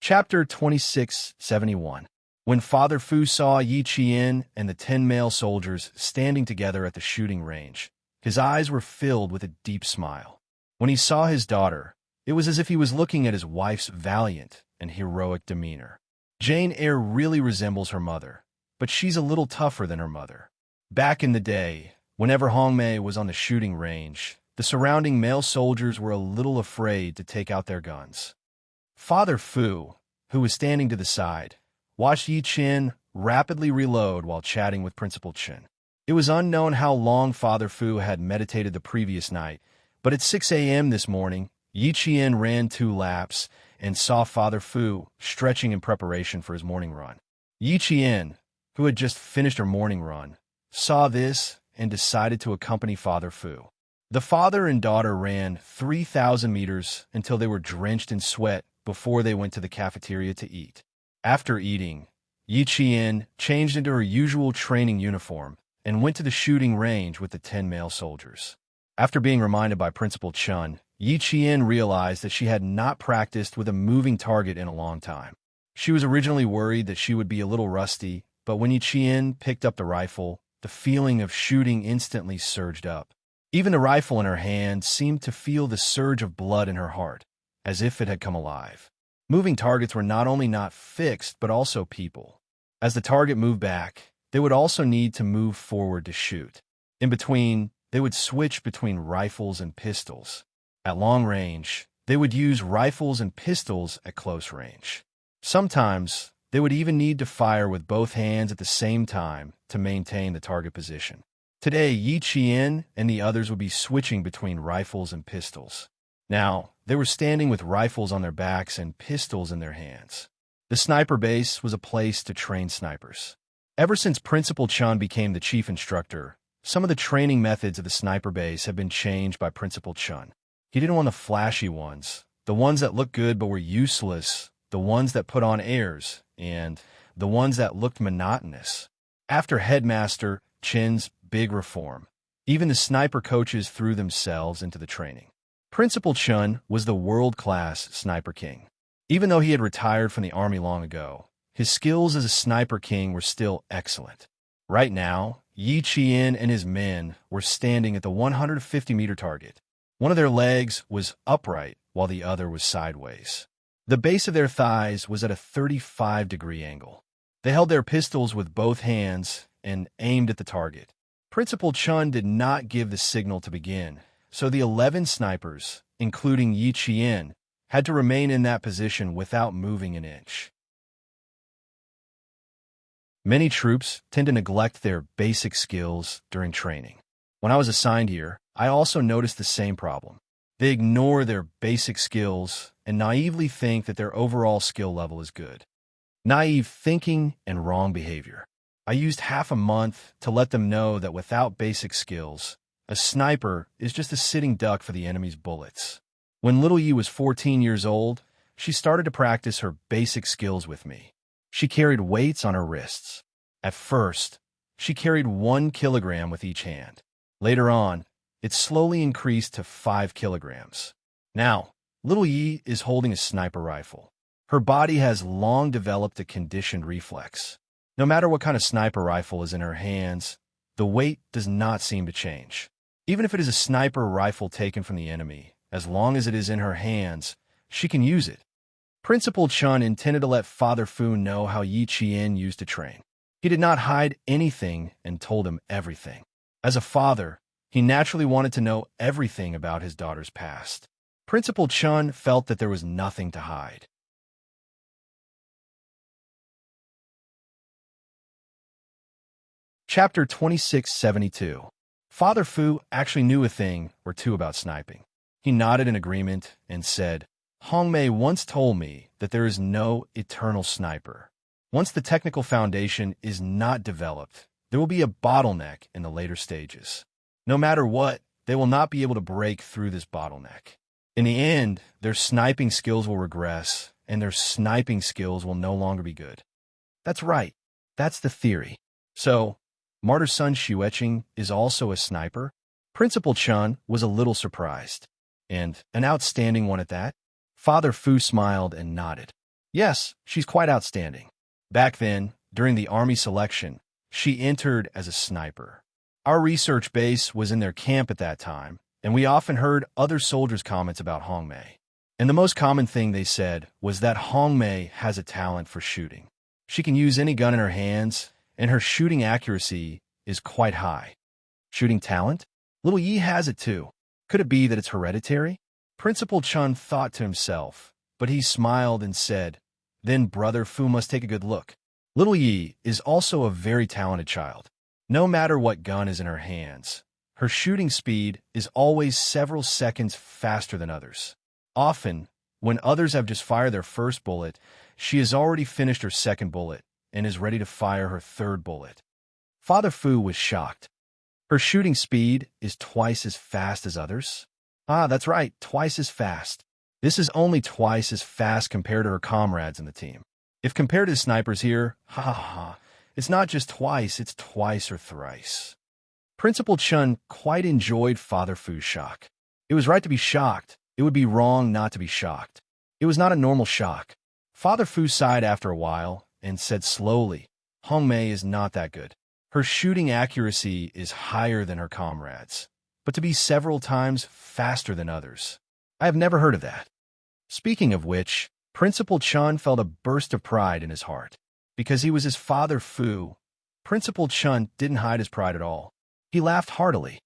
Chapter 2671. When Father Fu saw Yi Qian and the 10 male soldiers standing together at the shooting range, his eyes were filled with a deep smile. When he saw his daughter, it was as if he was looking at his wife's valiant and heroic demeanor. Jane Eyre really resembles her mother, but she's a little tougher than her mother. Back in the day, whenever Hongmei was on the shooting range, the surrounding male soldiers were a little afraid to take out their guns. Father Fu, who was standing to the side, watched Yi Qian rapidly reload while chatting with Principal Chen. It was unknown how long Father Fu had meditated the previous night, but at 6 a.m. this morning, Yi Qian ran 2 laps and saw Father Fu stretching in preparation for his morning run. Yi Qian, who had just finished her morning run, saw this and decided to accompany Father Fu. The father and daughter ran 3,000 meters until they were drenched in sweat before they went to the cafeteria to eat. After eating, Yi Qian changed into her usual training uniform and went to the shooting range with the 10 male soldiers. After being reminded by Principal Chen, Yi Qian realized that she had not practiced with a moving target in a long time. She was originally worried that she would be a little rusty, but when Yi Qian picked up the rifle, the feeling of shooting instantly surged up. Even the rifle in her hand seemed to feel the surge of blood in her heart, as if it had come alive. Moving targets were not only not fixed, but also people. As the target moved back, they would also need to move forward to shoot. In between, they would switch between rifles and pistols. At long range, they would use rifles and pistols at close range. Sometimes, they would even need to fire with both hands at the same time to maintain the target position. Today, Yi Qian and the others would be switching between rifles and pistols. Now, they were standing with rifles on their backs and pistols in their hands. The sniper base was a place to train snipers. Ever since Principal Chen became the chief instructor, some of the training methods of the sniper base have been changed by Principal Chen. He didn't want the flashy ones, the ones that looked good but were useless, the ones that put on airs, and the ones that looked monotonous. After Headmaster Chen's big reform, even the sniper coaches threw themselves into the training. Principal Chen was the world-class sniper king. Even though he had retired from the army long ago, his skills as a sniper king were still excellent. Right now, Yi Qian and his men were standing at the 150-meter target. One of their legs was upright while the other was sideways. The base of their thighs was at a 35-degree angle. They held their pistols with both hands and aimed at the target. Principal Chen did not give the signal to begin, so the 11 snipers, including Yi Qian, had to remain in that position without moving an inch. Many troops tend to neglect their basic skills during training. When I was assigned here, I also noticed the same problem. They ignore their basic skills and naively think that their overall skill level is good. Naive thinking and wrong behavior. I used half a month to let them know that without basic skills, a sniper is just a sitting duck for the enemy's bullets. When little Yi was 14 years old, she started to practice her basic skills with me. She carried weights on her wrists. At first, she carried 1 kilogram with each hand. Later on, it slowly increased to 5 kilograms. Now, little Yi is holding a sniper rifle. Her body has long developed a conditioned reflex. No matter what kind of sniper rifle is in her hands, the weight does not seem to change. Even if it is a sniper rifle taken from the enemy, as long as it is in her hands, she can use it. Principal Chen intended to let Father Fu know how Yi Qian used to train. He did not hide anything and told him everything. As a father, he naturally wanted to know everything about his daughter's past. Principal Chen felt that there was nothing to hide. Chapter 2672. Father Fu actually knew a thing or two about sniping. He nodded in agreement and said, Hongmei once told me that there is no eternal sniper. Once the technical foundation is not developed, there will be a bottleneck in the later stages. No matter what, they will not be able to break through this bottleneck. In the end, their sniping skills will regress, and their sniping skills will no longer be good. That's right. That's the theory. So, Martyr's son Xueqing is also a sniper? Principal Chen was a little surprised. And an outstanding one at that? Father Fu smiled and nodded. Yes, she's quite outstanding. Back then, during the Army selection, she entered as a sniper. Our research base was in their camp at that time, and we often heard other soldiers' comments about Hongmei. And the most common thing they said was that Hongmei has a talent for shooting. She can use any gun in her hands, and her shooting accuracy is quite high. Shooting talent? Little Yi has it too. Could it be that it's hereditary? Principal Chun thought to himself, but he smiled and said, "Then Brother Fu must take a good look." Little Yi is also a very talented child. No matter what gun is in her hands, her shooting speed is always several seconds faster than others. Often, when others have just fired their first bullet, she has already finished her second bullet and is ready to fire her third bullet. Father Fu was shocked. Her shooting speed is twice as fast as others? Ah, that's right, twice as fast. This is only twice as fast compared to her comrades in the team. If compared to the snipers here, ha ha ha, it's not just twice, it's twice or thrice. Principal Chun quite enjoyed Father Fu's shock. It was right to be shocked. It would be wrong not to be shocked. It was not a normal shock. Father Fu sighed after a while and said slowly, "Hongmei is not that good. Her shooting accuracy is higher than her comrades, but to be several times faster than others. I have never heard of that." Speaking of which, Principal Chun felt a burst of pride in his heart. Because he was his Father Fu, Principal Chun didn't hide his pride at all. He laughed heartily.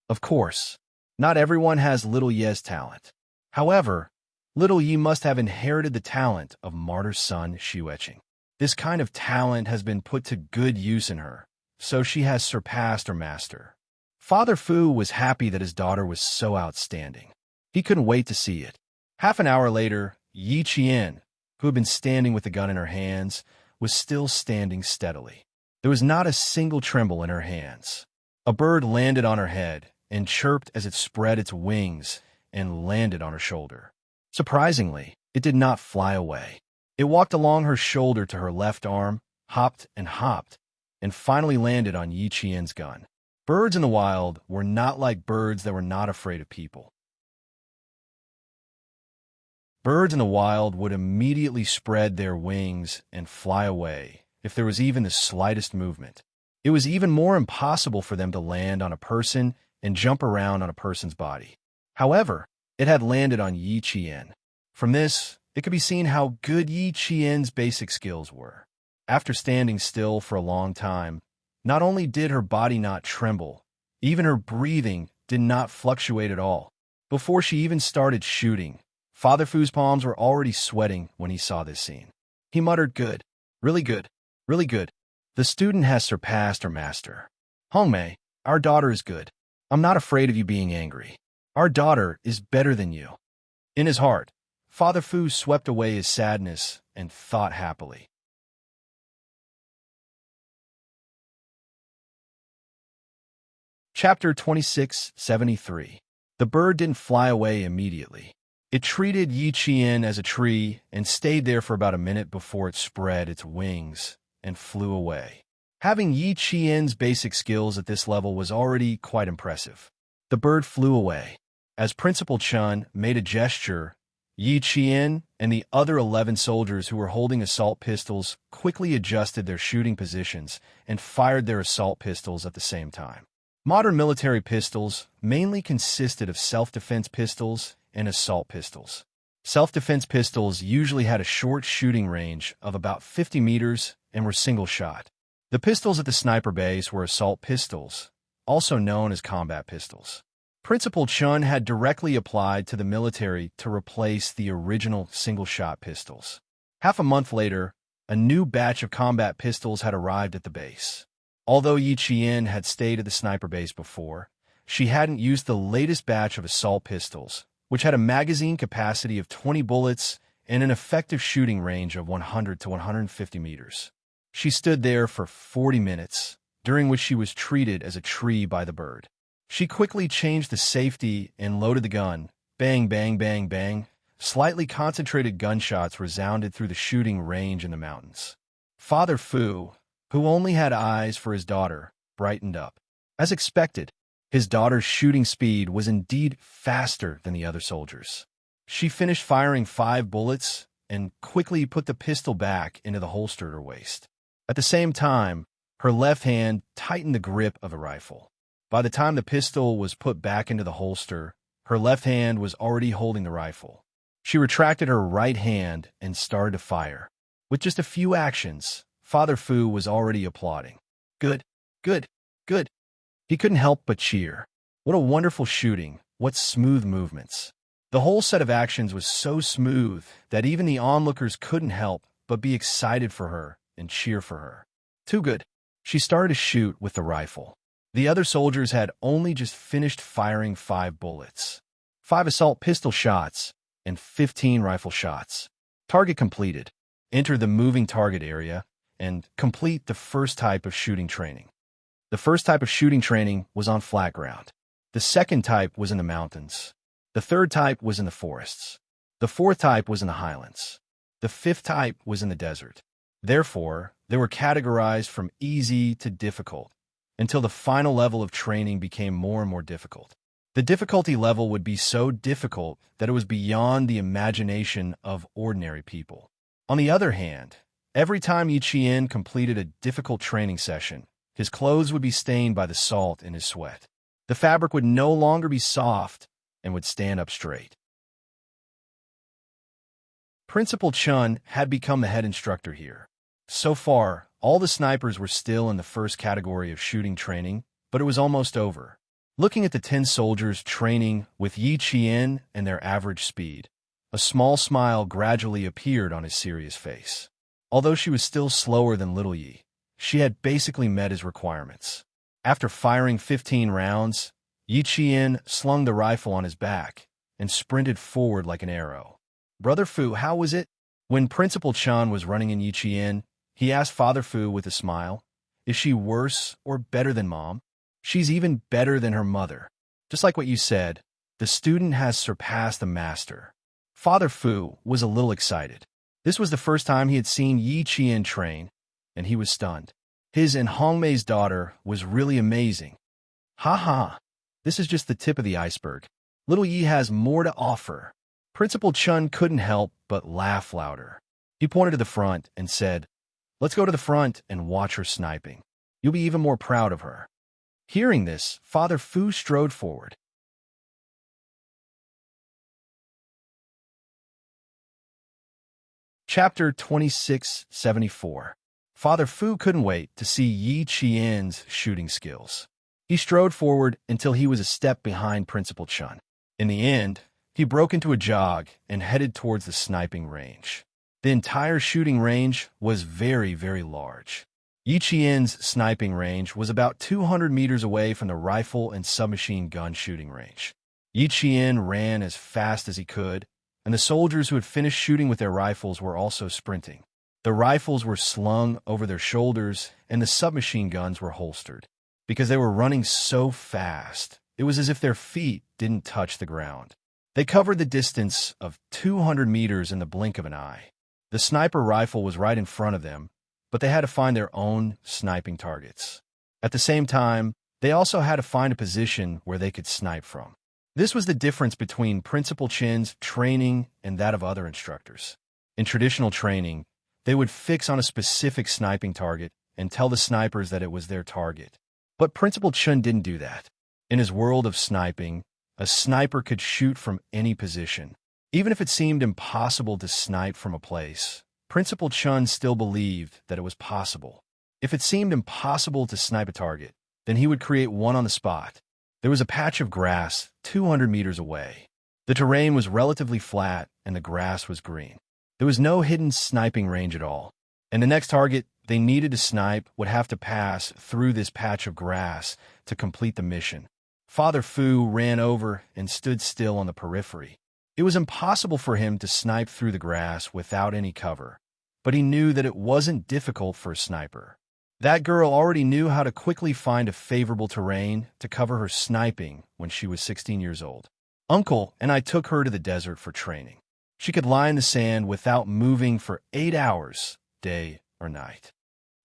Of course, not everyone has Little Ye's talent. However, Little Yi must have inherited the talent of Martyr's son, Xiueqing. This kind of talent has been put to good use in her, so she has surpassed her master. Father Fu was happy that his daughter was so outstanding. He couldn't wait to see it. Half an hour later, Yi Qian, who had been standing with the gun in her hands, was still standing steadily. There was not a single tremble in her hands. A bird landed on her head and chirped as it spread its wings and landed on her shoulder. Surprisingly, it did not fly away. It walked along her shoulder to her left arm, hopped, and finally landed on Yi Qian's gun. Birds in the wild were not like birds that were not afraid of people. Birds in the wild would immediately spread their wings and fly away if there was even the slightest movement. It was even more impossible for them to land on a person and jump around on a person's body. However, it had landed on Yi Qian. From this, it could be seen how good Yi Qian's basic skills were. After standing still for a long time, not only did her body not tremble, even her breathing did not fluctuate at all. Before she even started shooting, Father Fu's palms were already sweating when he saw this scene. He muttered, "Good, really good, really good. The student has surpassed her master. Hongmei, our daughter is good. I'm not afraid of you being angry. Our daughter is better than you." In his heart, Father Fu swept away his sadness and thought happily. Chapter 2673. The bird didn't fly away immediately. It treated Yi Qian as a tree and stayed there for about a minute before it spread its wings and flew away. Having Yi Qian's basic skills at this level was already quite impressive. The bird flew away. As Principal Chun made a gesture, Yi Qian and the other 11 soldiers who were holding assault pistols quickly adjusted their shooting positions and fired their assault pistols at the same time. Modern military pistols mainly consisted of self-defense pistols and assault pistols. Self-defense pistols usually had a short shooting range of about 50 meters and were single-shot. The pistols at the sniper base were assault pistols, also known as combat pistols. Principal Chun had directly applied to the military to replace the original single-shot pistols. Half a month later, a new batch of combat pistols had arrived at the base. Although Yi Qian had stayed at the sniper base before, she hadn't used the latest batch of assault pistols, which had a magazine capacity of 20 bullets and an effective shooting range of 100 to 150 meters. She stood there for 40 minutes, during which she was treated as a tree by the bird. She quickly changed the safety and loaded the gun. Bang, bang, bang, bang. Slightly concentrated gunshots resounded through the shooting range in the mountains. Father Fu, who only had eyes for his daughter, brightened up. As expected, his daughter's shooting speed was indeed faster than the other soldiers. She finished firing 5 bullets and quickly put the pistol back into the holster at her waist. At the same time, her left hand tightened the grip of the rifle. By the time the pistol was put back into the holster, her left hand was already holding the rifle. She retracted her right hand and started to fire. With just a few actions, Father Fu was already applauding. Good, good, good. He couldn't help but cheer. What a wonderful shooting, what smooth movements. The whole set of actions was so smooth that even the onlookers couldn't help but be excited for her and cheer for her. Too good. She started to shoot with the rifle. The other soldiers had only just finished firing 5 bullets. 5 assault pistol shots and 15 rifle shots. Target completed. Enter the moving target area and complete the first type of shooting training. The first type of shooting training was on flat ground. The second type was in the mountains. The third type was in the forests. The fourth type was in the highlands. The fifth type was in the desert. Therefore, they were categorized from easy to difficult until the final level of training became more and more difficult. The difficulty level would be so difficult that it was beyond the imagination of ordinary people. On the other hand, every time Yi Qian completed a difficult training session, his clothes would be stained by the salt in his sweat. The fabric would no longer be soft and would stand up straight. Principal Chun had become the head instructor here. So far, all the snipers were still in the first category of shooting training, but it was almost over. Looking at the 10 soldiers training with Yi Qian and their average speed, a small smile gradually appeared on his serious face. Although she was still slower than Little Yi, she had basically met his requirements. After firing 15 rounds, Yi Qian slung the rifle on his back and sprinted forward like an arrow. Brother Fu, how was it? When Principal Chan was running in Yi Qian, he asked Father Fu with a smile, "Is she worse or better than Mom?" "She's even better than her mother. Just like what you said, the student has surpassed the master." Father Fu was a little excited. This was the first time he had seen Yi Qian train, and he was stunned. His and Hongmei's daughter was really amazing. Ha ha, this is just the tip of the iceberg. Little Yi has more to offer. Principal Chun couldn't help but laugh louder. He pointed to the front and said, "Let's go to the front and watch her sniping. You'll be even more proud of her." Hearing this, Father Fu strode forward. Chapter 2674. Father Fu couldn't wait to see Yi Qian's shooting skills. He strode forward until he was a step behind Principal Chun. In the end, he broke into a jog and headed towards the sniping range. The entire shooting range was very, very large. Yi Qian's sniping range was about 200 meters away from the rifle and submachine gun shooting range. Yi Qian ran as fast as he could, and the soldiers who had finished shooting with their rifles were also sprinting. The rifles were slung over their shoulders, and the submachine guns were holstered. Because they were running so fast, it was as if their feet didn't touch the ground. They covered the distance of 200 meters in the blink of an eye. The sniper rifle was right in front of them, but they had to find their own sniping targets. At the same time, they also had to find a position where they could snipe from. This was the difference between Principal Chin's training and that of other instructors. In traditional training, they would fix on a specific sniping target and tell the snipers that it was their target. But Principal Chun didn't do that. In his world of sniping, a sniper could shoot from any position. Even if it seemed impossible to snipe from a place, Principal Chun still believed that it was possible. If it seemed impossible to snipe a target, then he would create one on the spot. There was a patch of grass 200 meters away. The terrain was relatively flat and the grass was green. There was no hidden sniping range at all, and the next target they needed to snipe would have to pass through this patch of grass to complete the mission. Father Fu ran over and stood still on the periphery. It was impossible for him to snipe through the grass without any cover, but he knew that it wasn't difficult for a sniper. That girl already knew how to quickly find a favorable terrain to cover her sniping when she was 16 years old. Uncle and I took her to the desert for training. She could lie in the sand without moving for 8 hours, day or night.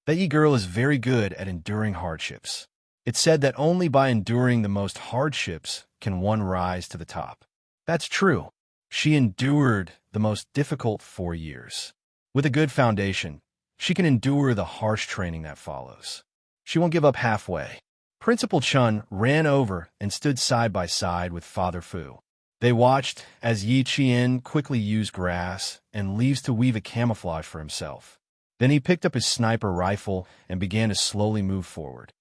That Yi girl is very good at enduring hardships. It's said that only by enduring the most hardships can one rise to the top. That's true. She endured the most difficult 4 years. With a good foundation, she can endure the harsh training that follows. She won't give up halfway. Principal Chun ran over and stood side by side with Father Fu. They watched as Yi Qian quickly used grass and leaves to weave a camouflage for himself. Then he picked up his sniper rifle and began to slowly move forward.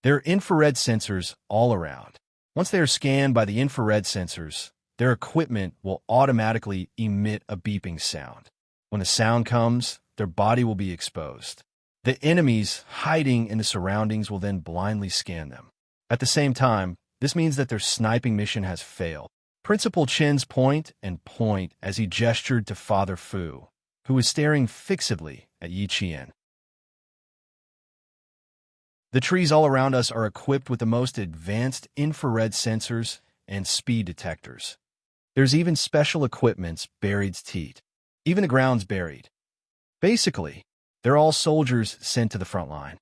There are infrared sensors all around. Once they are scanned by the infrared sensors, their equipment will automatically emit a beeping sound. When the sound comes, their body will be exposed. The enemies hiding in the surroundings will then blindly scan them. At the same time, this means that their sniping mission has failed. Principal Chen's point as he gestured to Father Fu, who was staring fixedly at Yi Qian. The trees all around us are equipped with the most advanced infrared sensors and speed detectors. There's even special equipment's buried teat. Even the ground's buried. Basically, they're all soldiers sent to the front line.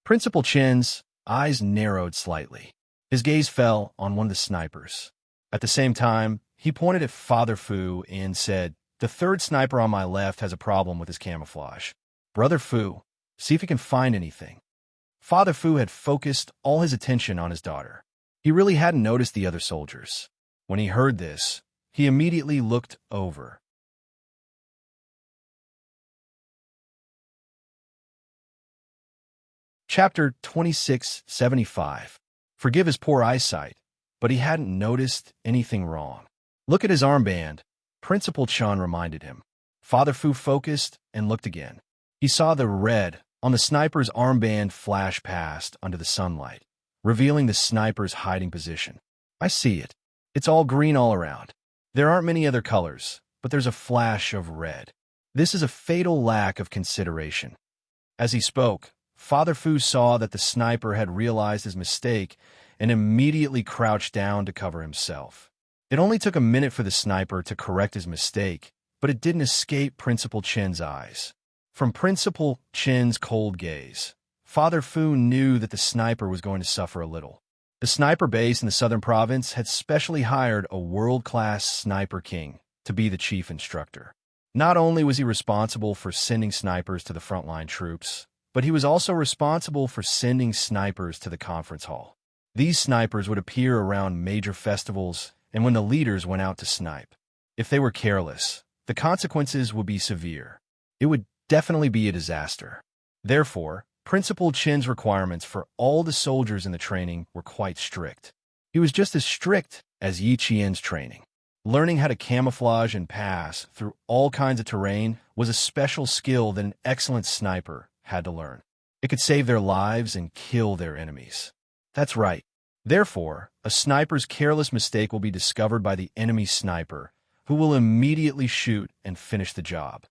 Principal Chen's eyes narrowed slightly. His gaze fell on one of the snipers. At the same time, he pointed at Father Fu and said, "The third sniper on my left has a problem with his camouflage. Brother Fu, see if you can find anything." Father Fu had focused all his attention on his daughter. He really hadn't noticed the other soldiers. When he heard this, he immediately looked over. Chapter 2675. Forgive his poor eyesight, but he hadn't noticed anything wrong. "Look at his armband," Principal Chun reminded him. Father Fu focused and looked again. He saw the red on the sniper's armband flash past under the sunlight, revealing the sniper's hiding position. "I see it. It's all green all around. There aren't many other colors, but there's a flash of red. This is a fatal lack of consideration." As he spoke, Father Fu saw that the sniper had realized his mistake and immediately crouched down to cover himself. It only took a minute for the sniper to correct his mistake, but it didn't escape Principal Chen's eyes. From Principal Chen's cold gaze, Father Fu knew that the sniper was going to suffer a little. The sniper base in the southern province had specially hired a world-class sniper king to be the chief instructor. Not only was he responsible for sending snipers to the frontline troops, but he was also responsible for sending snipers to the conference hall. These snipers would appear around major festivals and when the leaders went out to snipe. If they were careless, the consequences would be severe. It would definitely be a disaster. Therefore, Principal Chen's requirements for all the soldiers in the training were quite strict. He was just as strict as Yi Qian's training. Learning how to camouflage and pass through all kinds of terrain was a special skill that an excellent sniper had to learn. It could save their lives and kill their enemies. That's right. Therefore, a sniper's careless mistake will be discovered by the enemy sniper, who will immediately shoot and finish the job.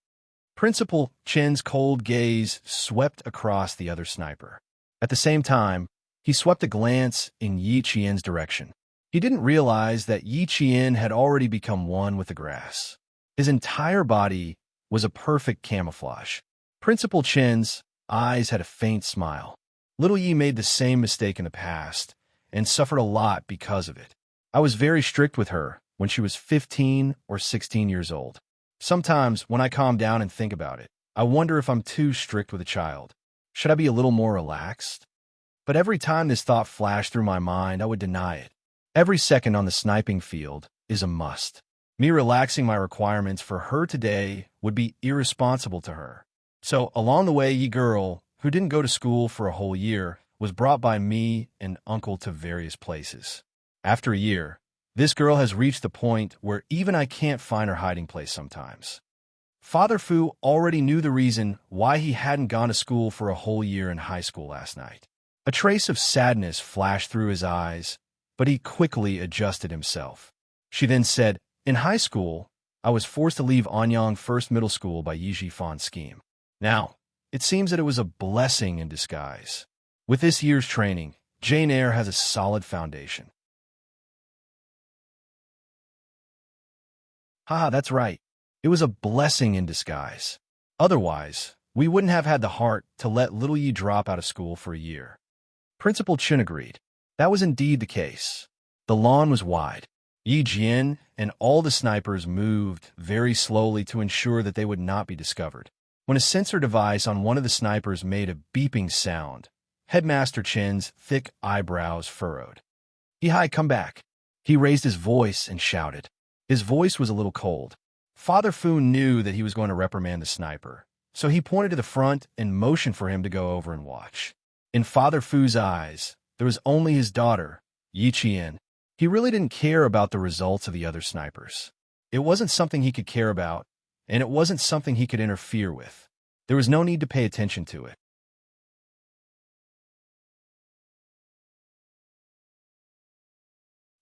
Principal Chen's cold gaze swept across the other sniper. At the same time, he swept a glance in Yi Qian's direction. He didn't realize that Yi Qian had already become one with the grass. His entire body was a perfect camouflage. Principal Chen's eyes had a faint smile. Little Yi made the same mistake in the past and suffered a lot because of it. I was very strict with her when she was 15 or 16 years old. Sometimes, when I calm down and think about it, I wonder if I'm too strict with a child. Should I be a little more relaxed? But every time this thought flashed through my mind, I would deny it. Every second on the sniping field is a must. Me relaxing my requirements for her today would be irresponsible to her. So, along the way, Yi girl, who didn't go to school for a whole year, was brought by me and uncle to various places. After a year, this girl has reached the point where even I can't find her hiding place sometimes. Father Fu already knew the reason why he hadn't gone to school for a whole year in high school last night. A trace of sadness flashed through his eyes, but he quickly adjusted himself. She then said, "In high school, I was forced to leave Anyang First Middle School by Yi Jifan's scheme. Now, it seems that it was a blessing in disguise. With this year's training, Jane Eyre has a solid foundation." Haha, that's right. It was a blessing in disguise. Otherwise, we wouldn't have had the heart to let little Yi drop out of school for a year. Principal Chun agreed. That was indeed the case. The lawn was wide. Yi Jian and all the snipers moved very slowly to ensure that they would not be discovered. When a sensor device on one of the snipers made a beeping sound, Headmaster Chen's thick eyebrows furrowed. "Yi, come back." He raised his voice and shouted. His voice was a little cold. Father Fu knew that he was going to reprimand the sniper, so he pointed to the front and motioned for him to go over and watch. In Father Fu's eyes, there was only his daughter, Yi Qian. He really didn't care about the results of the other snipers. It wasn't something he could care about, and it wasn't something he could interfere with. There was no need to pay attention to it.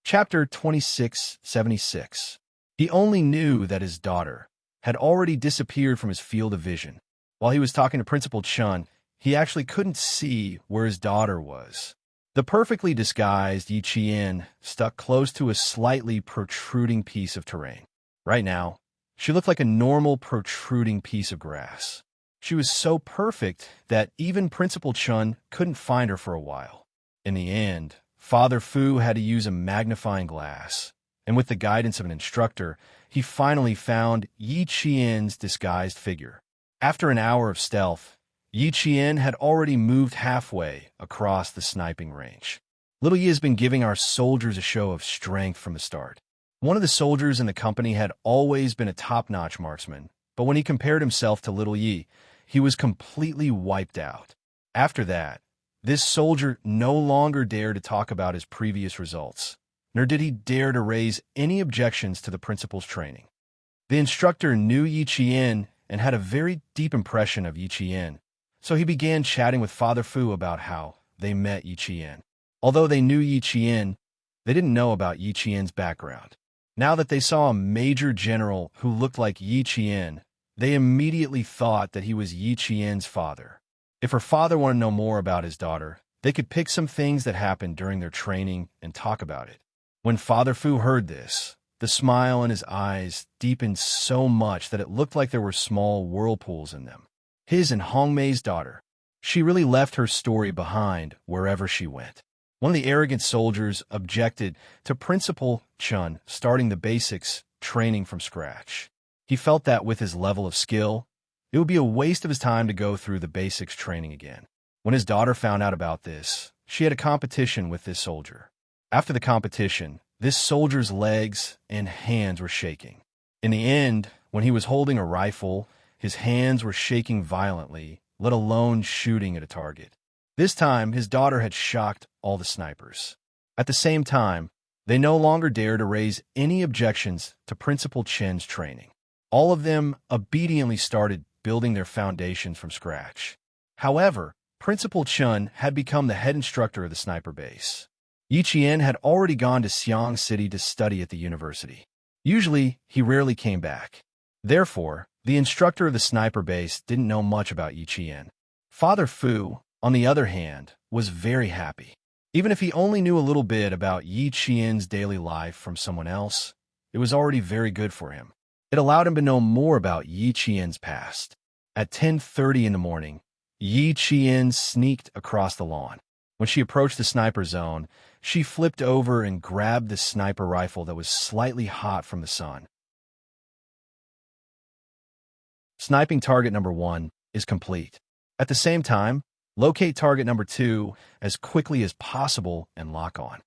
Chapter 2676. He only knew that his daughter had already disappeared from his field of vision. While he was talking to Principal Chun, he actually couldn't see where his daughter was. The perfectly disguised Yi Qian stuck close to a slightly protruding piece of terrain. Right now, she looked like a normal protruding piece of grass. She was so perfect that even Principal Chun couldn't find her for a while. In the end, Father Fu had to use a magnifying glass, and with the guidance of an instructor, he finally found Yi Qian's disguised figure. After an hour of stealth, Yi Qian had already moved halfway across the sniping range. Little Yi has been giving our soldiers a show of strength from the start. One of the soldiers in the company had always been a top-notch marksman, but when he compared himself to Little Yi, he was completely wiped out. After that, this soldier no longer dared to talk about his previous results, nor did he dare to raise any objections to the principal's training. The instructor knew Yi Qian and had a very deep impression of Yi Qian, so he began chatting with Father Fu about how they met Yi Qian. Although they knew Yi Qian, they didn't know about Yi Qian's background. Now that they saw a major general who looked like Yi Qian, they immediately thought that he was Yi Qian's father. If her father wanted to know more about his daughter, they could pick some things that happened during their training and talk about it. When Father Fu heard this, the smile in his eyes deepened so much that it looked like there were small whirlpools in them. His and Hong Mei's daughter. She really left her story behind wherever she went. One of the arrogant soldiers objected to Principal Chun starting the basics training from scratch. He felt that with his level of skill, it would be a waste of his time to go through the basics training again. When his daughter found out about this, she had a competition with this soldier. After the competition, this soldier's legs and hands were shaking. In the end, when he was holding a rifle, his hands were shaking violently, let alone shooting at a target. This time, his daughter had shocked all the snipers. At the same time, they no longer dared to raise any objections to Principal Chen's training. All of them obediently started building their foundations from scratch. However, Principal Chun had become the head instructor of the sniper base. Yi Qian had already gone to Xiang City to study at the university. Usually, he rarely came back. Therefore, the instructor of the sniper base didn't know much about Yi Qian. Father Fu, on the other hand, was very happy. Even if he only knew a little bit about Yi Qian's daily life from someone else, it was already very good for him. It allowed him to know more about Yi Qian's past. At 10:30 in the morning, Yi Qian sneaked across the lawn. When she approached the sniper zone, she flipped over and grabbed the sniper rifle that was slightly hot from the sun. Sniping target number 1 is complete. At the same time, locate target number 2 as quickly as possible and lock on.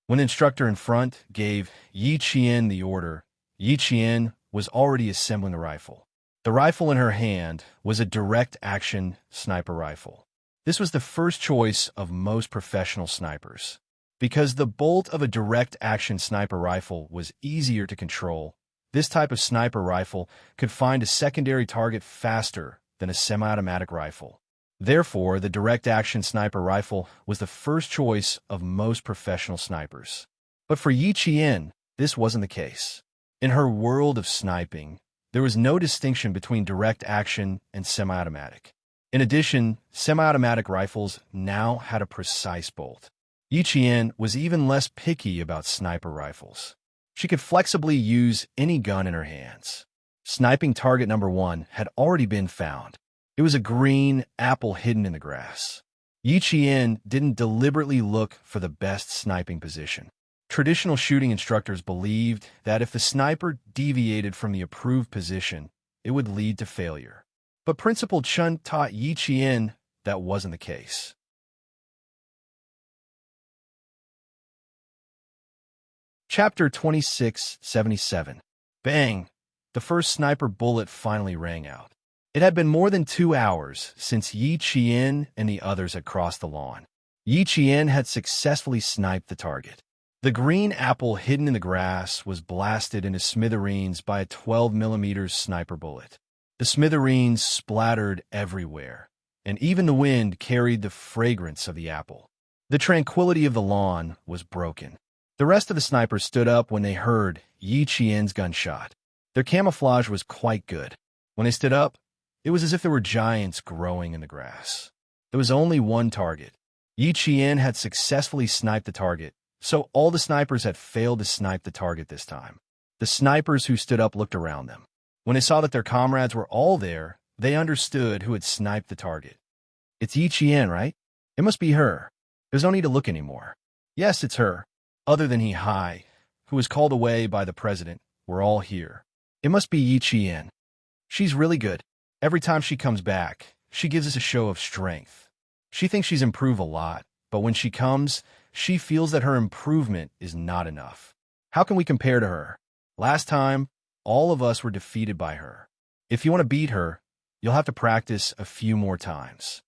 When the instructor in front gave Yi Qian the order, Yi Qian was already assembling the rifle. The rifle in her hand was a direct-action sniper rifle. This was the first choice of most professional snipers. Because the bolt of a direct-action sniper rifle was easier to control, this type of sniper rifle could find a secondary target faster than a semi-automatic rifle. Therefore, the direct-action sniper rifle was the first choice of most professional snipers. But for Yi Qian, this wasn't the case. In her world of sniping, there was no distinction between direct action and semi-automatic. In addition, semi-automatic rifles now had a precise bolt. Yi Qian was even less picky about sniper rifles. She could flexibly use any gun in her hands. Sniping target number 1 had already been found. It was a green apple hidden in the grass. Yi Qian didn't deliberately look for the best sniping position. Traditional shooting instructors believed that if the sniper deviated from the approved position, it would lead to failure. But Principal Chun taught Yi Qian that wasn't the case. Chapter 2677. Bang! The first sniper bullet finally rang out. It had been more than 2 hours since Yi Qian and the others had crossed the lawn. Yi Qian had successfully sniped the target. The green apple hidden in the grass was blasted into smithereens by a 12mm sniper bullet. The smithereens splattered everywhere, and even the wind carried the fragrance of the apple. The tranquility of the lawn was broken. The rest of the snipers stood up when they heard Yi Qian's gunshot. Their camouflage was quite good. When they stood up, it was as if there were giants growing in the grass. There was only one target. Yi Qian had successfully sniped the target, so all the snipers had failed to snipe the target this time. The snipers who stood up looked around them. When they saw that their comrades were all there, they understood who had sniped the target. It's Yi Qian, right? It must be her. There's no need to look anymore. Yes, it's her. Other than He Hai, who was called away by the president, we're all here. It must be Yi Qian. She's really good. Every time she comes back, she gives us a show of strength. She thinks she's improved a lot, but when she comes, she feels that her improvement is not enough. How can we compare to her? Last time, all of us were defeated by her. If you want to beat her, you'll have to practice a few more times.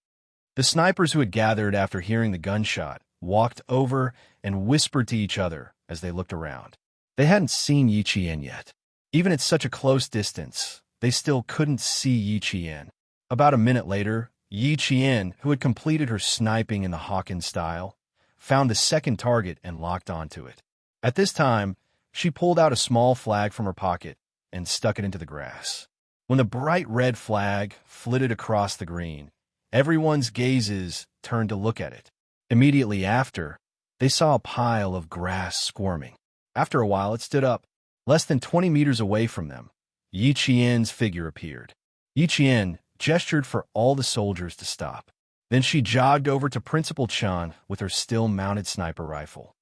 The snipers who had gathered after hearing the gunshot walked over and whispered to each other as they looked around. They hadn't seen Yi Qian yet. Even at such a close distance, they still couldn't see Yi Qian. About a minute later, Yi Qian, who had completed her sniping in the Hawkins style, found the second target and locked onto it. At this time, she pulled out a small flag from her pocket and stuck it into the grass. When the bright red flag flitted across the green, everyone's gazes turned to look at it. Immediately after, they saw a pile of grass squirming. After a while, it stood up. Less than 20 meters away from them, Yi Qian's figure appeared. Yi Qian gestured for all the soldiers to stop. Then she jogged over to Principal Chun with her still-mounted sniper rifle.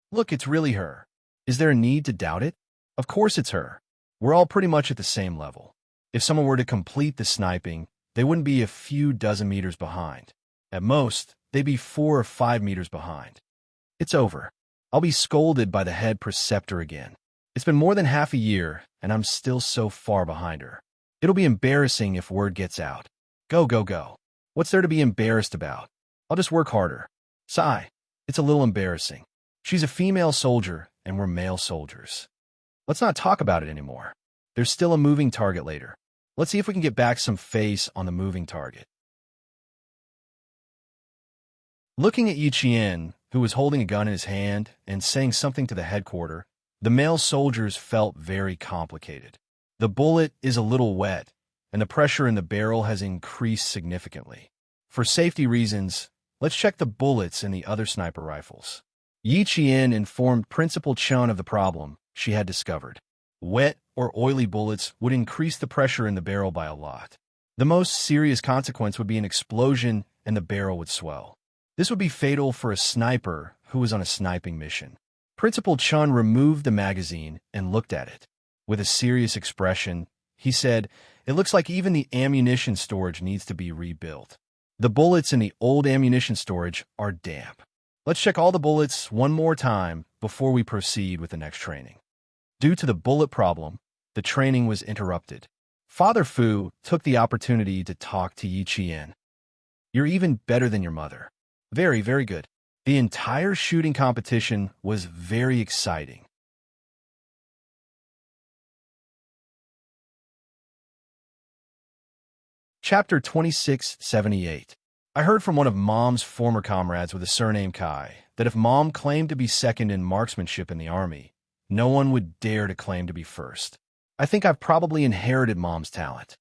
Look, it's really her. Is there a need to doubt it? Of course it's her. We're all pretty much at the same level. If someone were to complete the sniping, they wouldn't be a few dozen meters behind. At most, they'd be 4 or 5 meters behind. It's over. I'll be scolded by the head preceptor again. It's been more than half a year, and I'm still so far behind her. It'll be embarrassing if word gets out. Go, go, go. What's there to be embarrassed about? I'll just work harder. Sigh. It's a little embarrassing. She's a female soldier, and we're male soldiers. Let's not talk about it anymore. There's still a moving target later. Let's see if we can get back some face on the moving target. Looking at Yi Qian, who was holding a gun in his hand and saying something to the headquarter, the male soldiers felt very complicated. The bullet is a little wet, and the pressure in the barrel has increased significantly. For safety reasons, let's check the bullets in the other sniper rifles. Yi Qian informed Principal Chun of the problem she had discovered. Wet or oily bullets would increase the pressure in the barrel by a lot. The most serious consequence would be an explosion and the barrel would swell. This would be fatal for a sniper who was on a sniping mission. Principal Chun removed the magazine and looked at it. With a serious expression, he said, "It looks like even the ammunition storage needs to be rebuilt. The bullets in the old ammunition storage are damp. Let's check all the bullets one more time before we proceed with the next training." Due to the bullet problem, the training was interrupted. Father Fu took the opportunity to talk to Yi Qian. "You're even better than your mother. Very, very good." The entire shooting competition was very exciting. Chapter 2678. I heard from one of Mom's former comrades with the surname Kai that if Mom claimed to be second in marksmanship in the army, no one would dare to claim to be first. I think I've probably inherited Mom's talent.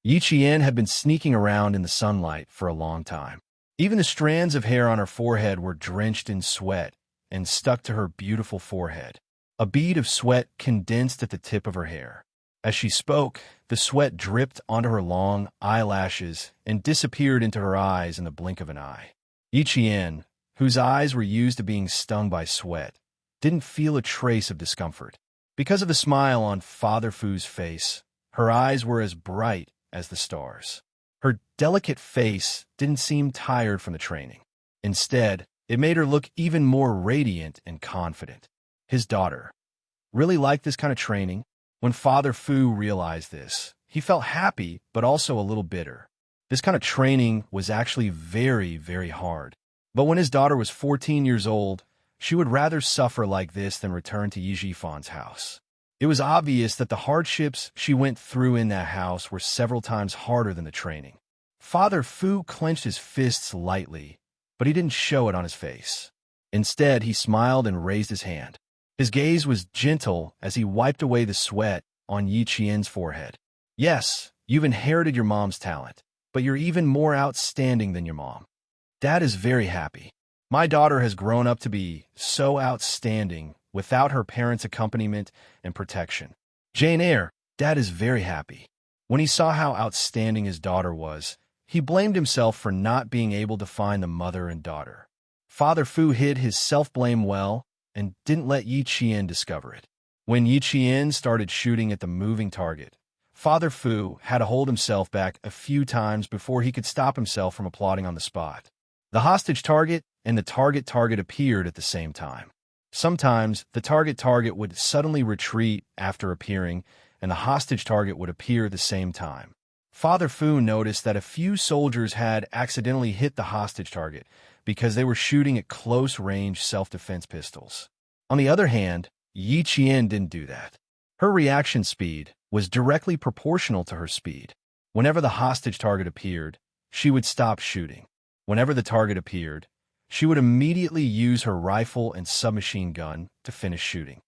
Yi Qian had been sneaking around in the sunlight for a long time. Even the strands of hair on her forehead were drenched in sweat and stuck to her beautiful forehead. A bead of sweat condensed at the tip of her hair. As she spoke, the sweat dripped onto her long eyelashes and disappeared into her eyes in the blink of an eye. Yi Qian, whose eyes were used to being stung by sweat, didn't feel a trace of discomfort. Because of the smile on Father Fu's face, her eyes were as bright as the stars. Her delicate face didn't seem tired from the training. Instead, it made her look even more radiant and confident. His daughter really liked this kind of training. When Father Fu realized this, he felt happy but also a little bitter. This kind of training was actually very, very hard. But when his daughter was 14 years old, she would rather suffer like this than return to Yi Jifan's house. It was obvious that the hardships she went through in that house were several times harder than the training. Father Fu clenched his fists lightly, but he didn't show it on his face. Instead, he smiled and raised his hand. His gaze was gentle as he wiped away the sweat on Yi Qian's forehead. Yes, you've inherited your mom's talent, but you're even more outstanding than your mom. Dad is very happy. My daughter has grown up to be so outstanding without her parents' accompaniment and protection. Jane Eyre, Dad is very happy. When he saw how outstanding his daughter was, he blamed himself for not being able to find the mother and daughter. Father Fu hid his self-blame well and didn't let Yi Qian discover it. When Yi Qian started shooting at the moving target, Father Fu had to hold himself back a few times before he could stop himself from applauding on the spot. The hostage target and the target appeared at the same time. Sometimes the target would suddenly retreat after appearing, and the hostage target would appear at the same time. Father Fu noticed that a few soldiers had accidentally hit the hostage target because they were shooting at close-range self-defense pistols. On the other hand, Yi Qian didn't do that. Her reaction speed was directly proportional to her speed. Whenever the hostage target appeared, she would stop shooting. Whenever the target appeared, she would immediately use her rifle and submachine gun to finish shooting.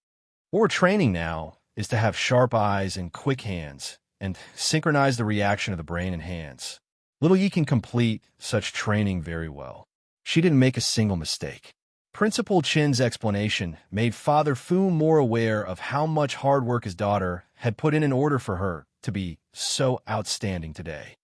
What we're training now is to have sharp eyes and quick hands, and synchronize the reaction of the brain and hands. Little Yi can complete such training very well. She didn't make a single mistake. Principal Chin's explanation made Father Fu more aware of how much hard work his daughter had put in order for her to be so outstanding today.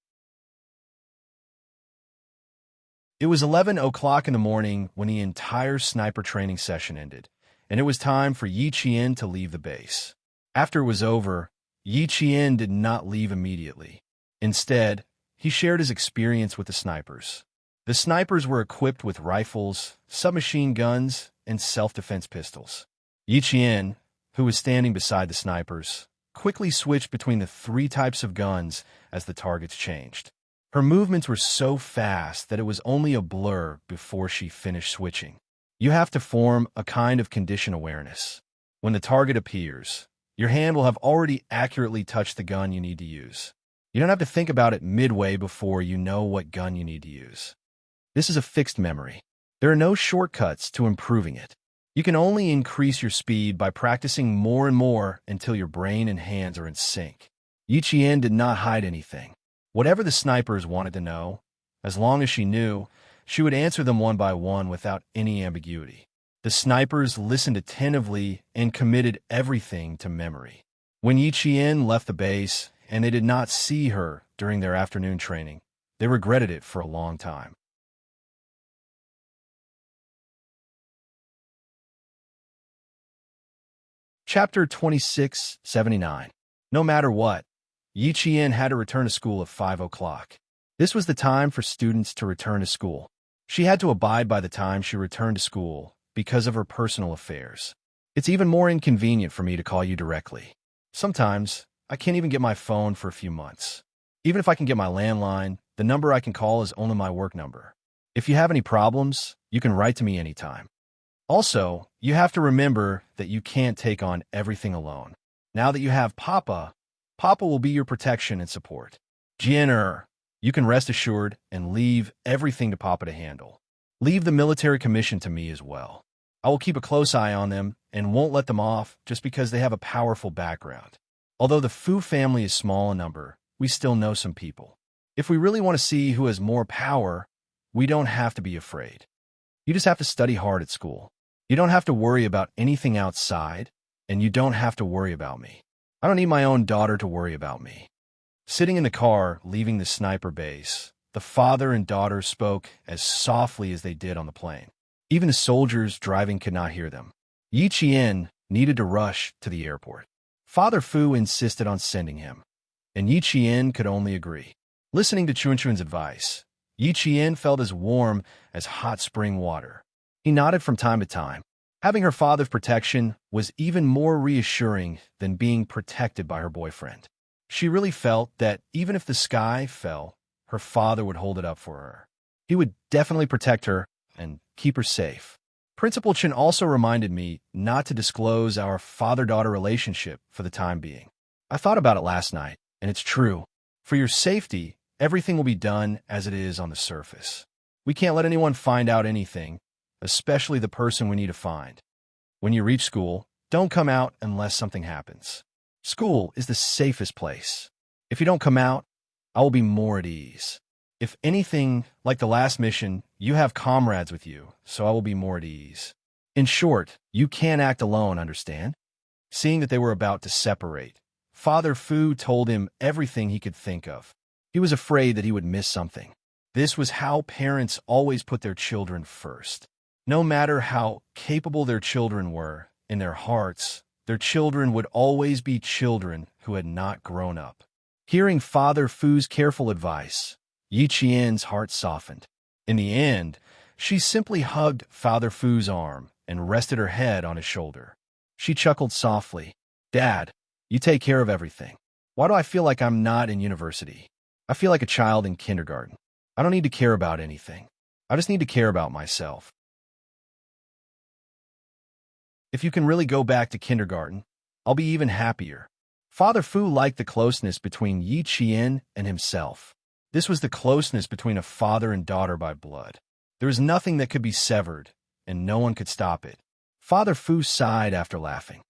It was 11 o'clock in the morning when the entire sniper training session ended, and it was time for Yi Qian to leave the base. After it was over, Yi Qian did not leave immediately. Instead, he shared his experience with the snipers. The snipers were equipped with rifles, submachine guns, and self-defense pistols. Yi Qian, who was standing beside the snipers, quickly switched between the three types of guns as the targets changed. Her movements were so fast that it was only a blur before she finished switching. You have to form a kind of condition awareness. When the target appears, your hand will have already accurately touched the gun you need to use. You don't have to think about it midway before you know what gun you need to use. This is a fixed memory. There are no shortcuts to improving it. You can only increase your speed by practicing more and more until your brain and hands are in sync. Yi Qian did not hide anything. Whatever the snipers wanted to know, as long as she knew, she would answer them one by one without any ambiguity. The snipers listened attentively and committed everything to memory. When Yi Qian left the base and they did not see her during their afternoon training, they regretted it for a long time. Chapter 2679. No matter what, Yi Qian had to return to school at 5 o'clock. This was the time for students to return to school. She had to abide by the time she returned to school because of her personal affairs. It's even more inconvenient for me to call you directly. Sometimes, I can't even get my phone for a few months. Even if I can get my landline, the number I can call is only my work number. If you have any problems, you can write to me anytime. Also, you have to remember that you can't take on everything alone. Now that you have Papa, Papa will be your protection and support. Jian, you can rest assured and leave everything to Papa to handle. Leave the military commission to me as well. I will keep a close eye on them and won't let them off just because they have a powerful background. Although the Fu family is small in number, we still know some people. If we really want to see who has more power, we don't have to be afraid. You just have to study hard at school. You don't have to worry about anything outside, and you don't have to worry about me. I don't need my own daughter to worry about me. Sitting in the car, leaving the sniper base, the father and daughter spoke as softly as they did on the plane. Even the soldiers driving could not hear them. Yi Qian needed to rush to the airport. Father Fu insisted on sending him, and Yi Qian could only agree. Listening to Chunchun's advice, Yi Qian felt as warm as hot spring water. He nodded from time to time. Having her father's protection was even more reassuring than being protected by her boyfriend. She really felt that even if the sky fell, her father would hold it up for her. He would definitely protect her and keep her safe. Principal Chen also reminded me not to disclose our father-daughter relationship for the time being. I thought about it last night, and it's true. For your safety, everything will be done as it is on the surface. We can't let anyone find out anything, especially the person we need to find. When you reach school, don't come out unless something happens. School is the safest place. If you don't come out, I will be more at ease. If anything, like the last mission, you have comrades with you, so I will be more at ease. In short, you can't act alone, understand? Seeing that they were about to separate, Father Fu told him everything he could think of. He was afraid that he would miss something. This was how parents always put their children first. No matter how capable their children were, in their hearts, their children would always be children who had not grown up. Hearing Father Fu's careful advice, Yi Qian's heart softened. In the end, she simply hugged Father Fu's arm and rested her head on his shoulder. She chuckled softly. "Dad, you take care of everything. Why do I feel like I'm not in university? I feel like a child in kindergarten. I don't need to care about anything. I just need to care about myself." If you can really go back to kindergarten, I'll be even happier. Father Fu liked the closeness between Yi Qian and himself. This was the closeness between a father and daughter by blood. There was nothing that could be severed, and no one could stop it. Father Fu sighed after laughing.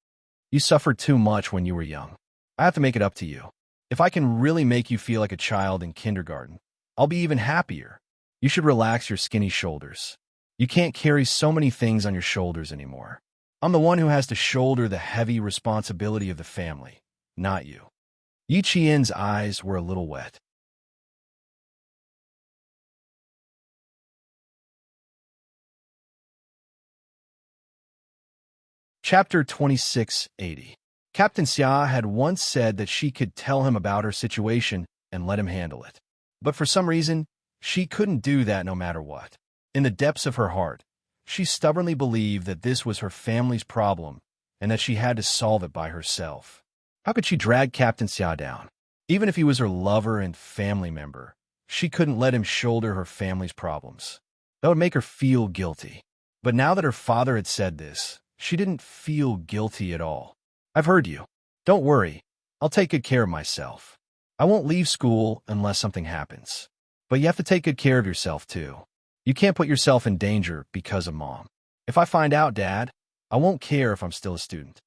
"You suffered too much when you were young. I have to make it up to you. If I can really make you feel like a child in kindergarten, I'll be even happier. You should relax your skinny shoulders. You can't carry so many things on your shoulders anymore. I'm the one who has to shoulder the heavy responsibility of the family, not you." Yi Qian's eyes were a little wet. Chapter 2680. Captain Xia had once said that she could tell him about her situation and let him handle it. But for some reason, she couldn't do that no matter what. In the depths of her heart, she stubbornly believed that this was her family's problem and that she had to solve it by herself. How could she drag Captain Xia down? Even if he was her lover and family member, she couldn't let him shoulder her family's problems. That would make her feel guilty. But now that her father had said this, she didn't feel guilty at all. "I've heard you. Don't worry. I'll take good care of myself. I won't leave school unless something happens. But you have to take good care of yourself, too. You can't put yourself in danger because of Mom. If I find out, Dad, I won't care if I'm still a student."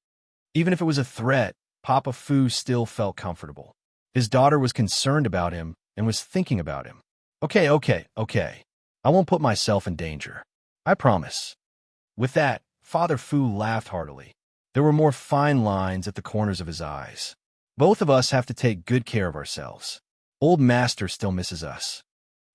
Even if it was a threat, Papa Fu still felt comfortable. His daughter was concerned about him and was thinking about him. Okay. I won't put myself in danger. I promise." With that, Father Fu laughed heartily. There were more fine lines at the corners of his eyes. "Both of us have to take good care of ourselves. Old Master still misses us."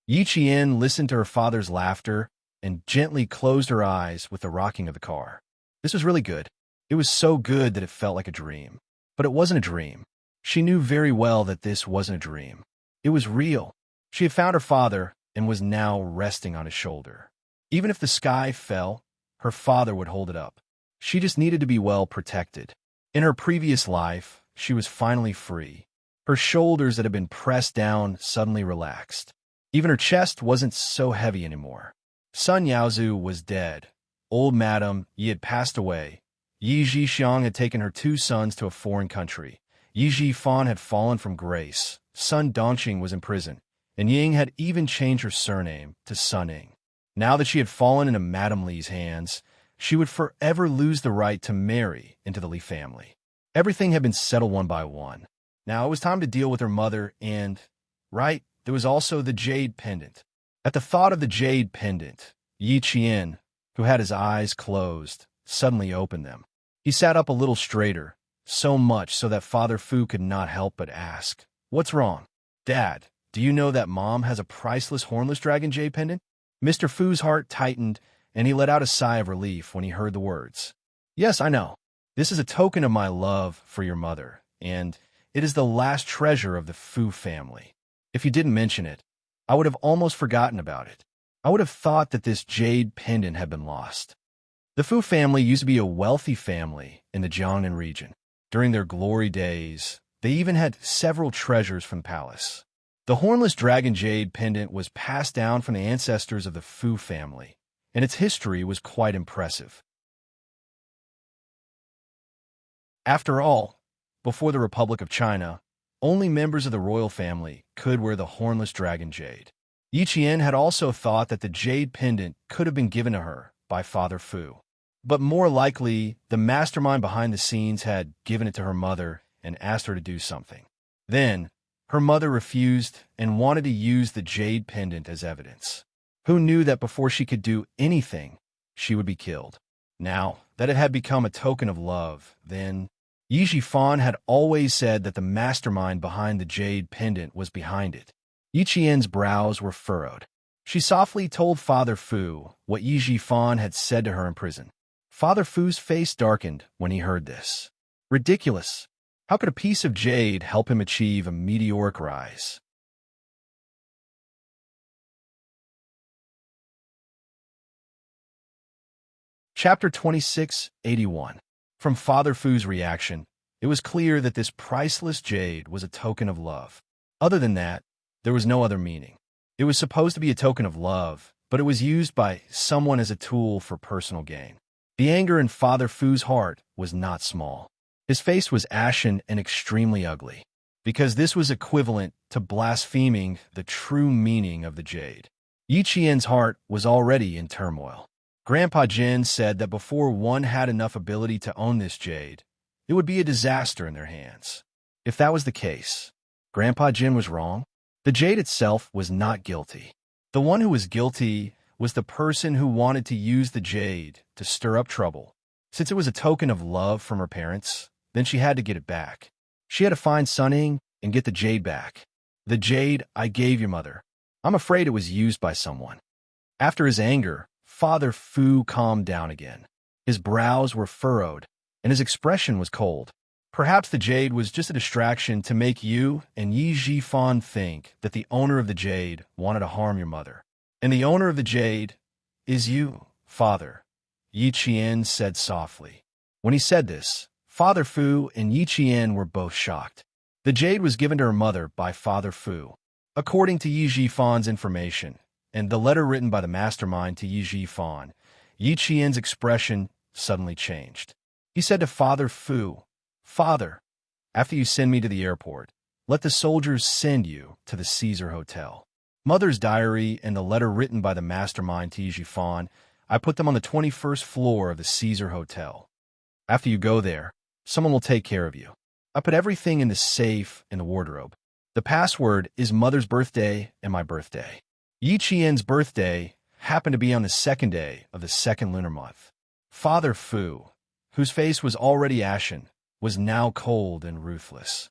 Yi Qian listened to her father's laughter and gently closed her eyes with the rocking of the car. This was really good. It was so good that it felt like a dream. But it wasn't a dream. She knew very well that this wasn't a dream. It was real. She had found her father and was now resting on his shoulder. Even if the sky fell, her father would hold it up. She just needed to be well protected. In her previous life, she was finally free. Her shoulders that had been pressed down suddenly relaxed. Even her chest wasn't so heavy anymore. Sun Yaozu was dead. Old Madame Yi had passed away. Yi Zhixiang had taken her 2 sons to a foreign country. Yi Zhifan had fallen from grace. Sun Dongqing was in prison. And Ying had even changed her surname to Suning. Now that she had fallen into Madame Li's hands, she would forever lose the right to marry into the Li family. Everything had been settled one by one. Now it was time to deal with her mother and, right, there was also the jade pendant. At the thought of the jade pendant, Yi Qian, who had his eyes closed, suddenly opened them. He sat up a little straighter, so much so that Father Fu could not help but ask, "What's wrong? Dad, do you know that Mom has a priceless hornless dragon jade pendant?" Mr. Fu's heart tightened, and he let out a sigh of relief when he heard the words. Yes, I know. This is a token of my love for your mother, and it is the last treasure of the Fu family. If you didn't mention it, I would have almost forgotten about it. I would have thought that this jade pendant had been lost. The Fu family used to be a wealthy family in the Jiangnan region. During their glory days, they even had several treasures from the palace. The hornless dragon jade pendant was passed down from the ancestors of the Fu family, and its history was quite impressive. After all, before the Republic of China, only members of the royal family could wear the hornless dragon jade. Yi Qian had also thought that the jade pendant could have been given to her by Father Fu. But more likely, the mastermind behind the scenes had given it to her mother and asked her to do something. Then, her mother refused and wanted to use the jade pendant as evidence. Who knew that before she could do anything, she would be killed? Now that it had become a token of love, then Yi Jifan had always said that the mastermind behind the jade pendant was behind it. Yi Qian's brows were furrowed. She softly told Father Fu what Yi Jifan had said to her in prison. Father Fu's face darkened when he heard this. Ridiculous. How could a piece of jade help him achieve a meteoric rise? Chapter 2681. From Father Fu's reaction, it was clear that this priceless jade was a token of love. Other than that, there was no other meaning. It was supposed to be a token of love, but it was used by someone as a tool for personal gain. The anger in Father Fu's heart was not small. His face was ashen and extremely ugly, because this was equivalent to blaspheming the true meaning of the jade. Yi Qian's heart was already in turmoil. Grandpa Jin said that before one had enough ability to own this jade, it would be a disaster in their hands. If that was the case, Grandpa Jin was wrong. The jade itself was not guilty. The one who was guilty was the person who wanted to use the jade to stir up trouble. Since it was a token of love from her parents, then she had to get it back. She had to find Sun Ying and get the jade back. The jade I gave your mother. I'm afraid it was used by someone. After his anger, Father Fu calmed down again. His brows were furrowed, and his expression was cold. Perhaps the jade was just a distraction to make you and Yi Jifan think that the owner of the jade wanted to harm your mother. And the owner of the jade is you, Father, Yi Qian said softly. When he said this, Father Fu and Yi Qian were both shocked. The jade was given to her mother by Father Fu. According to Yi Jifan's information, and the letter written by the mastermind to Yi Jifan, Yi Qian's expression suddenly changed. He said to Father Fu, Father, after you send me to the airport, let the soldiers send you to the Caesar Hotel. Mother's diary and the letter written by the mastermind to Yi Jifan, I put them on the 21st floor of the Caesar Hotel. After you go there, someone will take care of you. I put everything in the safe in the wardrobe. The password is Mother's birthday and my birthday. Yi Qian's birthday happened to be on the second day of the second lunar month. Father Fu, whose face was already ashen, was now cold and ruthless.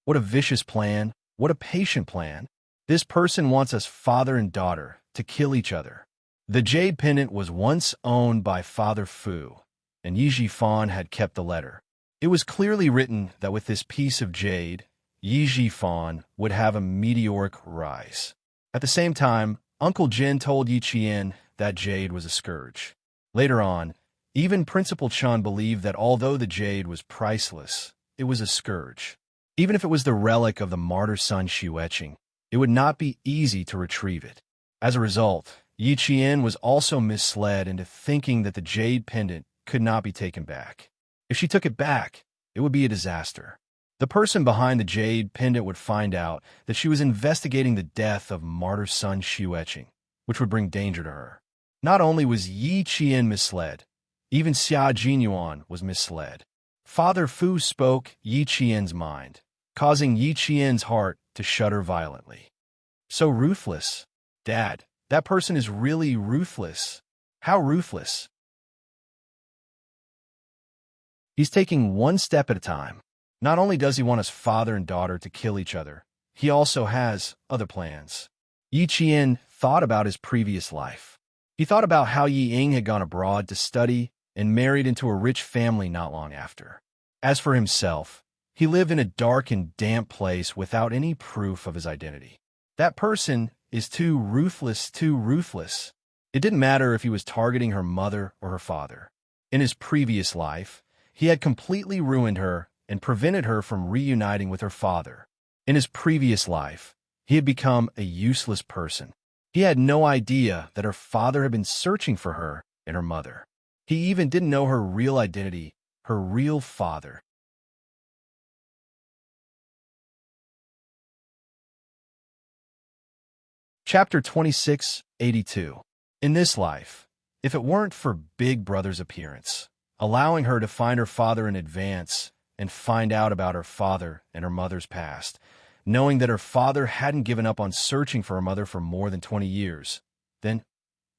What a vicious plan, what a patient plan. This person wants us father and daughter to kill each other. The jade pendant was once owned by Father Fu, and Yi Jifan had kept the letter. It was clearly written that with this piece of jade, Yi Jifan would have a meteoric rise. At the same time, Uncle Jin told Yi Qian that jade was a scourge. Later on, even Principal Chun believed that although the jade was priceless, it was a scourge. Even if it was the relic of the martyr son Xueqing, it would not be easy to retrieve it. As a result, Yi Qian was also misled into thinking that the jade pendant could not be taken back. If she took it back, it would be a disaster. The person behind the jade pendant would find out that she was investigating the death of martyr son Xueqing, which would bring danger to her. Not only was Yi Qian misled, even Xia Jinyuan was misled. Father Fu spoke Yi Qian's mind, causing Yi Qian's heart to shudder violently. So ruthless. Dad, that person is really ruthless. How ruthless? He's taking one step at a time. Not only does he want his father and daughter to kill each other, he also has other plans. Yi Qian thought about his previous life. He thought about how Yi Ying had gone abroad to study and married into a rich family not long after. As for himself, he lived in a dark and damp place without any proof of his identity. That person is too ruthless, too ruthless. It didn't matter if he was targeting her mother or her father. In his previous life, he had completely ruined her and prevented her from reuniting with her father. In his previous life, he had become a useless person. He had no idea that her father had been searching for her and her mother. He even didn't know her real identity, her real father. Chapter 2682. In this life, if it weren't for Big Brother's appearance, allowing her to find her father in advance and find out about her father and her mother's past, knowing that her father hadn't given up on searching for her mother for more than 20 years, then,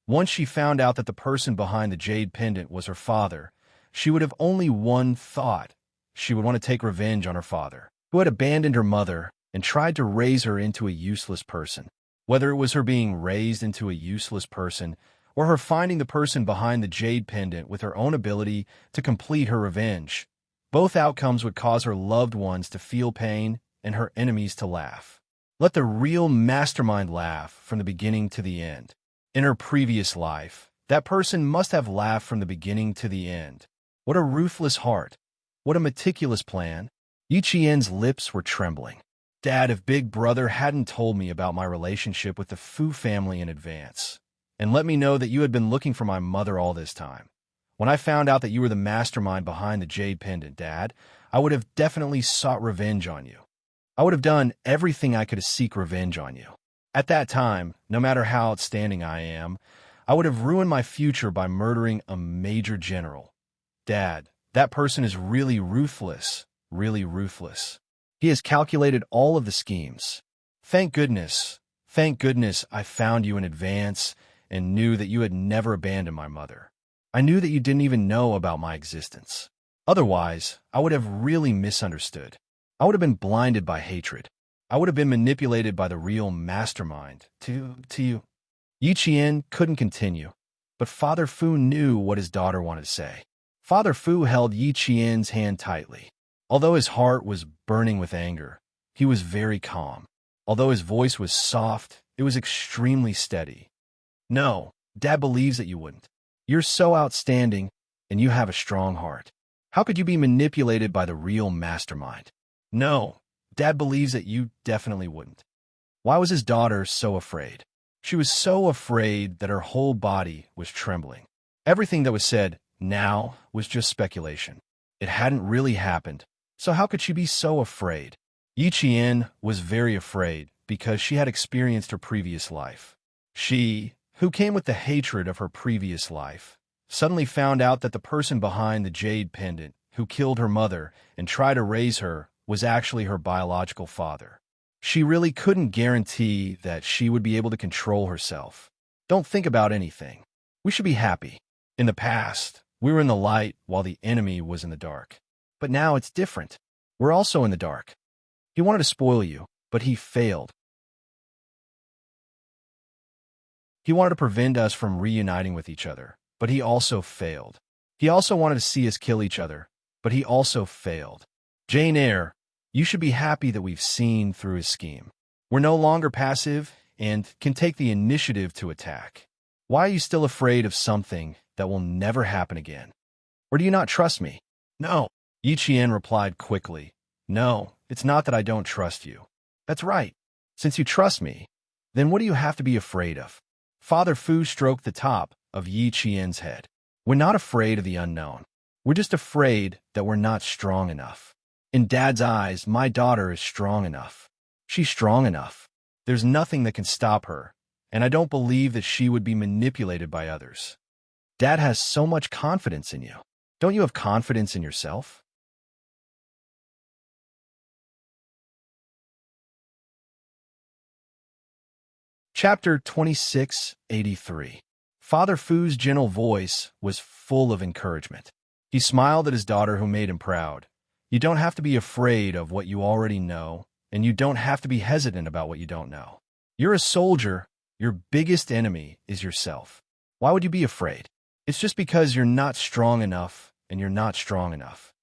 once she found out that the person behind the jade pendant was her father, she would have only one thought. She would want to take revenge on her father, who had abandoned her mother and tried to raise her into a useless person. Whether it was her being raised into a useless person or her finding the person behind the jade pendant with her own ability to complete her revenge, both outcomes would cause her loved ones to feel pain and her enemies to laugh. Let the real mastermind laugh from the beginning to the end. In her previous life, that person must have laughed from the beginning to the end. What a ruthless heart. What a meticulous plan. Yi Qian's lips were trembling. Dad, if Big Brother hadn't told me about my relationship with the Fu family in advance, and let me know that you had been looking for my mother all this time. When I found out that you were the mastermind behind the jade pendant, Dad, I would have definitely sought revenge on you. I would have done everything I could to seek revenge on you. At that time, no matter how outstanding I am, I would have ruined my future by murdering a major general. Dad, that person is really ruthless, really ruthless. He has calculated all of the schemes. Thank goodness I found you in advance and knew that you had never abandoned my mother. I knew that you didn't even know about my existence. Otherwise, I would have really misunderstood. I would have been blinded by hatred. I would have been manipulated by the real mastermind to you. Yi Qian couldn't continue, but Father Fu knew what his daughter wanted to say. Father Fu held Yi Qian's hand tightly. Although his heart was burning with anger, he was very calm. Although his voice was soft, it was extremely steady. No, Dad believes that you wouldn't. You're so outstanding, and you have a strong heart. How could you be manipulated by the real mastermind? No, Dad believes that you definitely wouldn't. Why was his daughter so afraid? She was so afraid that her whole body was trembling. Everything that was said now was just speculation. It hadn't really happened. So how could she be so afraid? Yi Qian was very afraid because she had experienced her previous life. She, who came with the hatred of her previous life, suddenly found out that the person behind the jade pendant who killed her mother and tried to raise her was actually her biological father. She really couldn't guarantee that she would be able to control herself. Don't think about anything. We should be happy. In the past, we were in the light while the enemy was in the dark. But now it's different. We're also in the dark. He wanted to spoil you, but he failed. He wanted to prevent us from reuniting with each other, but he also failed. He also wanted to see us kill each other, but he also failed. Jane Eyre, you should be happy that we've seen through his scheme. We're no longer passive and can take the initiative to attack. Why are you still afraid of something that will never happen again? Or do you not trust me? No. Yi Qian replied quickly. No, it's not that I don't trust you. That's right. Since you trust me, then what do you have to be afraid of? Father Fu stroked the top of Yi Qian's head. We're not afraid of the unknown. We're just afraid that we're not strong enough. In Dad's eyes, my daughter is strong enough. She's strong enough. There's nothing that can stop her, and I don't believe that she would be manipulated by others. Dad has so much confidence in you. Don't you have confidence in yourself? Chapter 2683. Father Fu's gentle voice was full of encouragement. He smiled at his daughter, who made him proud. You don't have to be afraid of what you already know, and you don't have to be hesitant about what you don't know. You're a soldier. Your biggest enemy is yourself. Why would you be afraid? It's just because you're not strong enough and you're not strong enough.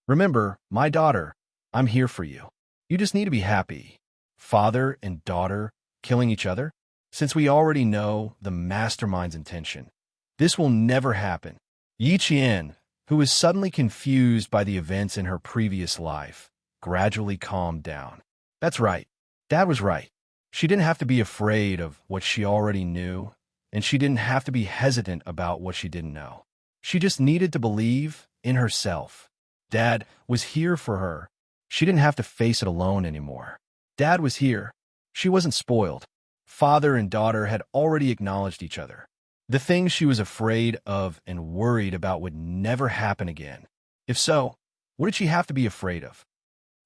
Remember, my daughter, I'm here for you. You just need to be happy. Father and daughter killing each other? Since we already know the mastermind's intention, this will never happen. Yi Qian, who was suddenly confused by the events in her previous life, gradually calmed down. That's right. Dad was right. She didn't have to be afraid of what she already knew, and she didn't have to be hesitant about what she didn't know. She just needed to believe in herself. Dad was here for her. She didn't have to face it alone anymore. Dad was here. She wasn't spoiled. Father and daughter had already acknowledged each other. The things she was afraid of and worried about would never happen again. If so, what did she have to be afraid of?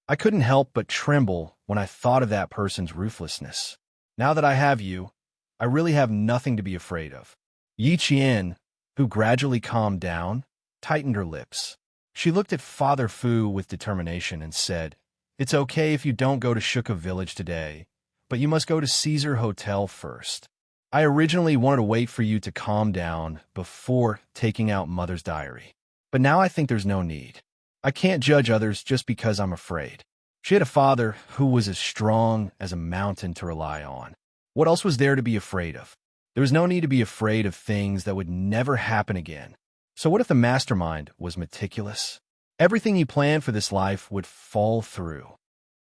I couldn't help but tremble when I thought of that person's ruthlessness. Now that I have you, I really have nothing to be afraid of. Yi Qian, who gradually calmed down, tightened her lips. She looked at Father Fu with determination and said, "It's okay if you don't go to Shuka Village today, but you must go to Caesar Hotel first. I originally wanted to wait for you to calm down before taking out Mother's diary. But now I think there's no need. I can't judge others just because I'm afraid." She had a father who was as strong as a mountain to rely on. What else was there to be afraid of? There was no need to be afraid of things that would never happen again. So what if the mastermind was meticulous? Everything he planned for this life would fall through.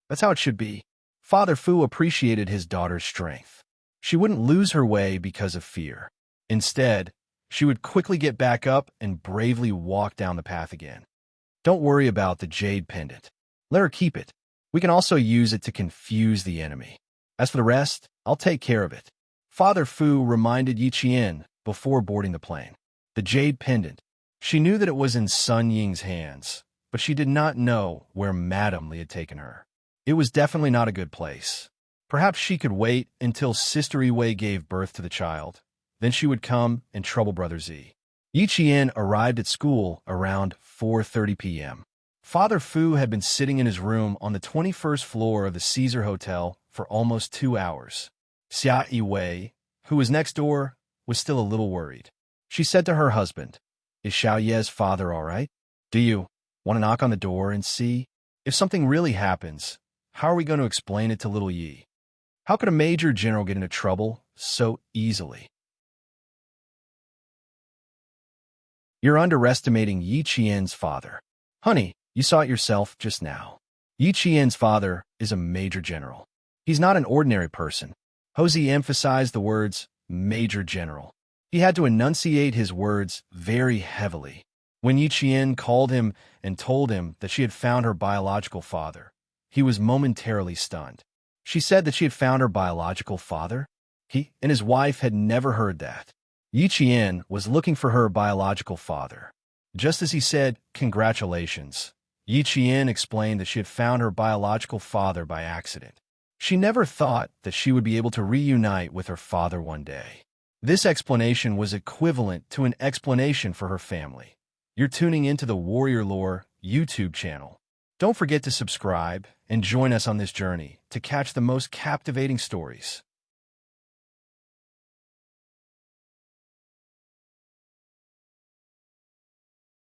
That's how it should be. Father Fu appreciated his daughter's strength. She wouldn't lose her way because of fear. Instead, she would quickly get back up and bravely walk down the path again. Don't worry about the jade pendant. Let her keep it. We can also use it to confuse the enemy. As for the rest, I'll take care of it. Father Fu reminded Yi Qian before boarding the plane. The jade pendant. She knew that it was in Sun Ying's hands, but she did not know where Madame Li had taken her. It was definitely not a good place. Perhaps she could wait until Sister Wei gave birth to the child. Then she would come and trouble Brother Z. Yi Qian arrived at school around 4:30 p.m. Father Fu had been sitting in his room on the 21st floor of the Caesar Hotel for almost 2 hours. Xia Wei, who was next door, was still a little worried. She said to her husband, "Is Xiao Ye's father all right? Do you want to knock on the door and see? If something really happens, how are we going to explain it to little Yi? How could a major general get into trouble so easily?" You're underestimating Yi Qian's father. Honey, you saw it yourself just now. Yi Qian's father is a major general. He's not an ordinary person. Hosey emphasized the words major general. He had to enunciate his words very heavily. When Yi Qian called him and told him that she had found her biological father, he was momentarily stunned. She said that she had found her biological father? He and his wife had never heard that. Yi Qian was looking for her biological father. Just as he said, "Congratulations," Yi Qian explained that she had found her biological father by accident. She never thought that she would be able to reunite with her father one day. This explanation was equivalent to an explanation for her family. You're tuning into the Warrior Lore YouTube channel. Don't forget to subscribe and join us on this journey to catch the most captivating stories.